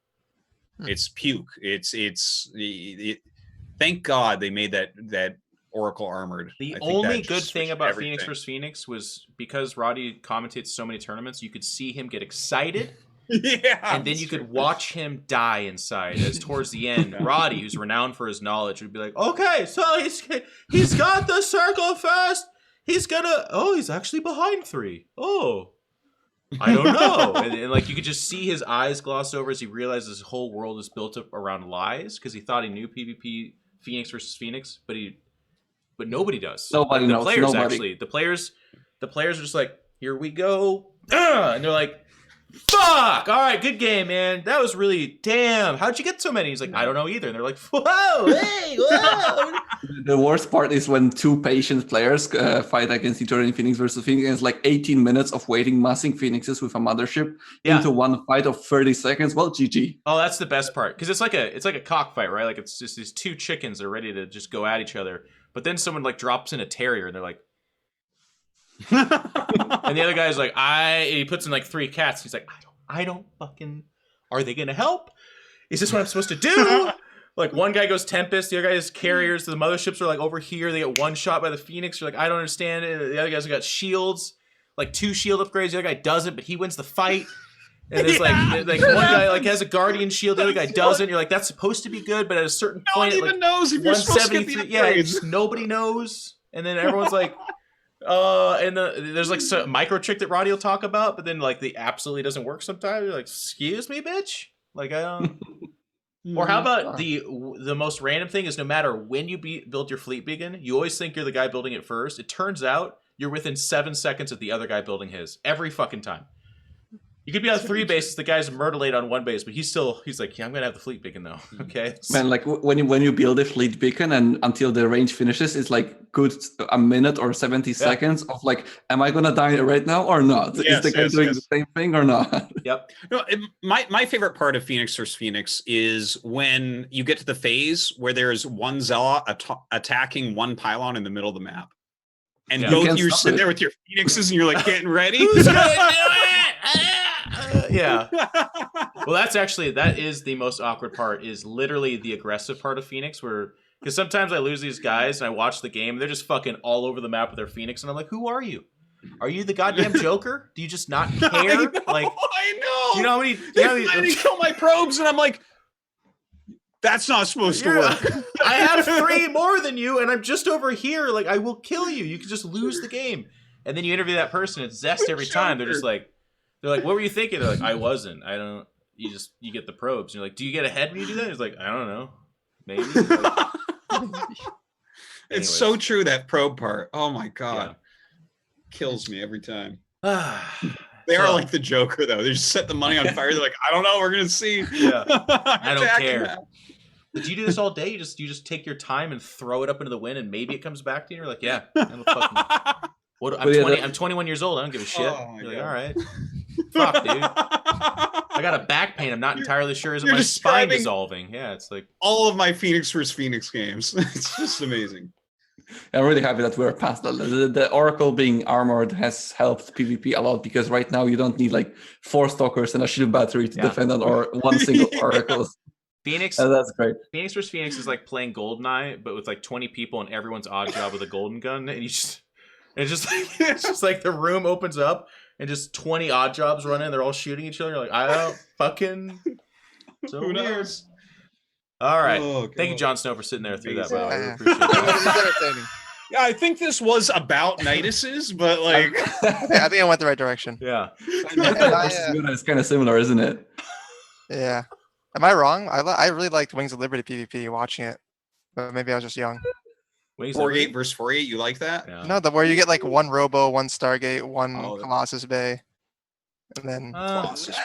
Speaker 1: it's puke. Thank God they made that Oracle Armored.
Speaker 13: The only good thing about Phoenix vs. Phoenix was because Roddy commentates so many tournaments, you could see him get excited
Speaker 1: Yeah.
Speaker 13: And then you could watch him die inside. As towards the end, Roddy, who's renowned for his knowledge, would be like, "Okay, so he's got the circle first. He's gonna. Oh, he's actually behind 3. Oh, I don't know." And like you could just see his eyes gloss over as he realizes his whole world is built up around lies because he thought he knew PvP Phoenix versus Phoenix, but nobody does.
Speaker 3: Nobody knows.
Speaker 13: The players
Speaker 3: Nobody.
Speaker 13: actually. The players are just like, "Here we go," and they're like, "Fuck! All right, good game, man. That was really damn. How'd you get so many?" He's like, "I don't know either." And they're like, "Whoa, hey, whoa!"
Speaker 3: The worst part is when 2 patient players fight against each other in Phoenix versus Phoenix, and it's like 18 minutes of waiting, massing Phoenixes with a mothership into one fight of 30 seconds. Well, GG.
Speaker 13: Oh, that's the best part because it's like a cockfight, right? Like it's just these 2 chickens that are ready to just go at each other, but then someone like drops in a terrier, and they're like. And the other guy's like, he puts in like 3 cats. He's like, I don't fucking. Are they gonna help? Is this what I'm supposed to do? Like one guy goes Tempest, the other guy is carriers. The motherships are like over here. They get one shot by the Phoenix. You're like, I don't understand it. The other guys have got shields, like 2 shield upgrades. The other guy doesn't, but he wins the fight. And there's like one guy like has a guardian shield, the other guy doesn't. You're like, that's supposed to be good, but at a certain point,
Speaker 1: no one even knows if you're supposed to get the upgrades.
Speaker 13: Nobody knows. And then everyone's like. And there's like some micro trick that Roddy will talk about, but then like the absolutely doesn't work sometimes. You're like, excuse me, bitch. Like I don't. Or how about the most random thing is no matter when you build your fleet beacon, you always think you're the guy building it first. It turns out you're within 7 seconds of the other guy building his every fucking time. You could be on 3 bases. The guy's murderlate on 1 base, but he's like, yeah, I'm gonna have the fleet beacon though. Okay.
Speaker 3: Man, like when you build a fleet beacon and until the range finishes, it's like good a minute or 70 seconds of like, am I gonna die right now or not? Is the guy doing the same thing or not?
Speaker 13: Yep.
Speaker 1: No, my favorite part of Phoenix versus Phoenix is when you get to the phase where there's one Zealot attacking one Pylon in the middle of the map, and both of you are sitting there with your Phoenixes and you're like getting ready.
Speaker 13: Who's gonna do it? Yeah. Well, that is the most awkward part, is literally the aggressive part of Phoenix, where because sometimes I lose these guys and I watch the game, they're just fucking all over the map with their Phoenix, and I'm like, who are you? Are you the goddamn Joker? Do you just not care?
Speaker 1: I know.
Speaker 13: Do you know how many?
Speaker 1: They kill my probes, and I'm like, that's not supposed to work.
Speaker 13: I have 3 more than you, and I'm just over here. Like, I will kill you. You can just lose the game. And then you interview that person. It's zest every time. They're just like. They're like, what were you thinking? They're like, I wasn't. I don't. You get the probes. And you're like, do you get ahead when you do that? He's like, I don't know. Maybe. Like,
Speaker 1: it's so true, that probe part. Oh my god, kills me every time. They are like the Joker though. They just set the money on fire. They're like, I don't know. We're gonna see.
Speaker 13: Yeah. I don't care. But do you do this all day? You just take your time and throw it up into the wind, and maybe it comes back to you. And you're like, yeah. I'm 21 years old. I don't give a shit. You're like, all right. Fuck, dude. I got a back pain. I'm not entirely sure. Is it my spine dissolving? Yeah, it's like
Speaker 1: all of my Phoenix versus Phoenix games. It's just amazing.
Speaker 3: I'm really happy that we're past that. The Oracle being armored has helped PvP a lot, because right now you don't need like 4 stalkers and a shield battery to defend on or one single Oracle.
Speaker 13: Phoenix.
Speaker 3: That's great.
Speaker 13: Phoenix versus Phoenix is like playing GoldenEye, but with like 20 people and everyone's odd job with a golden gun, and it's just like the room opens up and just 20 odd jobs run in. They're all shooting each other. You're like, I don't fucking. So who knows? All right. Thank you, JonSnow, for sitting there through that. Wow, I really appreciate that.
Speaker 1: Yeah, I think this was about Nidus's, but like,
Speaker 2: I think I went the right direction.
Speaker 13: Yeah.
Speaker 3: It's kind of similar, isn't it?
Speaker 2: Yeah. Am I wrong? I really liked Wings of Liberty PvP watching it, but maybe I was just young.
Speaker 1: 48 versus 48, you like that?
Speaker 2: Yeah. No, where you get like 1 Robo, 1 Stargate, 1 Colossus Bay, and then
Speaker 1: Colossus.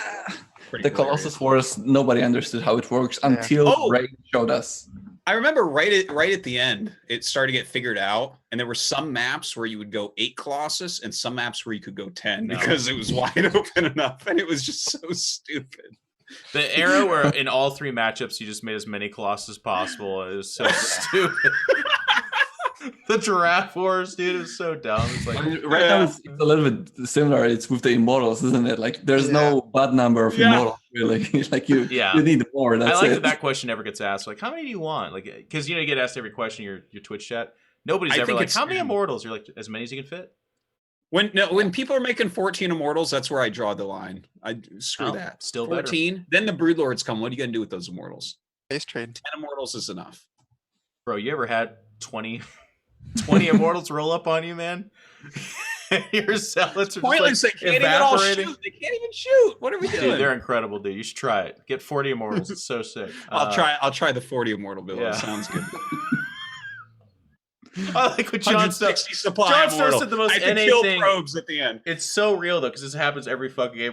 Speaker 3: The Colossus Wars, nobody understood how it works until Ray showed us.
Speaker 1: I remember right at the end, it started to get figured out, and there were some maps where you would go 8 Colossus, and some maps where you could go 10 because it was wide open enough, and it was just so stupid.
Speaker 13: The era where in all 3 matchups you just made as many Colossus as possible is so stupid. The Giraffe Wars, dude, is so dumb. It's like
Speaker 3: right now it's a little bit similar. It's with the Immortals, isn't it? Like there's no bad number of Immortals really. Like you need more. That's
Speaker 13: I like
Speaker 3: it.
Speaker 13: that question never gets asked. Like, how many do you want? Like, because you get asked every question in your Twitch chat. Nobody's ever like, how many Immortals? You're like, as many as you can fit.
Speaker 1: When people are making 14 immortals, that's where I draw the line. Screw that.
Speaker 13: Still
Speaker 1: 14.
Speaker 13: better.
Speaker 1: Then the Broodlords come. What are you gonna do with those immortals?
Speaker 2: Base trade.
Speaker 1: 10 immortals is enough.
Speaker 13: Bro, you ever had 20 immortals roll up on you, man? Your zealots are
Speaker 1: Pointless.
Speaker 13: just
Speaker 1: They
Speaker 13: like
Speaker 1: can't even all
Speaker 13: evaporating.
Speaker 1: shoot. They can't even shoot. What are we doing?
Speaker 13: Dude, they're incredible, dude. You should try it. Get 40 immortals. It's so sick.
Speaker 1: I'll try the 40 immortal build.
Speaker 13: Yeah.
Speaker 1: Sounds good.
Speaker 13: I like what JonSnow
Speaker 1: supply
Speaker 13: JonSnow
Speaker 1: immortal.
Speaker 13: said the most
Speaker 1: I have to
Speaker 13: NA
Speaker 1: kill
Speaker 13: thing.
Speaker 1: probes at the end.
Speaker 13: It's so real though, because this happens every fucking game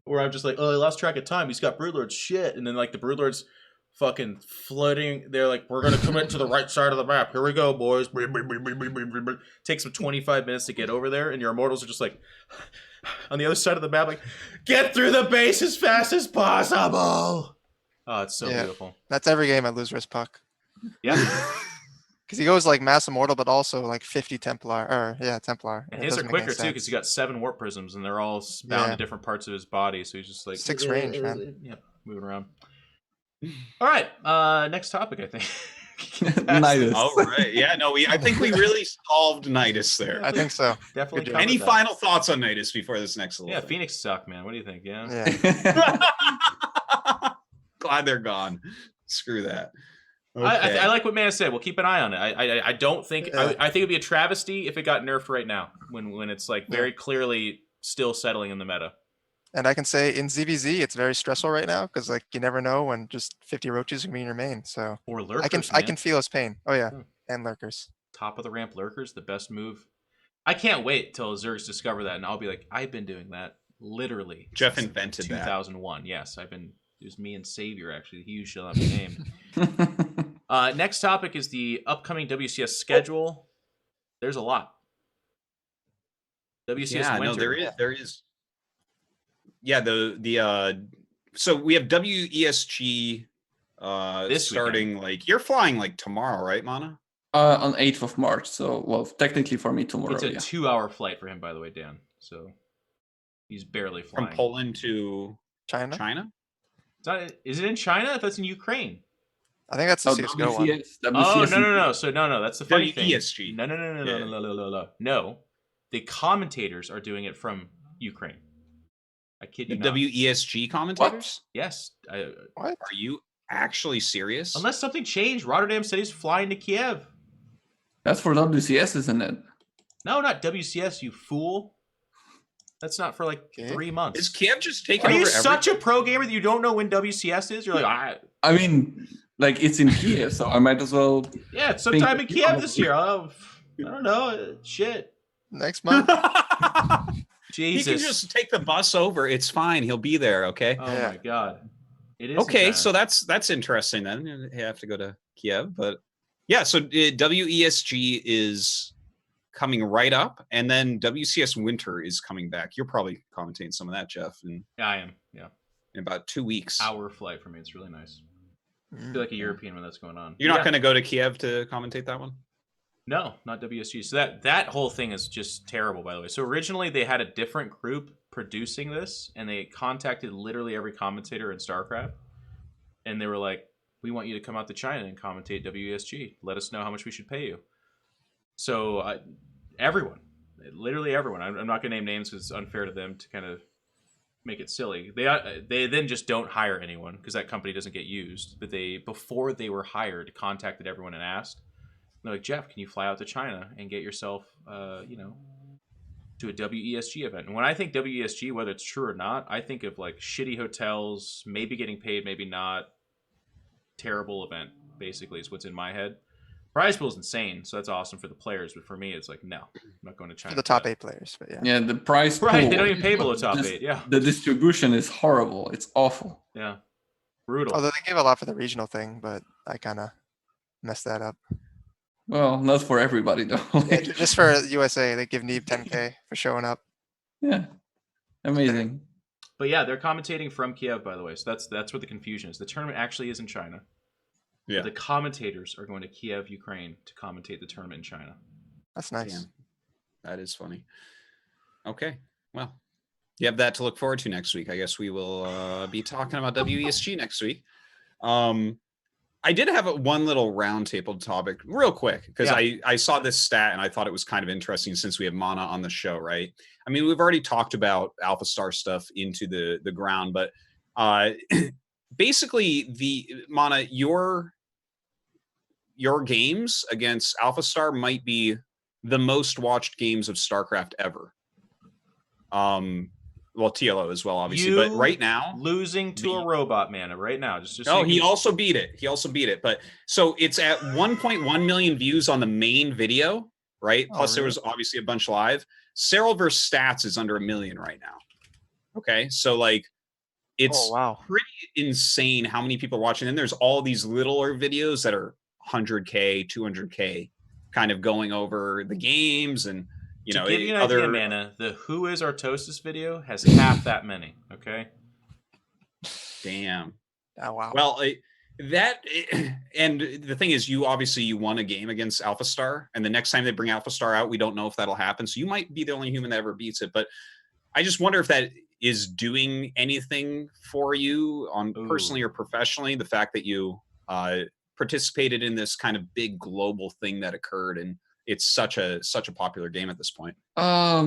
Speaker 13: where I'm just like, oh, I lost track of time. He's got Broodlords, shit, and then like the Broodlords fucking flooding. They're like, we're gonna commit to the right side of the map. Here we go, boys. Takes them 25 minutes to get over there, and your immortals are just like on the other side of the map, like, get through the base as fast as possible. Oh, it's so beautiful.
Speaker 2: That's every game I lose risk puck.
Speaker 13: Yeah.
Speaker 2: Because he goes like mass immortal, but also like 50 Templar. Templar.
Speaker 13: And his are quicker too, because he got 7 warp prisms, and they're all bound to different parts of his body. So he's just like
Speaker 2: 6 range, man.
Speaker 13: Yeah, moving around. All right, next topic, I think.
Speaker 3: Nidus.
Speaker 1: All right. Yeah. No. I think we really solved Nidus there.
Speaker 2: I think so.
Speaker 13: Definitely.
Speaker 1: Any final thoughts on Nidus before this next little?
Speaker 13: Yeah,
Speaker 1: thing?
Speaker 13: Phoenix suck, man. What do you think? Yeah.
Speaker 1: Glad they're gone. Screw that.
Speaker 13: I like what Mana said. We'll keep an eye on it. I don't think I think it'd be a travesty if it got nerfed right now when it's like very clearly still settling in the meta.
Speaker 2: And I can say in ZVZ it's very stressful right now because like you never know when just 50 roaches can be in your main. So
Speaker 13: or lurkers,
Speaker 2: I can feel his pain. Oh yeah, and lurkers.
Speaker 13: Top of the ramp lurkers, the best move. I can't wait till Zergs discover that, and I'll be like, I've been doing that literally.
Speaker 1: Jeff invented
Speaker 13: 2001. Yes, I've been. It was me and Savior actually. He shall not be named. Next topic is the upcoming WCS schedule. There's a lot. WCS winter.
Speaker 1: There is. Yeah, so we have WESG starting weekend. Like you're flying like tomorrow, right, Mana?
Speaker 3: On 8th of March. So well, technically for me tomorrow.
Speaker 13: It's a 2-hour flight for him, by the way, Dan. So he's barely flying.
Speaker 1: From Poland to China?
Speaker 13: Is it in China? That's in Ukraine.
Speaker 2: I think that's the CSGO one.
Speaker 13: Oh, no. So, no. That's the funny thing.
Speaker 1: WESG.
Speaker 13: No. No. The commentators are doing it from Ukraine. I kid you not.
Speaker 1: WESG commentators?
Speaker 13: What? Yes.
Speaker 2: What?
Speaker 1: Are you actually serious?
Speaker 13: Unless something changed. Rotterdam said he's flying to Kiev.
Speaker 3: That's for WCS, isn't it?
Speaker 13: No, not WCS, you fool. That's not for like 3 months.
Speaker 1: Is Kiev just taking over?
Speaker 13: Are you such a pro gamer that you don't know when WCS is? You're like,
Speaker 3: I mean, like it's in Kiev, so I might as well.
Speaker 13: Yeah, it's sometime in Kiev this year. I don't know. Shit.
Speaker 2: Next month.
Speaker 13: Jesus.
Speaker 1: He can just take the bus over. It's fine. He'll be there. Okay.
Speaker 13: Oh my God. It is
Speaker 1: okay. So that's interesting. Then you have to go to Kiev, but yeah. So WESG is coming right up, and then WCS Winter is coming back. You're probably commentating some of that, Jeff. And
Speaker 13: yeah, I am. Yeah.
Speaker 1: In about 2 weeks.
Speaker 13: Hour flight for me. It's really nice. I feel like a European when that's going on.
Speaker 1: You're not going to go to Kiev to commentate that one?
Speaker 13: No, not WSG. So that whole thing is just terrible, by the way. So originally they had a different group producing this, and they contacted literally every commentator in StarCraft, and they were like, "We want you to come out to China and commentate WSG. Let us know how much we should pay you." So everyone, literally everyone. I'm not going to name names because it's unfair to them to kind of make it silly. They then just don't hire anyone because that company doesn't get used. But before they were hired, contacted everyone and asked. They're like, Jeff, can you fly out to China and get yourself, to a WESG event? And when I think WESG, whether it's true or not, I think of like shitty hotels, maybe getting paid, maybe not. Terrible event, basically, is what's in my head. Prize pool is insane, so that's awesome for the players. But for me, it's like, no, I'm not going to China.
Speaker 2: For the top 8 players, but yeah.
Speaker 3: Yeah, the prize pool.
Speaker 13: Right, they don't even pay below top 8. Yeah.
Speaker 3: The distribution is horrible. It's awful.
Speaker 13: Yeah. Brutal.
Speaker 2: Although they give a lot for the regional thing, but I kind of messed that up.
Speaker 3: Well, not for everybody though.
Speaker 2: Yeah, just for USA, they give Neeb 10K for showing up.
Speaker 3: Yeah, amazing.
Speaker 13: But yeah, they're commentating from Kiev, by the way. So that's what the confusion is. The tournament actually is in China.
Speaker 1: Yeah.
Speaker 13: The commentators are going to Kiev, Ukraine, to commentate the tournament in China.
Speaker 2: That's nice.
Speaker 1: Damn. That is funny. Okay, well, you have that to look forward to next week. I guess we will be talking about WESG next week. I did have one little roundtable topic real quick because I saw this stat and I thought it was kind of interesting since we have Mana on the show, right? I mean, we've already talked about Alpha Star stuff into the ground, but basically Mana, your games against Alpha Star might be the most watched games of StarCraft ever. Well, TLO as well, obviously, but right now
Speaker 13: losing to a robot Mana right now. Just
Speaker 1: oh, he also beat it. He also beat it, but so it's at 1.1 million views on the main video, right? Plus, there was obviously a bunch live. Serral versus Stats is under 1 million right now. Okay, so like, it's pretty insane how many people are watching. And there's all these littler videos that are 100K, 200K, kind of going over the games and.
Speaker 13: To give you an idea, Mana, the Who is Artosis video has half that many, okay?
Speaker 1: Damn.
Speaker 2: Oh, wow.
Speaker 1: Well, and the thing is, you won a game against Alpha Star, and the next time they bring Alpha Star out, we don't know if that'll happen. So you might be the only human that ever beats it. But I just wonder if that is doing anything for you personally or professionally, the fact that you participated in this kind of big global thing that occurred and it's such a popular game at this point.
Speaker 3: I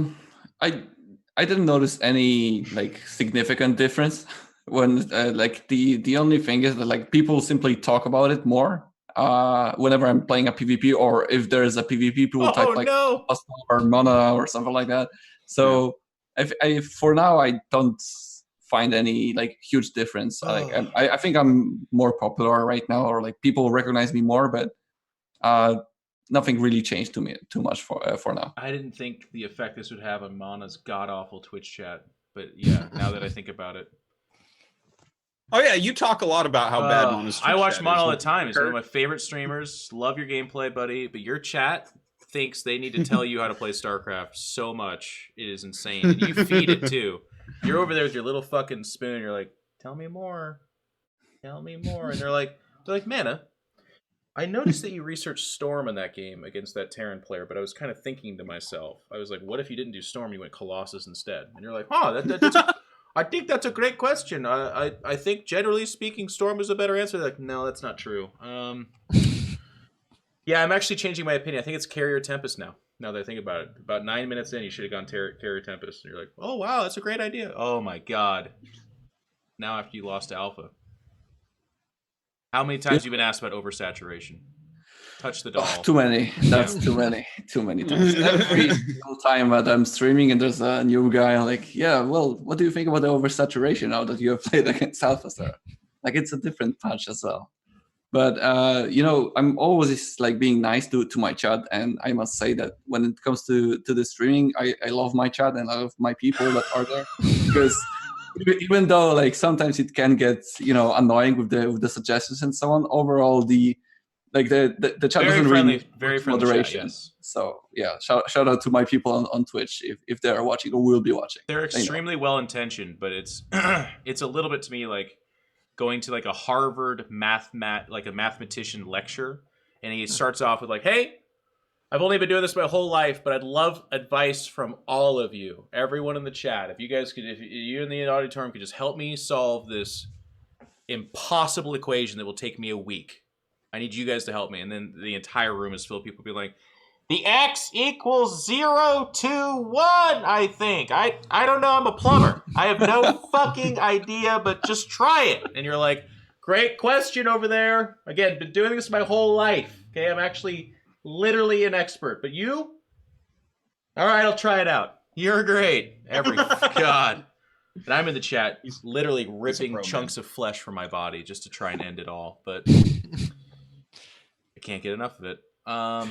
Speaker 3: didn't notice any like significant difference when like the only thing is that like people simply talk about it more whenever I'm playing a PvP, or if there's a PvP, people type like or Mana or something like that. So for now I don't find any like huge difference. Like I think I'm more popular right now, or like people recognize me more, but nothing really changed to me too much for now.
Speaker 13: I didn't think the effect this would have on Mana's god-awful Twitch chat, but yeah, now that I think about it.
Speaker 1: Oh yeah, you talk a lot about how bad Mana's Twitch
Speaker 13: I watch
Speaker 1: chat
Speaker 13: Mana
Speaker 1: is.
Speaker 13: all the time. He's one of my favorite streamers. Love your gameplay, buddy, but your chat thinks they need to tell you how to play StarCraft so much. It is insane. And you feed it too. You're over there with your little fucking spoon. You're like, tell me more. Tell me more. And they're like, Mana, I noticed that you researched Storm in that game against that Terran player, but I was kind of thinking to myself, I was like, what if you didn't do Storm, you went Colossus instead? And you're like, I think that's a great question. I think generally speaking, Storm is a better answer. Like, no, that's not true. Yeah, I'm actually changing my opinion. I think it's Carrier Tempest now that I think about it. About 9 minutes in, you should have gone Carrier Tempest. And you're like, oh, wow, that's a great idea. Oh, my God. Now after you lost to Alpha. How many times have you been asked about oversaturation? Touch the doll.
Speaker 3: Oh, too many. That's too many. Too many times. Every single time that I'm streaming and there's a new guy, I'm like, yeah, well, what do you think about the oversaturation now that you have played against Alpha Star? Like, it's a different punch as well. But, I'm always like being nice to my chat. And I must say that when it comes to the streaming, I love my chat and I love my people that are there. Because even though like sometimes it can get annoying with the suggestions and so on, overall the chat doesn't really
Speaker 13: very friendly
Speaker 3: moderation.
Speaker 13: Chat, yes.
Speaker 3: So yeah, shout out to my people on Twitch if they are watching or will be watching.
Speaker 13: They're extremely well intentioned, but it's it's a little bit to me like going to like a Harvard like a mathematician lecture, and he starts off with like, hey, I've only been doing this my whole life, but I'd love advice from all of you, everyone in the chat. If you guys could, if you in the auditorium could just help me solve this impossible equation that will take me a week. I need you guys to help me. And then the entire room is filled with people being like, the x equals 0 to 1, I think. I don't know, I'm a plumber. I have no fucking idea, but just try it. And you're like, great question over there. Again, been doing this my whole life. Okay, I'm actually literally an expert, but you? All right, I'll try it out. You're great. God. And I'm in the chat literally ripping chunks of flesh from my body just to try and end it all, but I can't get enough of it. All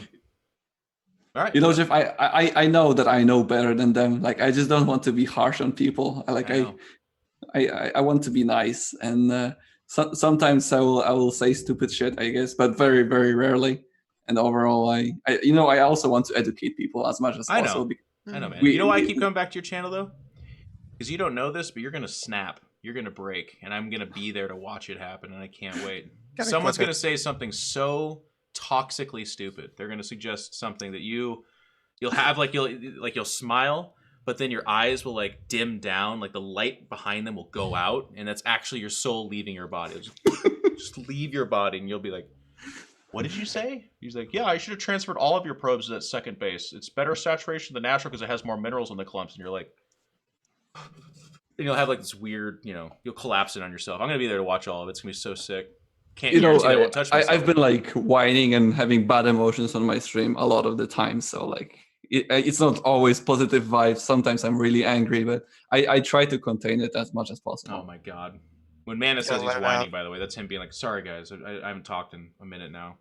Speaker 13: right.
Speaker 3: Jeff, I know that I know better than them. Like, I just don't want to be harsh on people. I want to be nice, and sometimes I will say stupid shit, I guess, but very, very rarely. And overall, I also want to educate people as much as possible.
Speaker 13: I know, man. You know why I keep coming back to your channel, though? Because you don't know this, but you're going to snap. You're going to break. And I'm going to be there to watch it happen, and I can't wait. Someone's going to say something so toxically stupid. They're going to suggest something that you'll have, you'll smile, but then your eyes will, like, dim down. Like, the light behind them will go out, and that's actually your soul leaving your body. just leave your body, and you'll be like, "What did you say?" He's like, "Yeah, I should have transferred all of your probes to that second base. It's better saturation than natural because it has more minerals in the clumps." And you're like, and you'll have like this weird, you'll collapse it on yourself. I'm gonna be there to watch all of it. It's gonna be so sick. Can't guarantee I won't touch myself.
Speaker 3: I've been like whining and having bad emotions on my stream a lot of the time. So like, it's not always positive vibes. Sometimes I'm really angry, but I try to contain it as much as possible.
Speaker 13: Oh my god. When Mana says he's whining, by the way, that's him being like, "Sorry guys, I haven't talked in a minute now."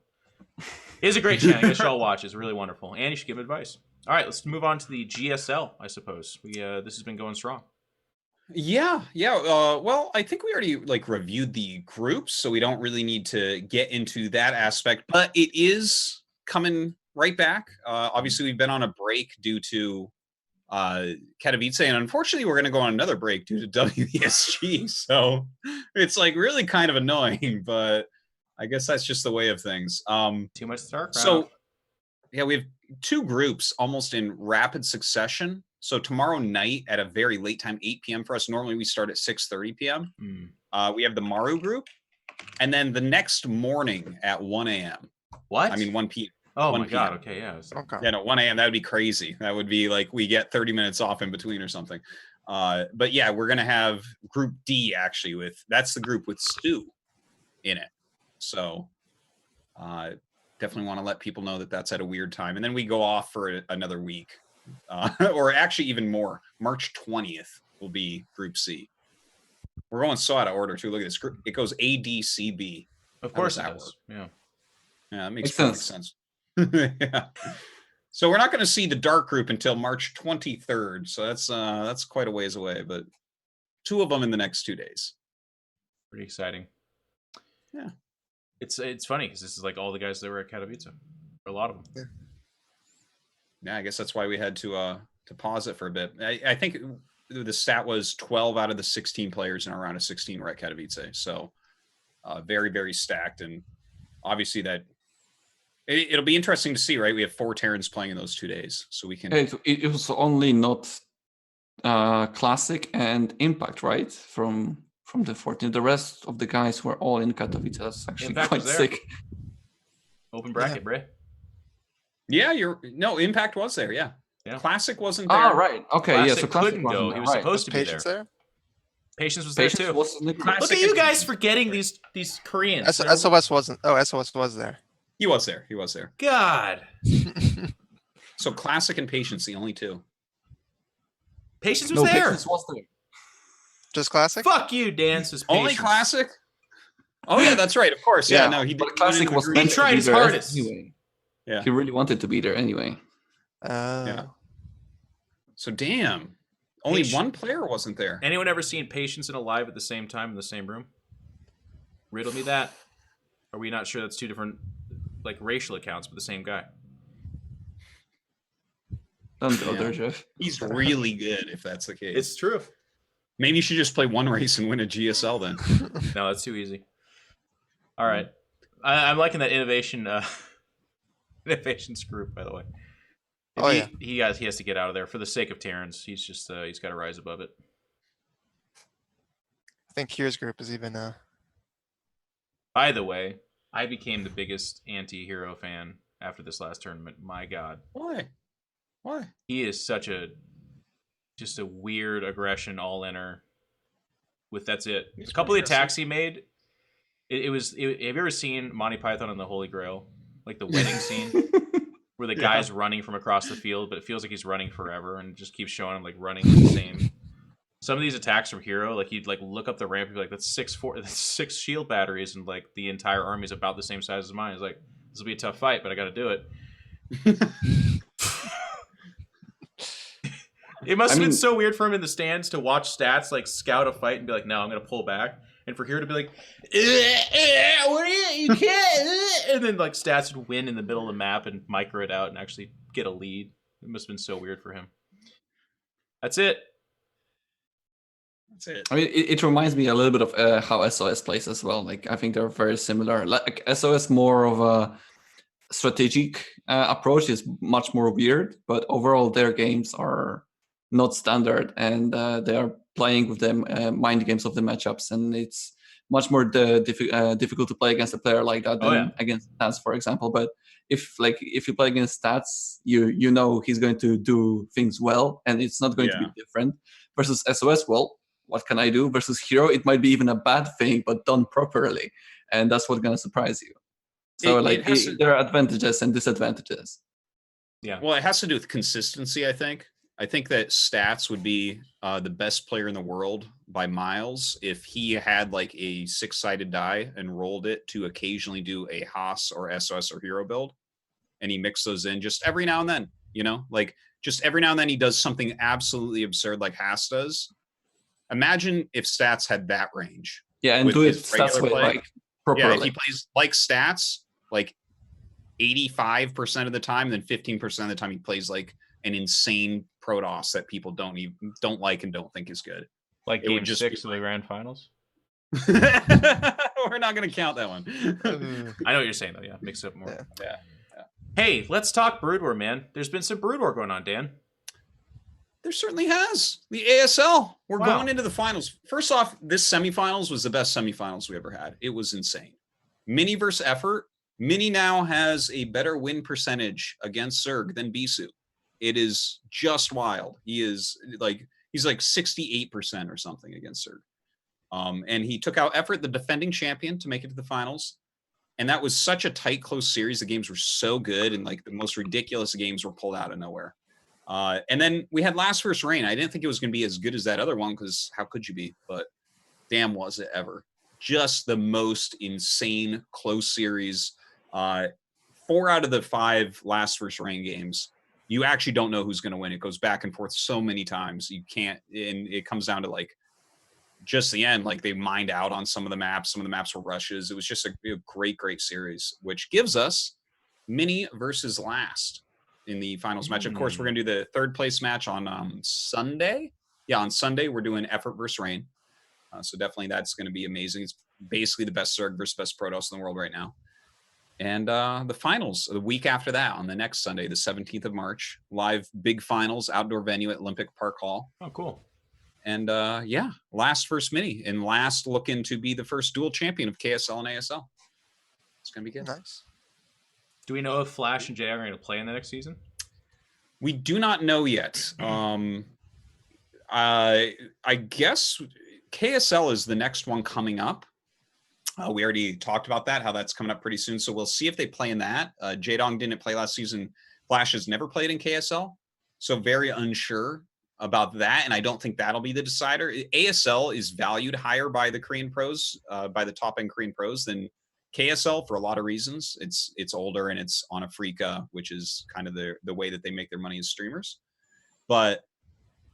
Speaker 13: It is a great channel. You guys should all watch. It's really wonderful, and you should give him advice. All right, let's move on to the GSL. I suppose this has been going strong.
Speaker 1: Yeah. Well, I think we already reviewed the groups, so we don't really need to get into that aspect. But it is coming right back. Obviously, we've been on a break due to Katowice, and unfortunately, we're going to go on another break due to WESG. So it's really kind of annoying, but I guess that's just the way of things.
Speaker 13: Too much StarCraft.
Speaker 1: So yeah, we have 2 groups almost in rapid succession. So tomorrow night at a very late time, 8 p.m. for us. Normally we start at 6:30 p.m. We have the Maru group, and then the next morning at 1 a.m.
Speaker 13: What?
Speaker 1: I mean 1 p.m.
Speaker 13: Oh
Speaker 1: 1
Speaker 13: my
Speaker 1: p.m.
Speaker 13: god. Okay, yeah.
Speaker 2: Okay.
Speaker 1: Yeah, no, 1 a.m. That would be crazy. That would be we get 30 minutes off in between or something. But yeah, we're gonna have Group D actually that's the group with Stu in it. So definitely want to let people know that that's at a weird time, and then we go off for another week. Or actually even more. March 20th will be Group C. We're going so out of order too. Look at this group. It goes ADCB.
Speaker 13: Of course it does. Yeah.
Speaker 1: Yeah, that makes perfect sense. Yeah. So we're not going to see the dark group until March 23rd. So that's quite a ways away, but 2 of them in the next 2 days.
Speaker 13: Pretty exciting.
Speaker 1: Yeah.
Speaker 13: It's funny because this is all the guys that were at Katowice. A lot of them.
Speaker 1: Yeah, I guess that's why we had to pause it for a bit. I think the stat was 12 out of the 16 players in our round of 16 were at Katowice. So very, very stacked. And obviously that it'll be interesting to see, right? We have 4 Terrans playing in those 2 days. So we can...
Speaker 3: It was only not Classic and Impact, right? From the 14. The rest of the guys were all in Katowice. That's actually
Speaker 13: Impact
Speaker 3: quite sick.
Speaker 13: Open bracket, Bray.
Speaker 1: Yeah, Impact was there. Yeah. Classic wasn't there.
Speaker 3: Oh, right. Okay.
Speaker 13: Classic
Speaker 3: So Classic
Speaker 13: couldn't go. He was supposed to be there. Patience was there too. Look at you guys forgetting these Koreans.
Speaker 2: SOS wasn't. Oh, SOS was there.
Speaker 1: He was there.
Speaker 13: God.
Speaker 1: So Classic and Patience, the only 2.
Speaker 13: Patience was there.
Speaker 3: Patience was there.
Speaker 2: Just Classic?
Speaker 13: Fuck you, Dance was
Speaker 1: only Classic. Oh yeah, that's right. Of course. Yeah. No, he did.
Speaker 3: Classic was.
Speaker 13: He tried his hardest.
Speaker 3: Anyway.
Speaker 1: Yeah.
Speaker 3: He really wanted to be there anyway.
Speaker 1: Yeah. So damn. Only 1 player wasn't there.
Speaker 13: Anyone ever seen Patience and Alive at the same time in the same room? Riddle me that. Are we not sure that's 2 different racial accounts, but the same guy?
Speaker 3: Don't go there, Jeff.
Speaker 1: He's really good if that's the case.
Speaker 13: It's true.
Speaker 1: Maybe you should just play 1 race and win a GSL then.
Speaker 13: No, that's too easy. All right. I'm liking that innovations group, by the way. He has to get out of there for the sake of Terrans. He's just he's got to rise above it.
Speaker 2: I think Kier's group is even.
Speaker 13: By the way, I became the biggest anti-hero fan after this last tournament. My God.
Speaker 1: Why?
Speaker 13: He is just a weird aggression all-inner. That's it. A couple of the attacks he made. Have you ever seen Monty Python and the Holy Grail? The wedding scene where the guy's running from across the field, but it feels like he's running forever and just keeps showing him running the same. Some of these attacks from Hero, he'd look up the ramp and be like, that's 6 shield batteries, and the entire army is about the same size as mine. He's like, this will be a tough fight, but I got to do it. It must have been so weird for him in the stands to watch stats scout a fight and be like, no, I'm gonna pull back. And for Hero to be like, you can't, and then stats would win in the middle of the map and micro it out and actually get a lead. It must have been so weird for him. That's it.
Speaker 3: I mean, it reminds me a little bit of how SOS plays as well. I think they're very similar. SOS more of a strategic approach, is much more weird, but overall their games are not standard, and they are playing with the mind games of the matchups, and it's much more difficult to play against a player like that than against Stats, for example. But if you play against Stats, you know he's going to do things well, and it's not going to be different. Versus SOS, well, what can I do? Versus Hero, it might be even a bad thing, but done properly, and that's what's going to surprise you. So there are advantages and disadvantages.
Speaker 1: Yeah. Well, it has to do with consistency, I think. I think that Stats would be the best player in the world by miles if he had like a 6-sided die and rolled it to occasionally do a Haas or SOS or Hero build. And he mixed those in just every now and then, you know, like just every now and then he does something absolutely absurd like Haas does. Imagine if Stats had that range.
Speaker 3: Yeah, and do it Stats way, like properly.
Speaker 1: Yeah, if he plays like Stats, like 85% of the time, then 15% of the time he plays like an insane Protoss that people don't like and don't think is good.
Speaker 13: Like Game 6 of the Grand Finals?
Speaker 1: We're not going to count that one.
Speaker 13: I know what you're saying, though. Yeah, mix up more.
Speaker 1: Yeah.
Speaker 13: Hey, let's talk Brood War, man. There's been some Brood War going on, Dan.
Speaker 1: There certainly has. The ASL. We're going into the finals. First off, this semifinals was the best semifinals we ever had. It was insane. Mini versus Effort. Mini now has a better win percentage against Zerg than Bisu. It is just wild. He's like 68% or something against Zerg. And he took out Effort, the defending champion, to make it to the finals. And that was such a tight, close series. The games were so good, and like the most ridiculous games were pulled out of nowhere. And then we had Last First Reign. I didn't think it was going to be as good as that other one, because how could you be? But damn, was it ever. Just the most insane close series. 4 out of the 5 Last First Reign games, you actually don't know who's going to win. It goes back and forth so many times. You can't, and it comes down to like just the end. Like they mined out on some of the maps. Some of the maps were rushes. It was just a great, great series, which gives us Mini versus Last in the finals match. Of course, we're going to do the 3rd place match on Sunday. Yeah, on Sunday, we're doing Effort versus Reign. So definitely that's going to be amazing. It's basically the best Zerg versus best Protoss in the world right now. And the finals the week after that on the next Sunday, the 17th of March, live big finals, outdoor venue at Olympic Park Hall.
Speaker 13: Oh, cool.
Speaker 1: And yeah, Last first Mini, and Last looking to be the first dual champion of KSL and ASL. It's going to be good.
Speaker 2: Nice.
Speaker 13: Do we know if Flash and Jay are going to play in the next season?
Speaker 1: We do not know yet. I guess KSL is the next one coming up. We already talked about that, how that's coming up pretty soon. So we'll see if they play in that. Jaedong didn't play last season. Flash has never played in KSL. So very unsure about that. And I don't think that'll be the decider. ASL is valued higher by the Korean pros, by the top end Korean pros than KSL for a lot of reasons. It's older and it's on Afrika, which is kind of the way that they make their money as streamers. But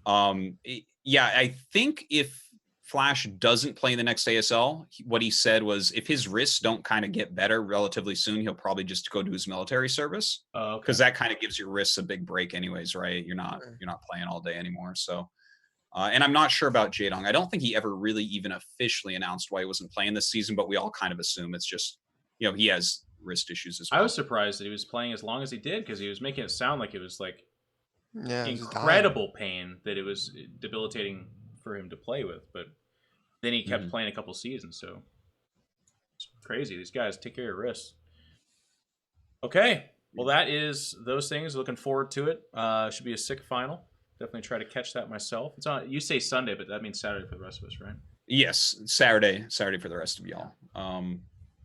Speaker 1: yeah, I think if Flash doesn't play in the next ASL, what he said was if his wrists don't kind of get better relatively soon, he'll probably just go do his military service. Because that kind of gives your wrists a big break anyways, right? You're not playing all day anymore. So and I'm not sure about Jaedong. I don't think he ever really even officially announced why he wasn't playing this season, but we all kind of assume it's just, you know, he has wrist issues as well.
Speaker 13: I was surprised that he was playing as long as he did, because he was making it sound like it was like incredible pain, that it was debilitating for him to play with, but then he kept playing a couple seasons, so it's crazy. These guys take care of your wrists. Okay, well, that is those things. Looking forward to it. Should be a sick final. Definitely try to catch that myself. It's on. You say Sunday, but that means Saturday for the rest of us, right?
Speaker 1: Yes, Saturday for the rest of y'all.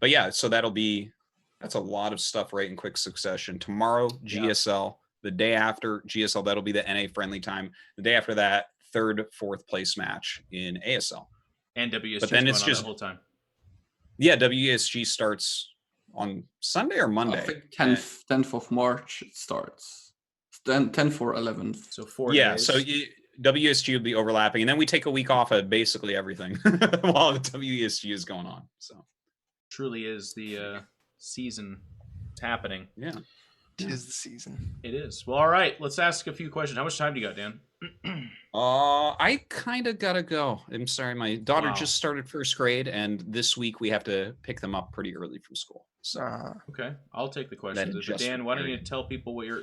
Speaker 1: But yeah, so that's a lot of stuff right in quick succession. Tomorrow, GSL. The day after GSL, that'll be the NA friendly time. The day after that, 3rd, 4th place match in ASL.
Speaker 13: And WSG,
Speaker 1: but then it's just
Speaker 13: the whole time.
Speaker 1: Yeah, WSG starts on Sunday or Monday.
Speaker 3: I think 10th of March it starts. 10th or 11th.
Speaker 13: So 4 days.
Speaker 1: So WSG will be overlapping, and then we take a week off of basically everything while the WSG is going on. So
Speaker 13: truly is the season. It's happening.
Speaker 1: Yeah.
Speaker 2: It is the season.
Speaker 13: It is. Well, all right. Let's ask a few questions. How much time do you got, Dan?
Speaker 1: I kind of gotta go. I'm sorry, my daughter just started 1st grade, and this week we have to pick them up pretty early from school. So
Speaker 13: okay, I'll take the questions. Dan, why don't you tell people what are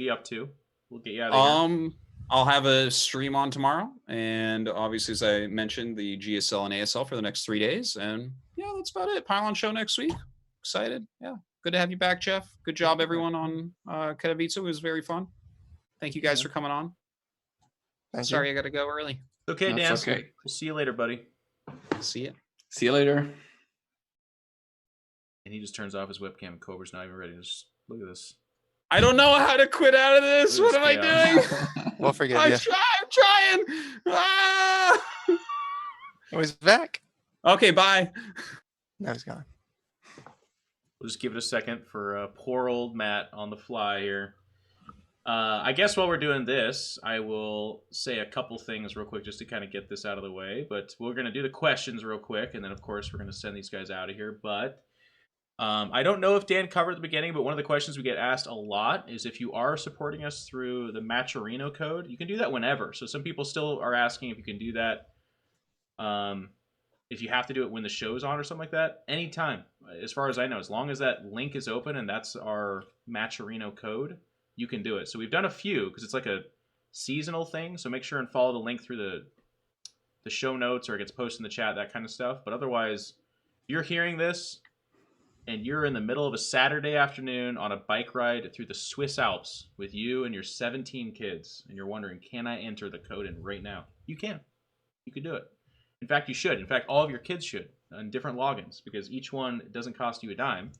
Speaker 13: you up to? We'll get you out of here.
Speaker 1: I'll have a stream on tomorrow, and obviously, as I mentioned, the GSL and ASL for the next 3 days, and yeah, that's about it. Pylon show next week. Excited. Yeah, good to have you back, Jeff. Good job, everyone on Katowice. It was very fun. Thank you guys for coming on. Sorry, I got to go early.
Speaker 13: Okay, Dan.
Speaker 3: Okay.
Speaker 13: We'll see you later, buddy.
Speaker 1: See you.
Speaker 3: See you later.
Speaker 13: And he just turns off his webcam, and Cobra's not even ready. Just look at this.
Speaker 1: I don't know how to quit out of this. What am I doing?
Speaker 2: We'll forgive
Speaker 1: I'm
Speaker 2: you.
Speaker 1: trying. Ah!
Speaker 2: Oh, he's back.
Speaker 1: Okay, bye.
Speaker 2: No, he's gone.
Speaker 13: We'll just give it a second for poor old Matt on the fly here. I guess while we're doing this, I will say a couple things real quick just to kind of get this out of the way. But we're going to do the questions real quick, and then, of course, we're going to send these guys out of here. But I don't know if Dan covered at the beginning, but one of the questions we get asked a lot is if you are supporting us through the Matcherino code, you can do that whenever. So some people still are asking if you can do that. If you have to do it when the show's on or something like that, anytime. As far as I know, as long as that link is open and that's our Matcherino code, you can do it. So we've done a few because it's like a seasonal thing. So make sure and follow the link through the show notes, or it gets posted in the chat, that kind of stuff. But otherwise, if you're hearing this and you're in the middle of a Saturday afternoon on a bike ride through the Swiss Alps with you and your 17 kids, and you're wondering, can I enter the code in right now? You can. You can do it. In fact, you should. In fact, all of your kids should on different logins, because each one doesn't cost you a dime,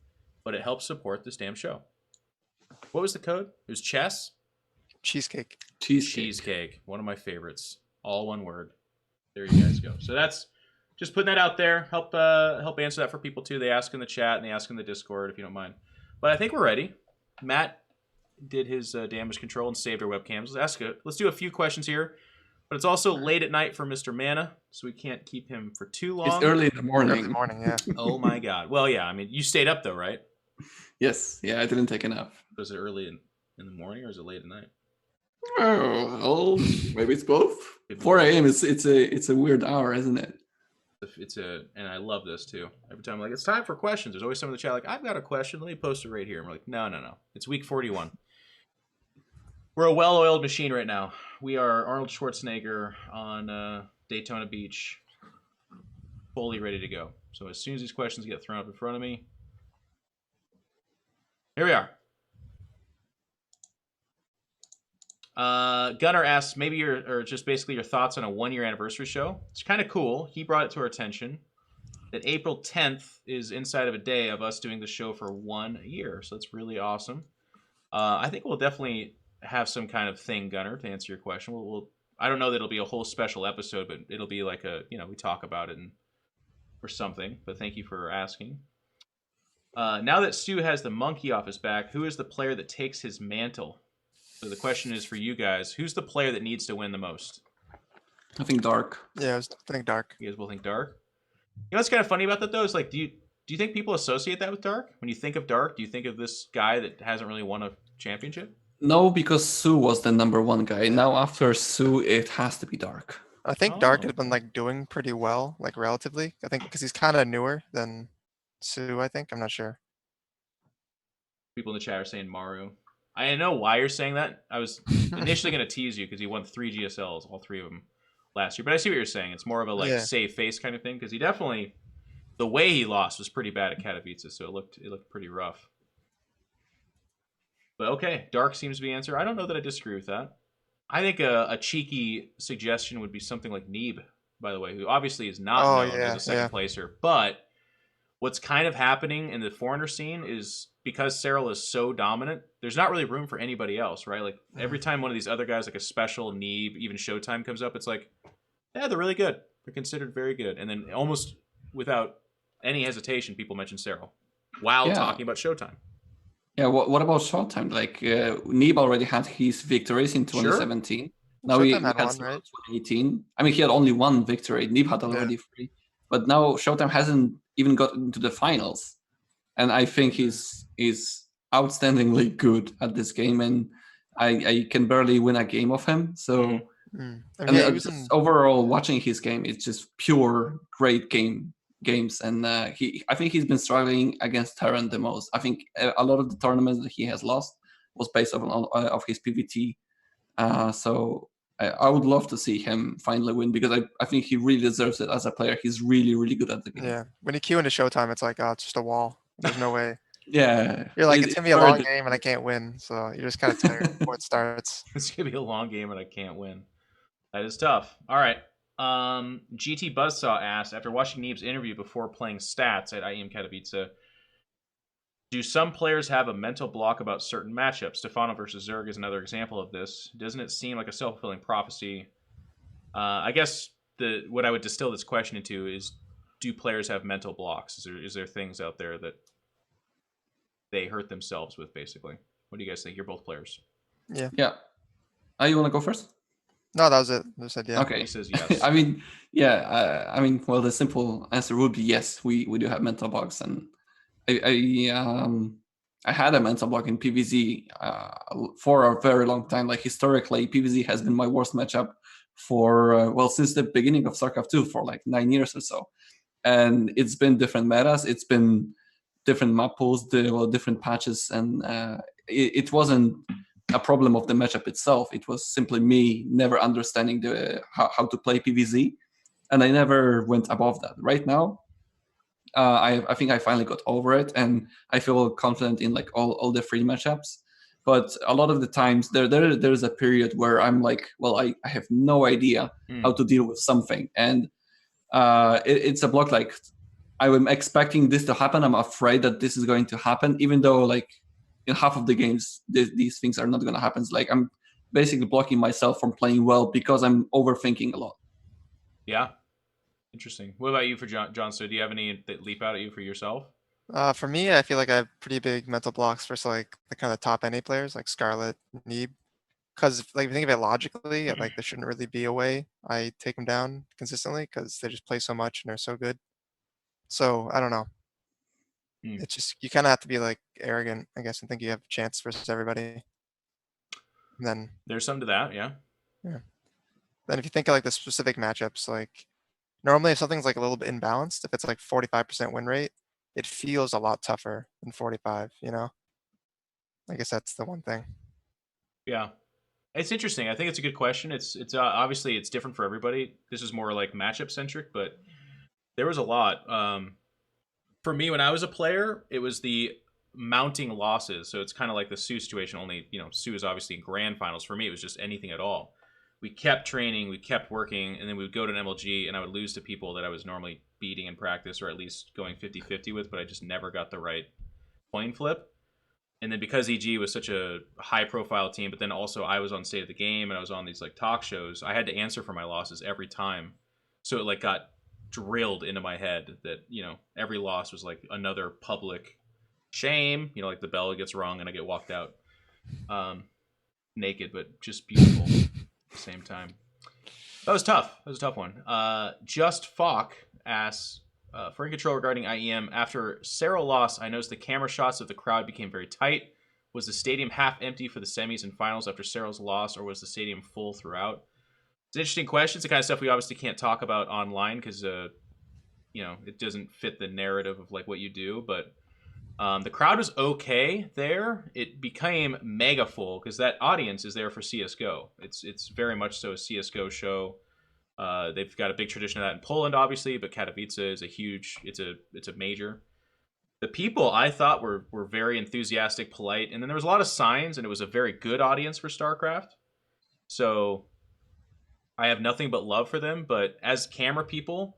Speaker 13: but it helps support this damn show. What was the code? It was chess?
Speaker 2: Cheesecake.
Speaker 13: Cheesecake. One of my favorites. All one word. There you guys go. So that's just putting that out there. Help answer that for people too. They ask in the chat and they ask in the Discord if you don't mind. But I think we're ready. Matt did his damage control and saved our webcams. Let's do a few questions here. But it's also late at night for Mr. Mana, so we can't keep him for too long.
Speaker 3: It's early in the morning.
Speaker 2: Early in the morning, yeah.
Speaker 13: Oh my God. Well, yeah. I mean, you stayed up though, right?
Speaker 3: Yes. Yeah, I didn't take enough.
Speaker 13: Was it early in the morning or is it late at night?
Speaker 3: Oh, well, maybe it's both. 4 a.m. It's a weird hour, isn't it?
Speaker 13: And I love this too. Every time I'm like, it's time for questions. There's always someone in the chat like, I've got a question. Let me post it right here. And we're like, no. It's week 41. We're a well-oiled machine right now. We are Arnold Schwarzenegger on Daytona Beach, fully ready to go. So as soon as these questions get thrown up in front of me, here we are. Gunnar asks just basically your thoughts on a 1-year anniversary show. It's kind of cool. He brought it to our attention that April 10th is inside of a day of us doing the show for 1 year. So that's really awesome. I think we'll definitely have some kind of thing, Gunnar, to answer your question. I don't know that it'll be a whole special episode, but it'll be like we talk about it or something. But thank you for asking. Now that Stu has the monkey off his back, who is the player that takes his mantle? So the question is for you guys, who's the player that needs to win the most?
Speaker 3: I think Dark.
Speaker 2: Yeah, I think Dark.
Speaker 13: You guys both think Dark? You know what's kind of funny about that, though, is like, do you think people associate that with Dark? When you think of Dark, do you think of this guy that hasn't really won a championship?
Speaker 3: No, because Sue was the #1 guy. Now after Sue, it has to be Dark.
Speaker 2: I think Dark has been doing pretty well, relatively. I think because he's kind of newer than Sue. I think I'm not sure.
Speaker 13: People in the chat are saying Maru. I know why you're saying that. I was initially going to tease you because he won 3 GSLs, all 3 of them last year. But I see what you're saying. It's more of a save face kind of thing, because he definitely, the way he lost was pretty bad at Katowice, so it looked pretty rough. But okay, Dark seems to be the answer. I don't know that I disagree with that. I think a cheeky suggestion would be something like Neeb, by the way, who obviously is not known as a second placer. But what's kind of happening in the foreigner scene is because Cyril is so dominant, there's not really room for anybody else, right? Like every time one of these other guys, like a special Neeb, even Showtime comes up, it's like, yeah, they're really good. They're considered very good. And then almost without any hesitation, people mention Cyril while talking about Showtime.
Speaker 3: Yeah, what about Showtime? Like Neeb already had his victories in 2017.
Speaker 2: Sure.
Speaker 3: Now
Speaker 2: Showtime
Speaker 3: he
Speaker 2: had
Speaker 3: had
Speaker 2: one,
Speaker 3: some
Speaker 2: right?
Speaker 3: in 2018. I mean, he had only 1 victory. Neeb had already 3. But now Showtime hasn't even got into the finals. And I think he's outstandingly good at this game, and I can barely win a game of him. So overall, watching his game, it's just pure great games. And I think he's been struggling against Terran the most. I think a lot of the tournaments that he has lost was based on of his PVT. So I would love to see him finally win because I think he really deserves it as a player. He's really, really good at the game.
Speaker 2: Yeah, when you queue into Showtime, it's like, oh, it's just a wall. There's no way.
Speaker 3: Yeah.
Speaker 2: You're like, it's going to be a long game and I can't win. So you're just kind of tired before it starts.
Speaker 13: It's going to be a long game and I can't win. That is tough. All right. GT Buzzsaw asked, after watching Neeb's interview before playing stats at IEM Katowice, do some players have a mental block about certain matchups? Stefano versus Zerg is another example of this. Doesn't it seem like a self-fulfilling prophecy? I guess what I would distill this question into is, do players have mental blocks? Is there things out there that they hurt themselves with, basically? What do you guys think? You're both players.
Speaker 2: Yeah.
Speaker 3: Yeah. You want to go first?
Speaker 2: No, that was it. I said yeah.
Speaker 3: Okay.
Speaker 13: He says yes.
Speaker 3: I mean, yeah. I mean, well, the simple answer would be yes. We do have mental blocks, and I had a mental block in PvZ for a very long time. Like historically, PvZ has been my worst matchup for since the beginning of StarCraft 2 for like 9 years or so, and it's been different metas. It's been different map pools, different patches, and it wasn't a problem of the matchup itself. It was simply me never understanding how to play PvZ, and I never went above that. Right now, I think I finally got over it, and I feel confident in like all the free matchups. But a lot of the times there's a period where I'm like, well, I have no idea how to deal with something, and it's a block like I'm expecting this to happen. I'm afraid that this is going to happen, even though like in half of the games these things are not going to happen. It's like I'm basically blocking myself from playing well because I'm overthinking a lot.
Speaker 13: Yeah. Interesting. What about you for John? So do you have any that leap out at you for yourself?
Speaker 2: For me, I feel like I have pretty big mental blocks for like the kind of top NA players like Scarlet, Neeb. Because like if you think of it logically, like there shouldn't really be a way I take them down consistently because they just play so much and they're so good. So I don't know. It's just you kind of have to be like arrogant, I guess, and think you have a chance versus everybody. And then
Speaker 13: there's some to that, yeah.
Speaker 2: Yeah. Then if you think of like the specific matchups, like normally if something's like a little bit imbalanced, if it's like 45% win rate, it feels a lot tougher than 45, you know? I guess that's the one thing.
Speaker 13: Yeah. It's interesting. I think it's a good question. It's obviously it's different for everybody. This is more like matchup centric, but there was a lot. For me, when I was a player, it was the mounting losses. So it's kind of like the Sue situation, only, Sue is obviously in grand finals. For me, it was just anything at all. We kept training, we kept working, and then we would go to an MLG, and I would lose to people that I was normally beating in practice, or at least going 50-50 with, but I just never got the right coin flip. And then because EG was such a high-profile team, but then also I was on State of the Game, and I was on these like talk shows, I had to answer for my losses every time. So it like got drilled into my head that, every loss was like another public shame. Like the bell gets rung and I get walked out naked, but just beautiful at the same time. That was tough. That was a tough one. Just Falk asks, for in control regarding IEM, after Serral lost, I noticed the camera shots of the crowd became very tight. Was the stadium half empty for the semis and finals after Serral's loss, or was the stadium full throughout? It's an interesting question. It's the kind of stuff we obviously can't talk about online because, it doesn't fit the narrative of like what you do. But the crowd was okay there. It became mega full because that audience is there for CS:GO. It's very much so a CS:GO show. They've got a big tradition of that in Poland, obviously, but Katowice is it's a major. The people I thought were very enthusiastic, polite, and then there was a lot of signs, and it was a very good audience for StarCraft. So I have nothing but love for them, but as camera people,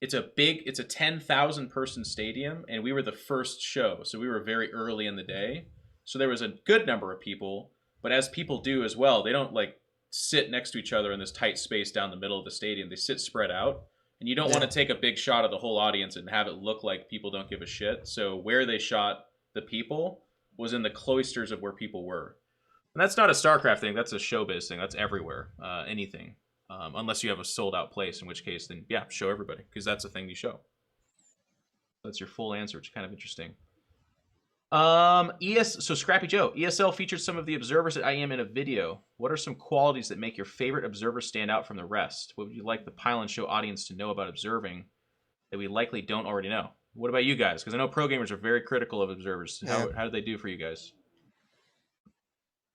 Speaker 13: it's a 10,000 person stadium, and we were the first show, so we were very early in the day. So there was a good number of people, but as people do as well, they don't like sit next to each other in this tight space down the middle of the stadium. They sit spread out, and you don't want to take a big shot of the whole audience and have it look like people don't give a shit. So where they shot the people was in the cloisters of where people were. And that's not a StarCraft thing. That's a showbiz thing. That's everywhere. Anything. Unless you have a sold out place, in which case, then yeah, show everybody, because that's the thing you show. That's your full answer, which is kind of interesting. So Scrappy Joe, ESL featured some of the observers at IEM in a video. What are some qualities that make your favorite observer stand out from the rest? What would you like the ThePylonShow audience to know about observing that we likely don't already know? What about you guys? Because I know pro gamers are very critical of observers. How do they do for you guys?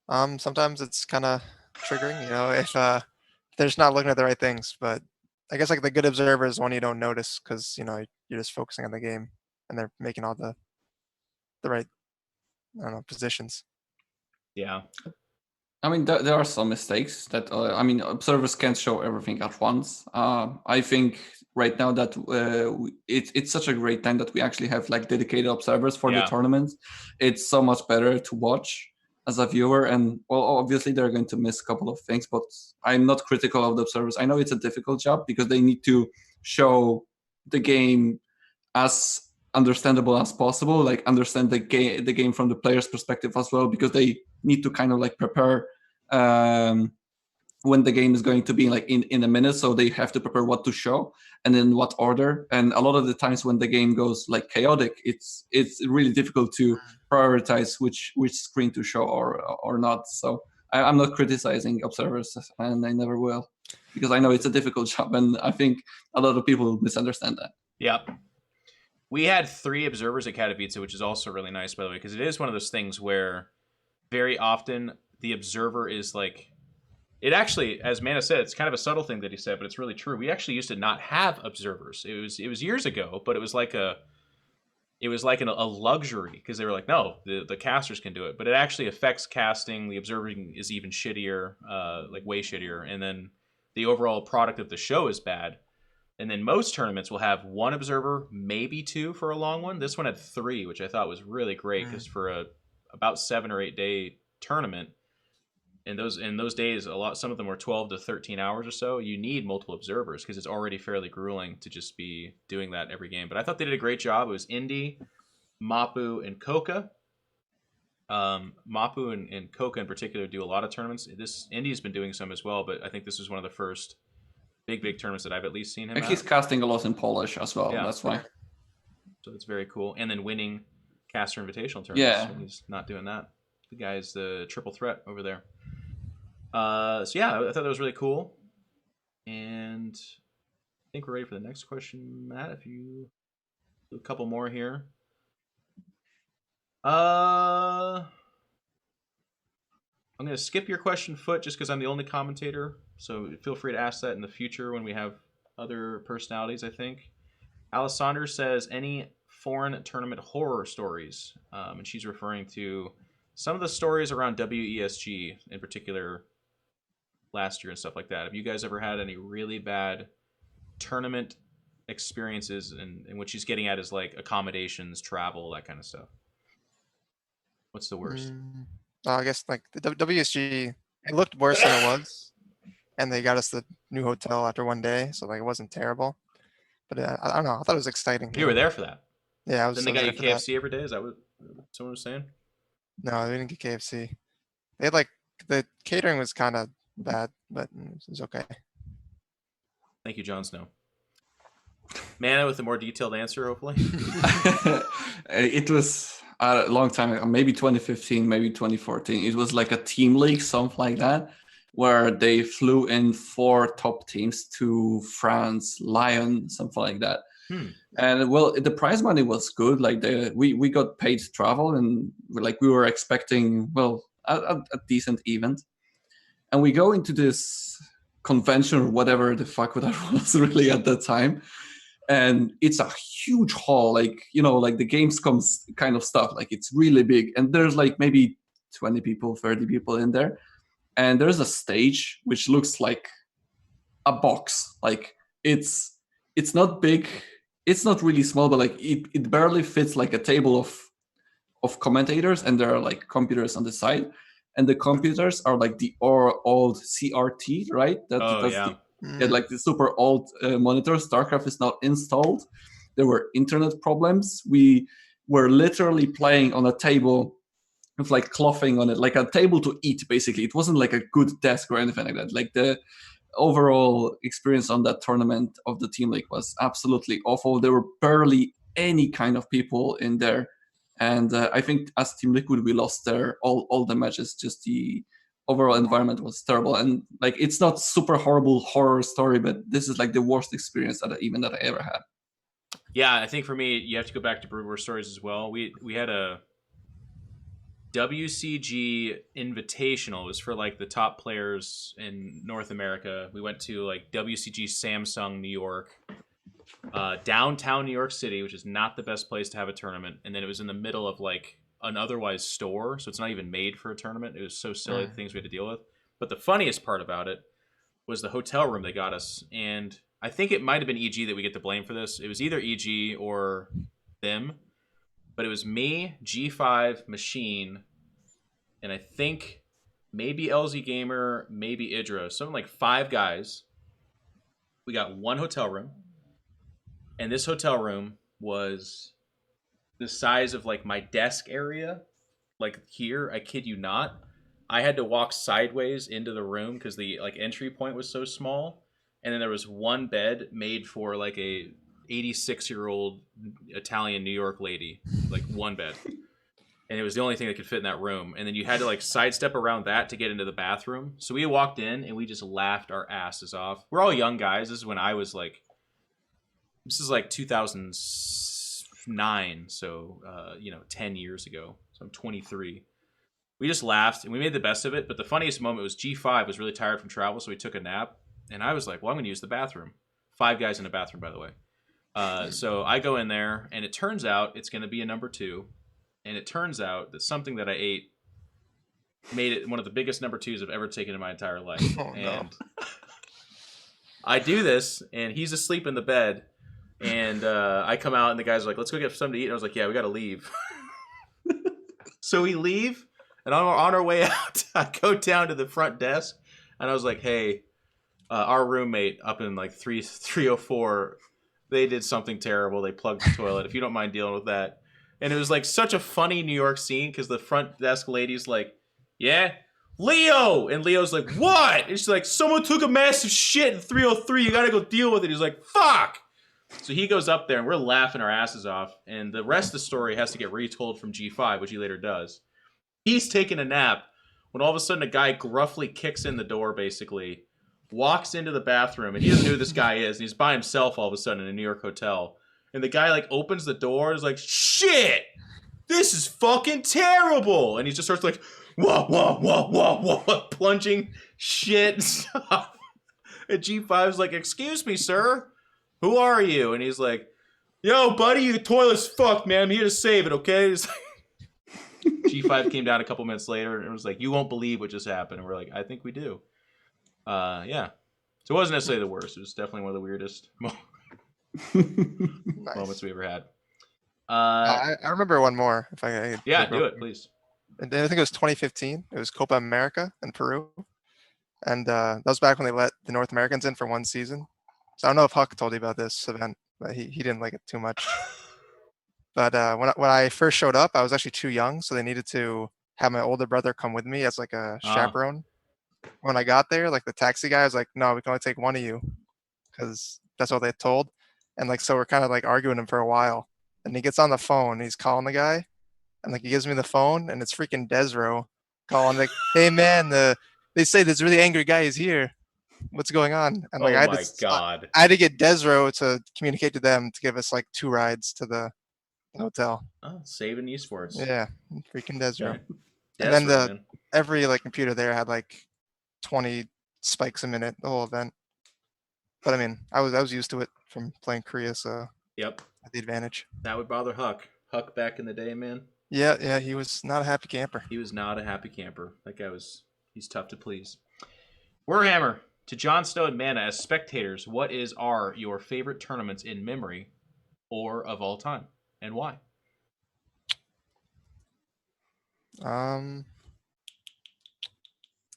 Speaker 2: Sometimes it's kind of triggering, you know, if they're just not looking at the right things. But I guess like the good observer is one you don't notice because, you know, you're just focusing on the game and they're making all the right, I don't know, positions.
Speaker 13: Yeah.
Speaker 3: I mean, there are some mistakes that, I mean, observers can't show everything at once. I think right now that it's such a great time that we actually have like dedicated observers for the tournament. It's so much better to watch as a viewer. And well, obviously they're going to miss a couple of things, but I'm not critical of the observers. I know it's a difficult job because they need to show the game as understandable as possible, like understand the game from the player's perspective as well, because they need to kind of like prepare when the game is going to be like in a minute, so they have to prepare what to show and in what order. And a lot of the times when the game goes like chaotic, it's really difficult to prioritize which screen to show or not. So I'm not criticizing observers, and I never will, because I know it's a difficult job, and I think a lot of people misunderstand that.
Speaker 13: Yep. We had 3 observers at Katowice, which is also really nice, by the way, because it is one of those things where very often the observer is like, it actually, as Mana said, it's kind of a subtle thing that he said, but it's really true. We actually used to not have observers. It was years ago, but it was like a luxury because they were like, no, the casters can do it, but it actually affects casting. The observing is even shittier, like way shittier, and then the overall product of the show is bad. And then most tournaments will have 1 observer, maybe 2 for a long one. This one had 3, which I thought was really great because for a about 7 or 8 day tournament, in those days, some of them were 12 to 13 hours or so. You need multiple observers because it's already fairly grueling to just be doing that every game. But I thought they did a great job. It was Indy, Mapu, and Coca. Mapu and Coca in particular do a lot of tournaments. Indy's been doing some as well, but I think this was one of the first big tournaments that I've at least seen him
Speaker 3: And
Speaker 13: at.
Speaker 3: he's casting a lot in Polish as well. Yeah, that's why.
Speaker 13: So it's very cool. And then winning caster invitational tournaments.
Speaker 3: Yeah.
Speaker 13: When he's not doing that. The guy's the triple threat over there. So yeah, I thought that was really cool. And I think we're ready for the next question, Matt. If you do a couple more here. I'm going to skip your question, Foot, just because I'm the only commentator. So feel free to ask that in the future when we have other personalities, I think. Alessandra says, any foreign tournament horror stories? And she's referring to some of the stories around WESG, in particular last year and stuff like that. Have you guys ever had any really bad tournament experiences? And what she's getting at is like accommodations, travel, that kind of stuff. What's the worst?
Speaker 2: I guess like the WSG, it looked worse than it was, and they got us the new hotel after 1 day, so like it wasn't terrible. But I don't know. I thought it was exciting.
Speaker 13: You were there for that.
Speaker 2: Yeah, I was.
Speaker 13: Then they got you KFC every day. Is that what someone was saying?
Speaker 2: No, they didn't get KFC. They had like the catering was kind of bad, but it was okay.
Speaker 13: Thank you, JonSnow. Mana with a more detailed answer, hopefully.
Speaker 3: It was a long time ago, maybe 2015, maybe 2014. It was like a team league, something like that, where they flew in 4 top teams to France, Lyon, something like that. And well, the prize money was good. Like we got paid to travel, and we were expecting a decent event. And we go into this convention or whatever the fuck that was really at that time. And it's a huge hall, like the Gamescom kind of stuff. Like it's really big, and there's like maybe 20 people, 30 people in there. And there's a stage which looks like a box. Like it's not big, it's not really small, but like it barely fits like a table of commentators, and there are like computers on the side, and the computers are like the old CRT, right? Like the super old monitors. StarCraft is not installed. There were internet problems. We were literally playing on a table with like clothing on it, like a table to eat, basically. It wasn't like a good desk or anything like that. Like the overall experience on that tournament of the Team League was absolutely awful. There were barely any kind of people in there. And I think as Team Liquid, we lost there all the matches. Just the overall environment was terrible. And like, it's not super horrible horror story, but this is like the worst experience that I ever had.
Speaker 13: Yeah, I think for me, you have to go back to Brood War stories as well. We had WCG Invitational. It was for like the top players in North America. We went to like WCG Samsung New York, downtown New York City, which is not the best place to have a tournament. And then it was in the middle of like an otherwise store, so it's not even made for a tournament. It was so silly, the things we had to deal with. But the funniest part about it was the hotel room they got us. And I think it might have been EG that we get the blame for this. It was either EG or them. But it was me, G5, Machine, and I think maybe LZ Gamer, maybe Idra. Something like 5 guys. We got one hotel room. And this hotel room was the size of like my desk area. Like here, I kid you not. I had to walk sideways into the room because the like entry point was so small. And then there was one bed made for like a 86-year-old Italian New York lady, like one bed, and it was the only thing that could fit in that room. And then you had to like sidestep around that to get into the bathroom. So we walked in and we just laughed our asses off. We're all young guys. This is when I was like, this is like 2009, so 10 years ago. So I'm 23. We just laughed and we made the best of it. But the funniest moment was G5 was really tired from travel, so he took a nap, and I was like, well, I'm gonna use the bathroom. 5 guys in a bathroom, by the way. So I go in there, and it turns out it's going to be a number 2. And it turns out that something that I ate made it one of the biggest number 2s I've ever taken in my entire life. And I do this, and he's asleep in the bed. And I come out, and the guys are like, let's go get something to eat. And I was like, yeah, we got to leave. So we leave, and on our way out, I go down to the front desk, and I was like, hey, our roommate up in like 304, they did something terrible. They plugged the toilet. If you don't mind dealing with that. And it was like such a funny New York scene because the front desk lady's like, yeah, Leo. And Leo's like, what? And she's like, someone took a massive shit in 303. You got to go deal with it. He's like, fuck. So he goes up there and we're laughing our asses off. And the rest of the story has to get retold from G5, which he later does. He's taking a nap when all of a sudden a guy gruffly kicks in the door, basically. Walks into the bathroom, and he doesn't know who this guy is, and he's by himself all of a sudden in a New York hotel. And the guy, like, opens the door and is like, shit! This is fucking terrible! And he just starts like, whoa, whoa, whoa, whoa, whoa, plunging shit and stuff. And G5's like, excuse me, sir? Who are you? And he's like, yo, buddy, your toilet's fucked, man. I'm here to save it, okay? It's like... G5 came down a couple minutes later and was like, you won't believe what just happened. And we're like, I think we do. Yeah. So it wasn't necessarily the worst. It was definitely one of the weirdest moments we ever had.
Speaker 2: I remember one more. If I
Speaker 13: yeah, do it, please.
Speaker 2: I think it was 2015. It was Copa America in Peru. And that was back when they let the North Americans in for one season. So I don't know if Huck told you about this event, but he didn't like it too much. But when I first showed up, I was actually too young, so they needed to have my older brother come with me as like a chaperone. When I got there, like the taxi guy was like, no, we can only take one of you because that's what they told. And like, so we're kind of like arguing him for a while. And he gets on the phone, he's calling the guy, and like he gives me the phone, and it's freaking Desro calling like, hey man, they say this really angry guy is here. What's going on? And like, I had to get Desro to communicate to them to give us like 2 rides to the hotel.
Speaker 13: Oh, saving esports.
Speaker 2: Yeah, freaking Desro.
Speaker 13: Okay.
Speaker 2: And then every like computer there had like 20 spikes a minute, the whole event. But I mean, I was used to it from playing Korea, so
Speaker 13: yep,
Speaker 2: at the advantage.
Speaker 13: That would bother Huck. Huck back in the day, man.
Speaker 2: Yeah, he was not a happy camper.
Speaker 13: He was not a happy camper. That guy he's tough to please. Warhammer, to JonSnow and Mana, as spectators, what are your favorite tournaments in memory or of all time, and why?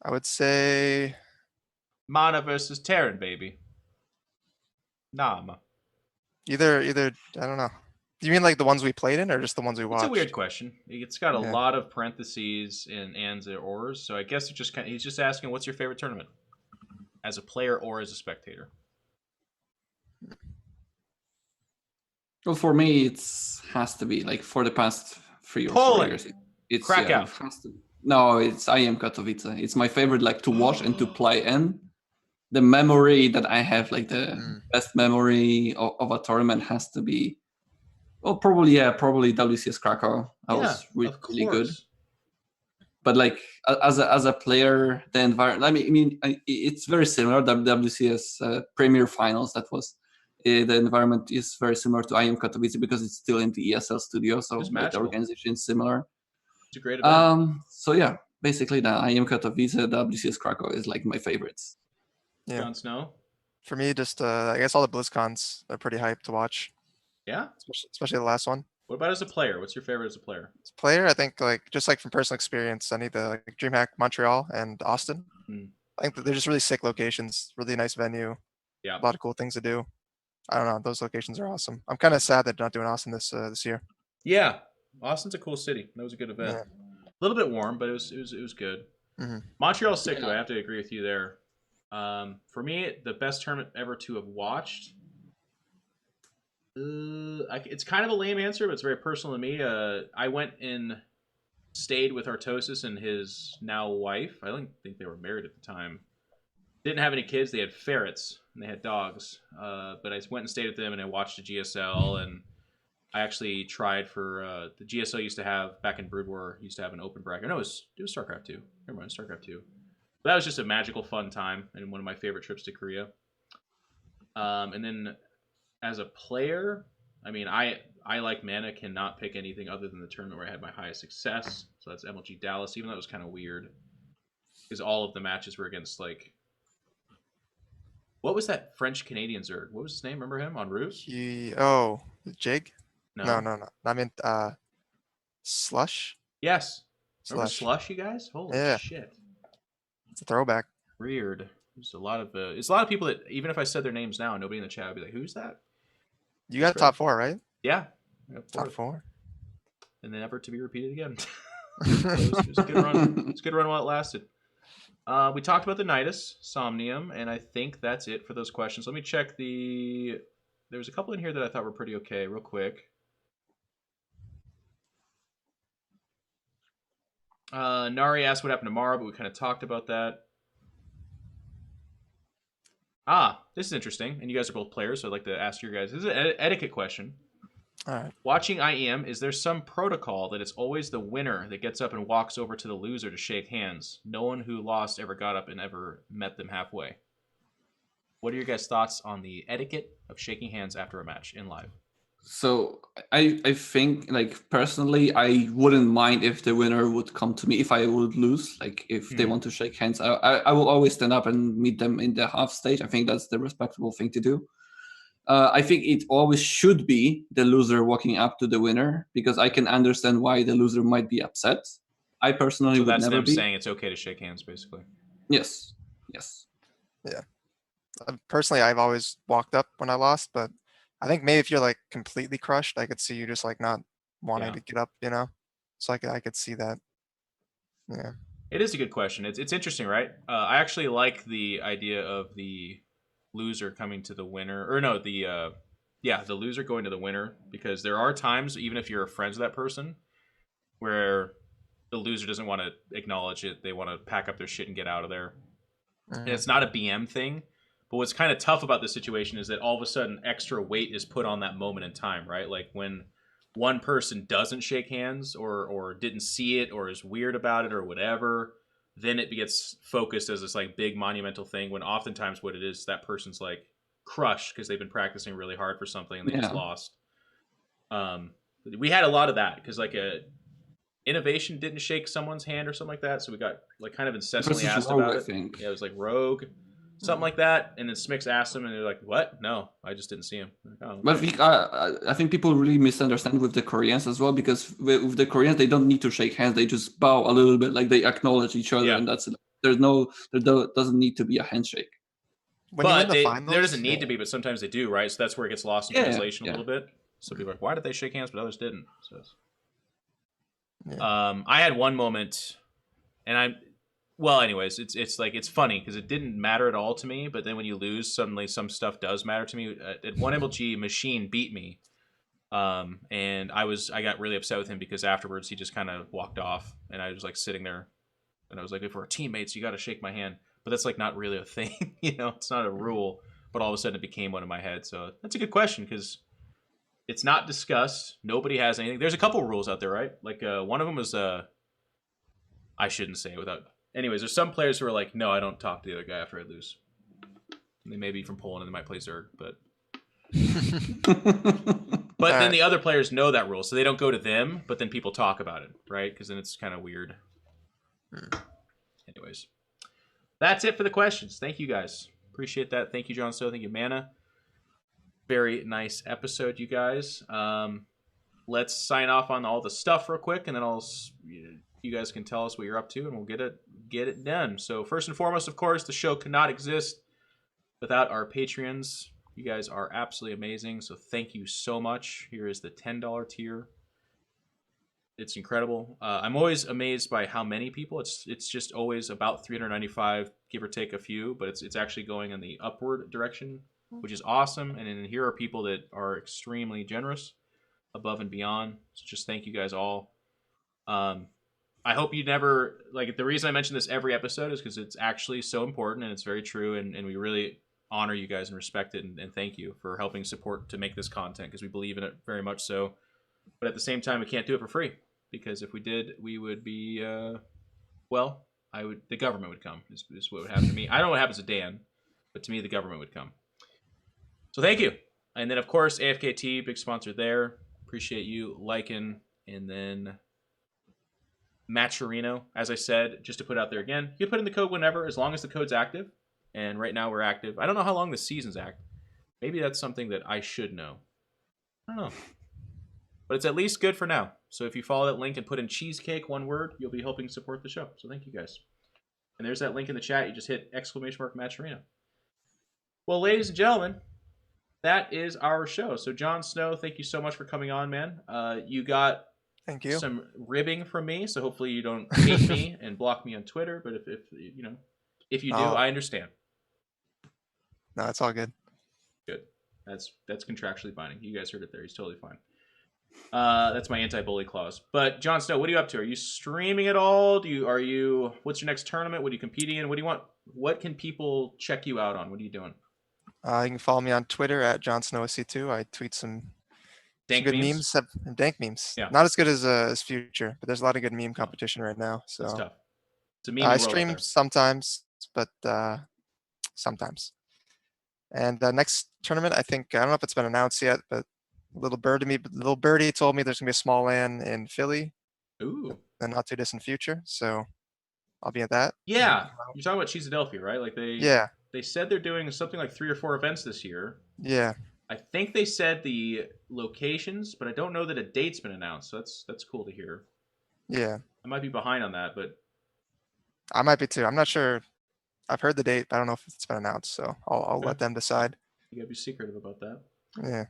Speaker 2: I would say
Speaker 13: Mana versus Terran, baby. Nama.
Speaker 2: Either I don't know. Do you mean like the ones we played in, or just the ones we watched?
Speaker 13: It's a weird question. It's got a lot of parentheses and ands or ors, so I guess he's just asking, what's your favorite tournament, as a player or as a spectator?
Speaker 3: Well, for me, it has to be like for the past 3 or 4 years. It's
Speaker 13: Krakow.
Speaker 3: It has to. No, I am Katowice. It's my favorite, like to watch and to play in. The memory that I have, like the best memory of a tournament, has to be, well, probably WCS Krakow. That was really good. but like as a player, the environment. I mean, it's very similar. WCS Premier Finals, that was. The environment is very similar to IM Katowice because it's still in the ESL studio, so the organization is similar.
Speaker 13: It's a great event.
Speaker 3: So yeah, basically the IM Katowice, WCS Krakow is like my favorites.
Speaker 2: Yeah.
Speaker 13: JonSnow?
Speaker 2: For me, just I guess all the BlizzCons are pretty hyped to watch.
Speaker 13: Yeah?
Speaker 2: Especially the last one.
Speaker 13: What about as a player? What's your favorite as a player?
Speaker 2: As a player, I think just from personal experience, I need the DreamHack Montreal and Austin. I think that they're just really sick locations, really nice venue.
Speaker 13: Yeah.
Speaker 2: A lot of cool things to do. I don't know. Those locations are awesome. I'm kind of sad that they're not doing Austin this year.
Speaker 13: Yeah, Austin's a cool city. That was a good event.
Speaker 2: Yeah.
Speaker 13: A little bit warm, but it was good. Montreal's sick though. I have to agree with you there. For me, the best tournament ever to have watched. It's kind of a lame answer, but it's very personal to me. I went and stayed with Artosis and his now wife. I don't think they were married at the time. Didn't have any kids. They had ferrets and they had dogs. But I went and stayed with them and I watched the GSL, and I actually tried for the GSL used to have back in Brood War used to have an open bracket. No, it was StarCraft 2. Never mind, StarCraft 2. But that was just a magical, fun time and one of my favorite trips to Korea. And then as a player, I mean, I like Mana cannot pick anything other than the tournament where I had my highest success. So that's MLG Dallas, even though it was kind of weird because all of the matches were against like. What was that French Canadian Zerg? What was his name? Remember him on Ruse?
Speaker 2: Jig? No. I meant Slush.
Speaker 13: Yes. Remember Slush, you guys? Holy shit.
Speaker 2: It's a throwback.
Speaker 13: Weird. There's a lot of people that even if I said their names now, nobody in the chat would be like, "Who's that?"
Speaker 2: You got top 4, right?
Speaker 13: Yeah.
Speaker 2: Top 4.
Speaker 13: And then never to be repeated again. It was a good run. It's a good run while it lasted. We talked about the Nidus, Somnium, and I think that's it for those questions. Let me check the... There was a couple in here that I thought were pretty okay, real quick. Nari asked what happened tomorrow, but we kind of talked about that. This is interesting, and you guys are both players, so I'd like to ask your guys. This is an etiquette question.
Speaker 2: All right.
Speaker 13: Watching IEM, is there some protocol that it's always the winner that gets up and walks over to the loser to shake hands? No one who lost ever got up and ever met them halfway. What are your guys' thoughts on the etiquette of shaking hands after a match in live?
Speaker 3: So I think, like, personally, I wouldn't mind if the winner would come to me if I would lose. Like, if they want to shake hands, I will always stand up and meet them in the half stage. I think that's the respectable thing to do. I think it always should be the loser walking up to the winner, because I can understand why the loser might be upset. I personally would never be.
Speaker 13: So that's them saying it's okay to shake hands, basically.
Speaker 3: Yes.
Speaker 2: Yeah. Personally, I've always walked up when I lost, but I think maybe if you're like completely crushed, I could see you just like not wanting to get up, you know? So I could see that. Yeah.
Speaker 13: It is a good question. It's interesting, right? I actually like the idea of the loser coming to the winner, or no, the loser going to the winner, because there are times, even if you're friends with that person, where the loser doesn't want to acknowledge it. They want to pack up their shit and get out of there. And it's not a BM thing. But what's kind of tough about the situation is that all of a sudden extra weight is put on that moment in time, right? Like when one person doesn't shake hands or didn't see it or is weird about it or whatever, then it gets focused as this like big monumental thing, when oftentimes what it is, that person's like crushed because they've been practicing really hard for something and they just lost. We had a lot of that because like Innovation didn't shake someone's hand or something like that, so we got like kind of incessantly asked about it. Yeah, it was like Rogue. Something like that, and then Smix asked him, and they're like, "What? No, I just didn't see him." Like, oh, okay.
Speaker 3: But I think people really misunderstand with the Koreans as well, because with the Koreans they don't need to shake hands; they just bow a little bit, like they acknowledge each other, and that's it. There doesn't need to be a handshake.
Speaker 13: But there doesn't need to be, but sometimes they do, right? So that's where it gets lost in translation a little bit. So people are like, "Why did they shake hands, but others didn't?" So, I had one moment, and well, anyways, it's like, it's funny because it didn't matter at all to me, but then when you lose, suddenly some stuff does matter to me. At one MLG, Machine beat me, and I got really upset with him because afterwards he just kind of walked off, and I was like sitting there, and I was like, if we're teammates, you got to shake my hand. But that's like not really a thing, you know, it's not a rule. But all of a sudden it became one in my head. So that's a good question because it's not discussed. Nobody has anything. There's a couple rules out there, right? Like one of them was I shouldn't say it without. Anyways, there's some players who are like, no, I don't talk to the other guy after I lose. And they may be from Poland and they might play Zerg, but then the other players know that rule, so they don't go to them, but then people talk about it, right? Because then it's kind of weird. Anyways, that's it for the questions. Thank you guys. Appreciate that. Thank you, JonSnow. Thank you, Mana. Very nice episode, you guys. Let's sign off on all the stuff real quick, and then you guys can tell us what you're up to, and we'll get it done. So first and foremost, of course, the show could not exist without our Patreons. You guys are absolutely amazing, so thank you so much. Here is the $10 tier. It's incredible. I'm always amazed by how many people. It's just always about 395, give or take a few, but it's actually going in the upward direction, which is awesome. And then here are people that are extremely generous, above and beyond. So just thank you guys all. I hope you never, like, the reason I mention this every episode is because it's actually so important and it's very true, and we really honor you guys and respect it, and thank you for helping support to make this content, because we believe in it very much so. But at the same time, we can't do it for free, because if we did, we would be, the government would come, is what would happen to me. I don't know what happens to Dan, but to me, the government would come. So thank you. And then, of course, AFKT, big sponsor there. Appreciate you liking. And then Matcherino, as I said, just to put out there again, you can put in the code whenever, as long as the code's active. And right now we're active. I don't know how long the season's active. Maybe that's something that I should know. I don't know. But it's at least good for now. So if you follow that link and put in cheesecake, one word, you'll be helping support the show. So thank you guys. And there's that link in the chat. You just hit ! Matcherino. Well, ladies and gentlemen, that is our show. So JonSnow, thank you so much for coming on, man. You got
Speaker 2: thank you.
Speaker 13: Some ribbing from me, so hopefully you don't hate me and block me on Twitter. But if you do, I understand.
Speaker 2: No, it's all good.
Speaker 13: Good. That's contractually binding. You guys heard it there. He's totally fine. That's my anti-bully clause. But JonSnow, what are you up to? Are you streaming at all? What's your next tournament? What are you competing in? What do you want? What can people check you out on? What are you doing?
Speaker 2: You can follow me on Twitter at JonSnowSC2. I tweet some good memes. Dank memes. Yeah. Not as good as Future, but there's a lot of good meme competition right now. So
Speaker 13: it's tough. It's a meme
Speaker 2: I stream sometimes, but sometimes. And the next tournament, I don't know if it's been announced yet, but little birdie told me there's gonna be a small LAN in Philly.
Speaker 13: Ooh.
Speaker 2: In the not too distant future. So I'll be at that.
Speaker 13: Yeah. You're talking about Cheesadelphia, right? Like they said they're doing something like 3 or 4 events this year.
Speaker 2: Yeah.
Speaker 13: I think they said the locations, but I don't know that a date's been announced. So that's cool to hear.
Speaker 2: Yeah.
Speaker 13: I might be behind on that, but
Speaker 2: I might be too. I'm not sure. I've heard the date, but I don't know if it's been announced. So I'll let them decide.
Speaker 13: You gotta be secretive about that.
Speaker 2: Yeah.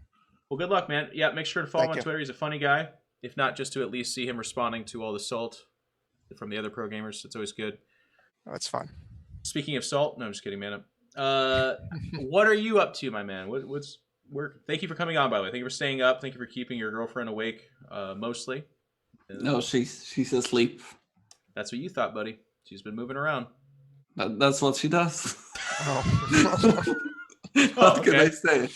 Speaker 13: Well, good luck, man. Yeah, make sure to follow him on Twitter. He's a funny guy. If not, just to at least see him responding to all the salt from the other pro gamers. It's always good.
Speaker 2: Oh, it's fun.
Speaker 13: Speaking of salt, no, I'm just kidding, man. What are you up to, my man? Thank you for coming on, by the way. Thank you for staying up. Thank you for keeping your girlfriend awake, mostly.
Speaker 3: No, she's asleep.
Speaker 13: That's what you thought, buddy. She's been moving around.
Speaker 3: That's what she does.
Speaker 2: Oh.
Speaker 3: What can I say?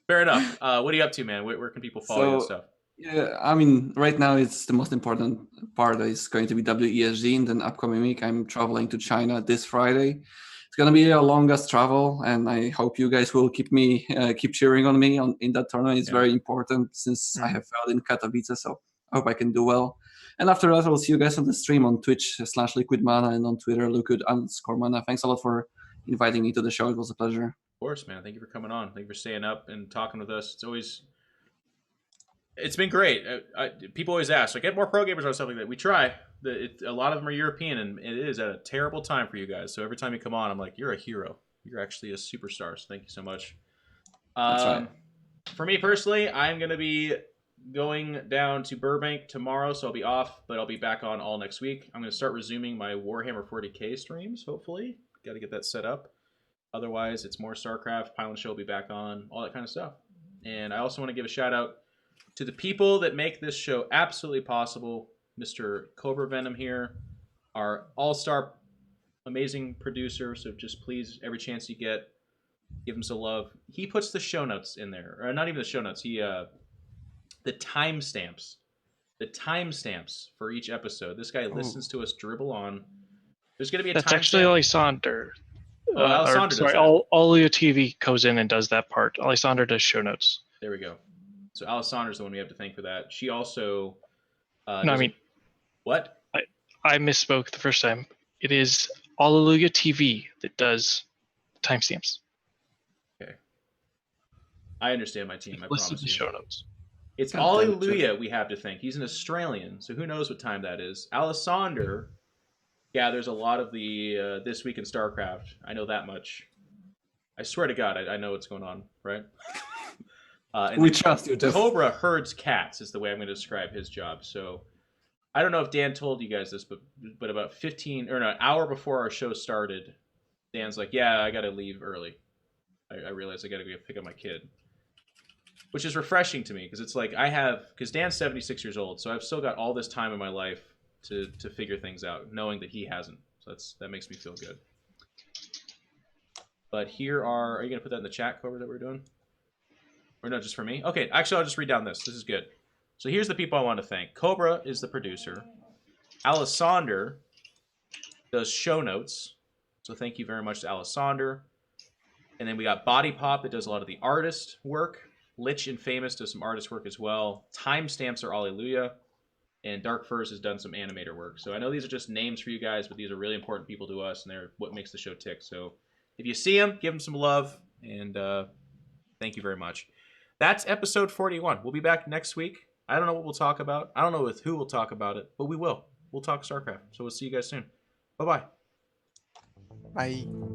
Speaker 13: Fair enough. What are you up to, man? Where can people follow you and stuff?
Speaker 3: Yeah, I mean, right now it's the most important part is going to be WESG, and then upcoming week I'm traveling to China this Friday. It's gonna be a longest travel, and I hope you guys will keep cheering on me in that tournament. It's very important since I have failed in Katowice, so I hope I can do well. And after that, I'll see you guys on the stream on Twitch/LiquidMana and on Twitter, Liquid_Mana. Thanks a lot for inviting me to the show. It was a pleasure.
Speaker 13: Of course, man. Thank you for coming on. Thank you for staying up and talking with us. It's been great. People always ask, get more pro gamers or stuff like that. We try. A lot of them are European, and it is at a terrible time for you guys. So every time you come on, I'm like, you're a hero. You're actually a superstar. So thank you so much.
Speaker 3: That's right.
Speaker 13: For me personally, I'm going to be going down to Burbank tomorrow, so I'll be off, but I'll be back on all next week. I'm going to start resuming my Warhammer 40k streams, hopefully. Got to get that set up. Otherwise, it's more StarCraft. PylonShow will be back on, all that kind of stuff. And I also want to give a shout out to the people that make this show absolutely possible. Mr. Cobra Venom here, our all-star amazing producer. So just please, every chance you get, give him some love. He puts the show notes in there, or not even the show notes. The timestamps the timestamps for each episode. This guy listens to us dribble on. There's going to be a
Speaker 14: That's
Speaker 13: timestamp.
Speaker 14: actually Alexander.
Speaker 13: Alexander does that.
Speaker 14: Alia TV goes in and does that part. Alexander does show notes.
Speaker 13: There we go. So Alessandra's the one we have to thank for that. She also...
Speaker 14: no, I mean...
Speaker 13: What?
Speaker 14: I misspoke the first time. It is Alleluia TV that does timestamps.
Speaker 13: Okay. I understand my team, I promise you.
Speaker 14: Show notes.
Speaker 13: It's Alleluia we have to thank. He's an Australian, so who knows what time that is. Alessander gathers a lot of the This Week in StarCraft. I know that much. I swear to God, I know what's going on, right?
Speaker 3: We trust you, Jeff.
Speaker 13: Cobra herds cats is the way I'm going to describe his job. So I don't know if Dan told you guys this, but about an hour before our show started, Dan's like, yeah, I got to leave early. I realized I got to go pick up my kid. Which is refreshing to me, because it's like because Dan's 76 years old, so I've still got all this time in my life to figure things out, knowing that he hasn't. So that makes me feel good. But are you going to put that in the chat, Cobra, that we're doing? Or no, just for me? Okay, actually, I'll just read down this. This is good. So here's the people I want to thank. Cobra is the producer. Alessander does show notes. So thank you very much to Alessander. And then we got Body Pop that does a lot of the artist work. Lich&Famous does some artist work as well. Timestamps are Alleluia. And Dark Furs has done some animator work. So I know these are just names for you guys, but these are really important people to us, and they're what makes the show tick. So if you see them, give them some love, and thank you very much. That's episode 41. We'll be back next week. I don't know what we'll talk about. I don't know with who we'll talk about it, but we will. We'll talk StarCraft. So we'll see you guys soon. Bye-bye.
Speaker 2: Bye.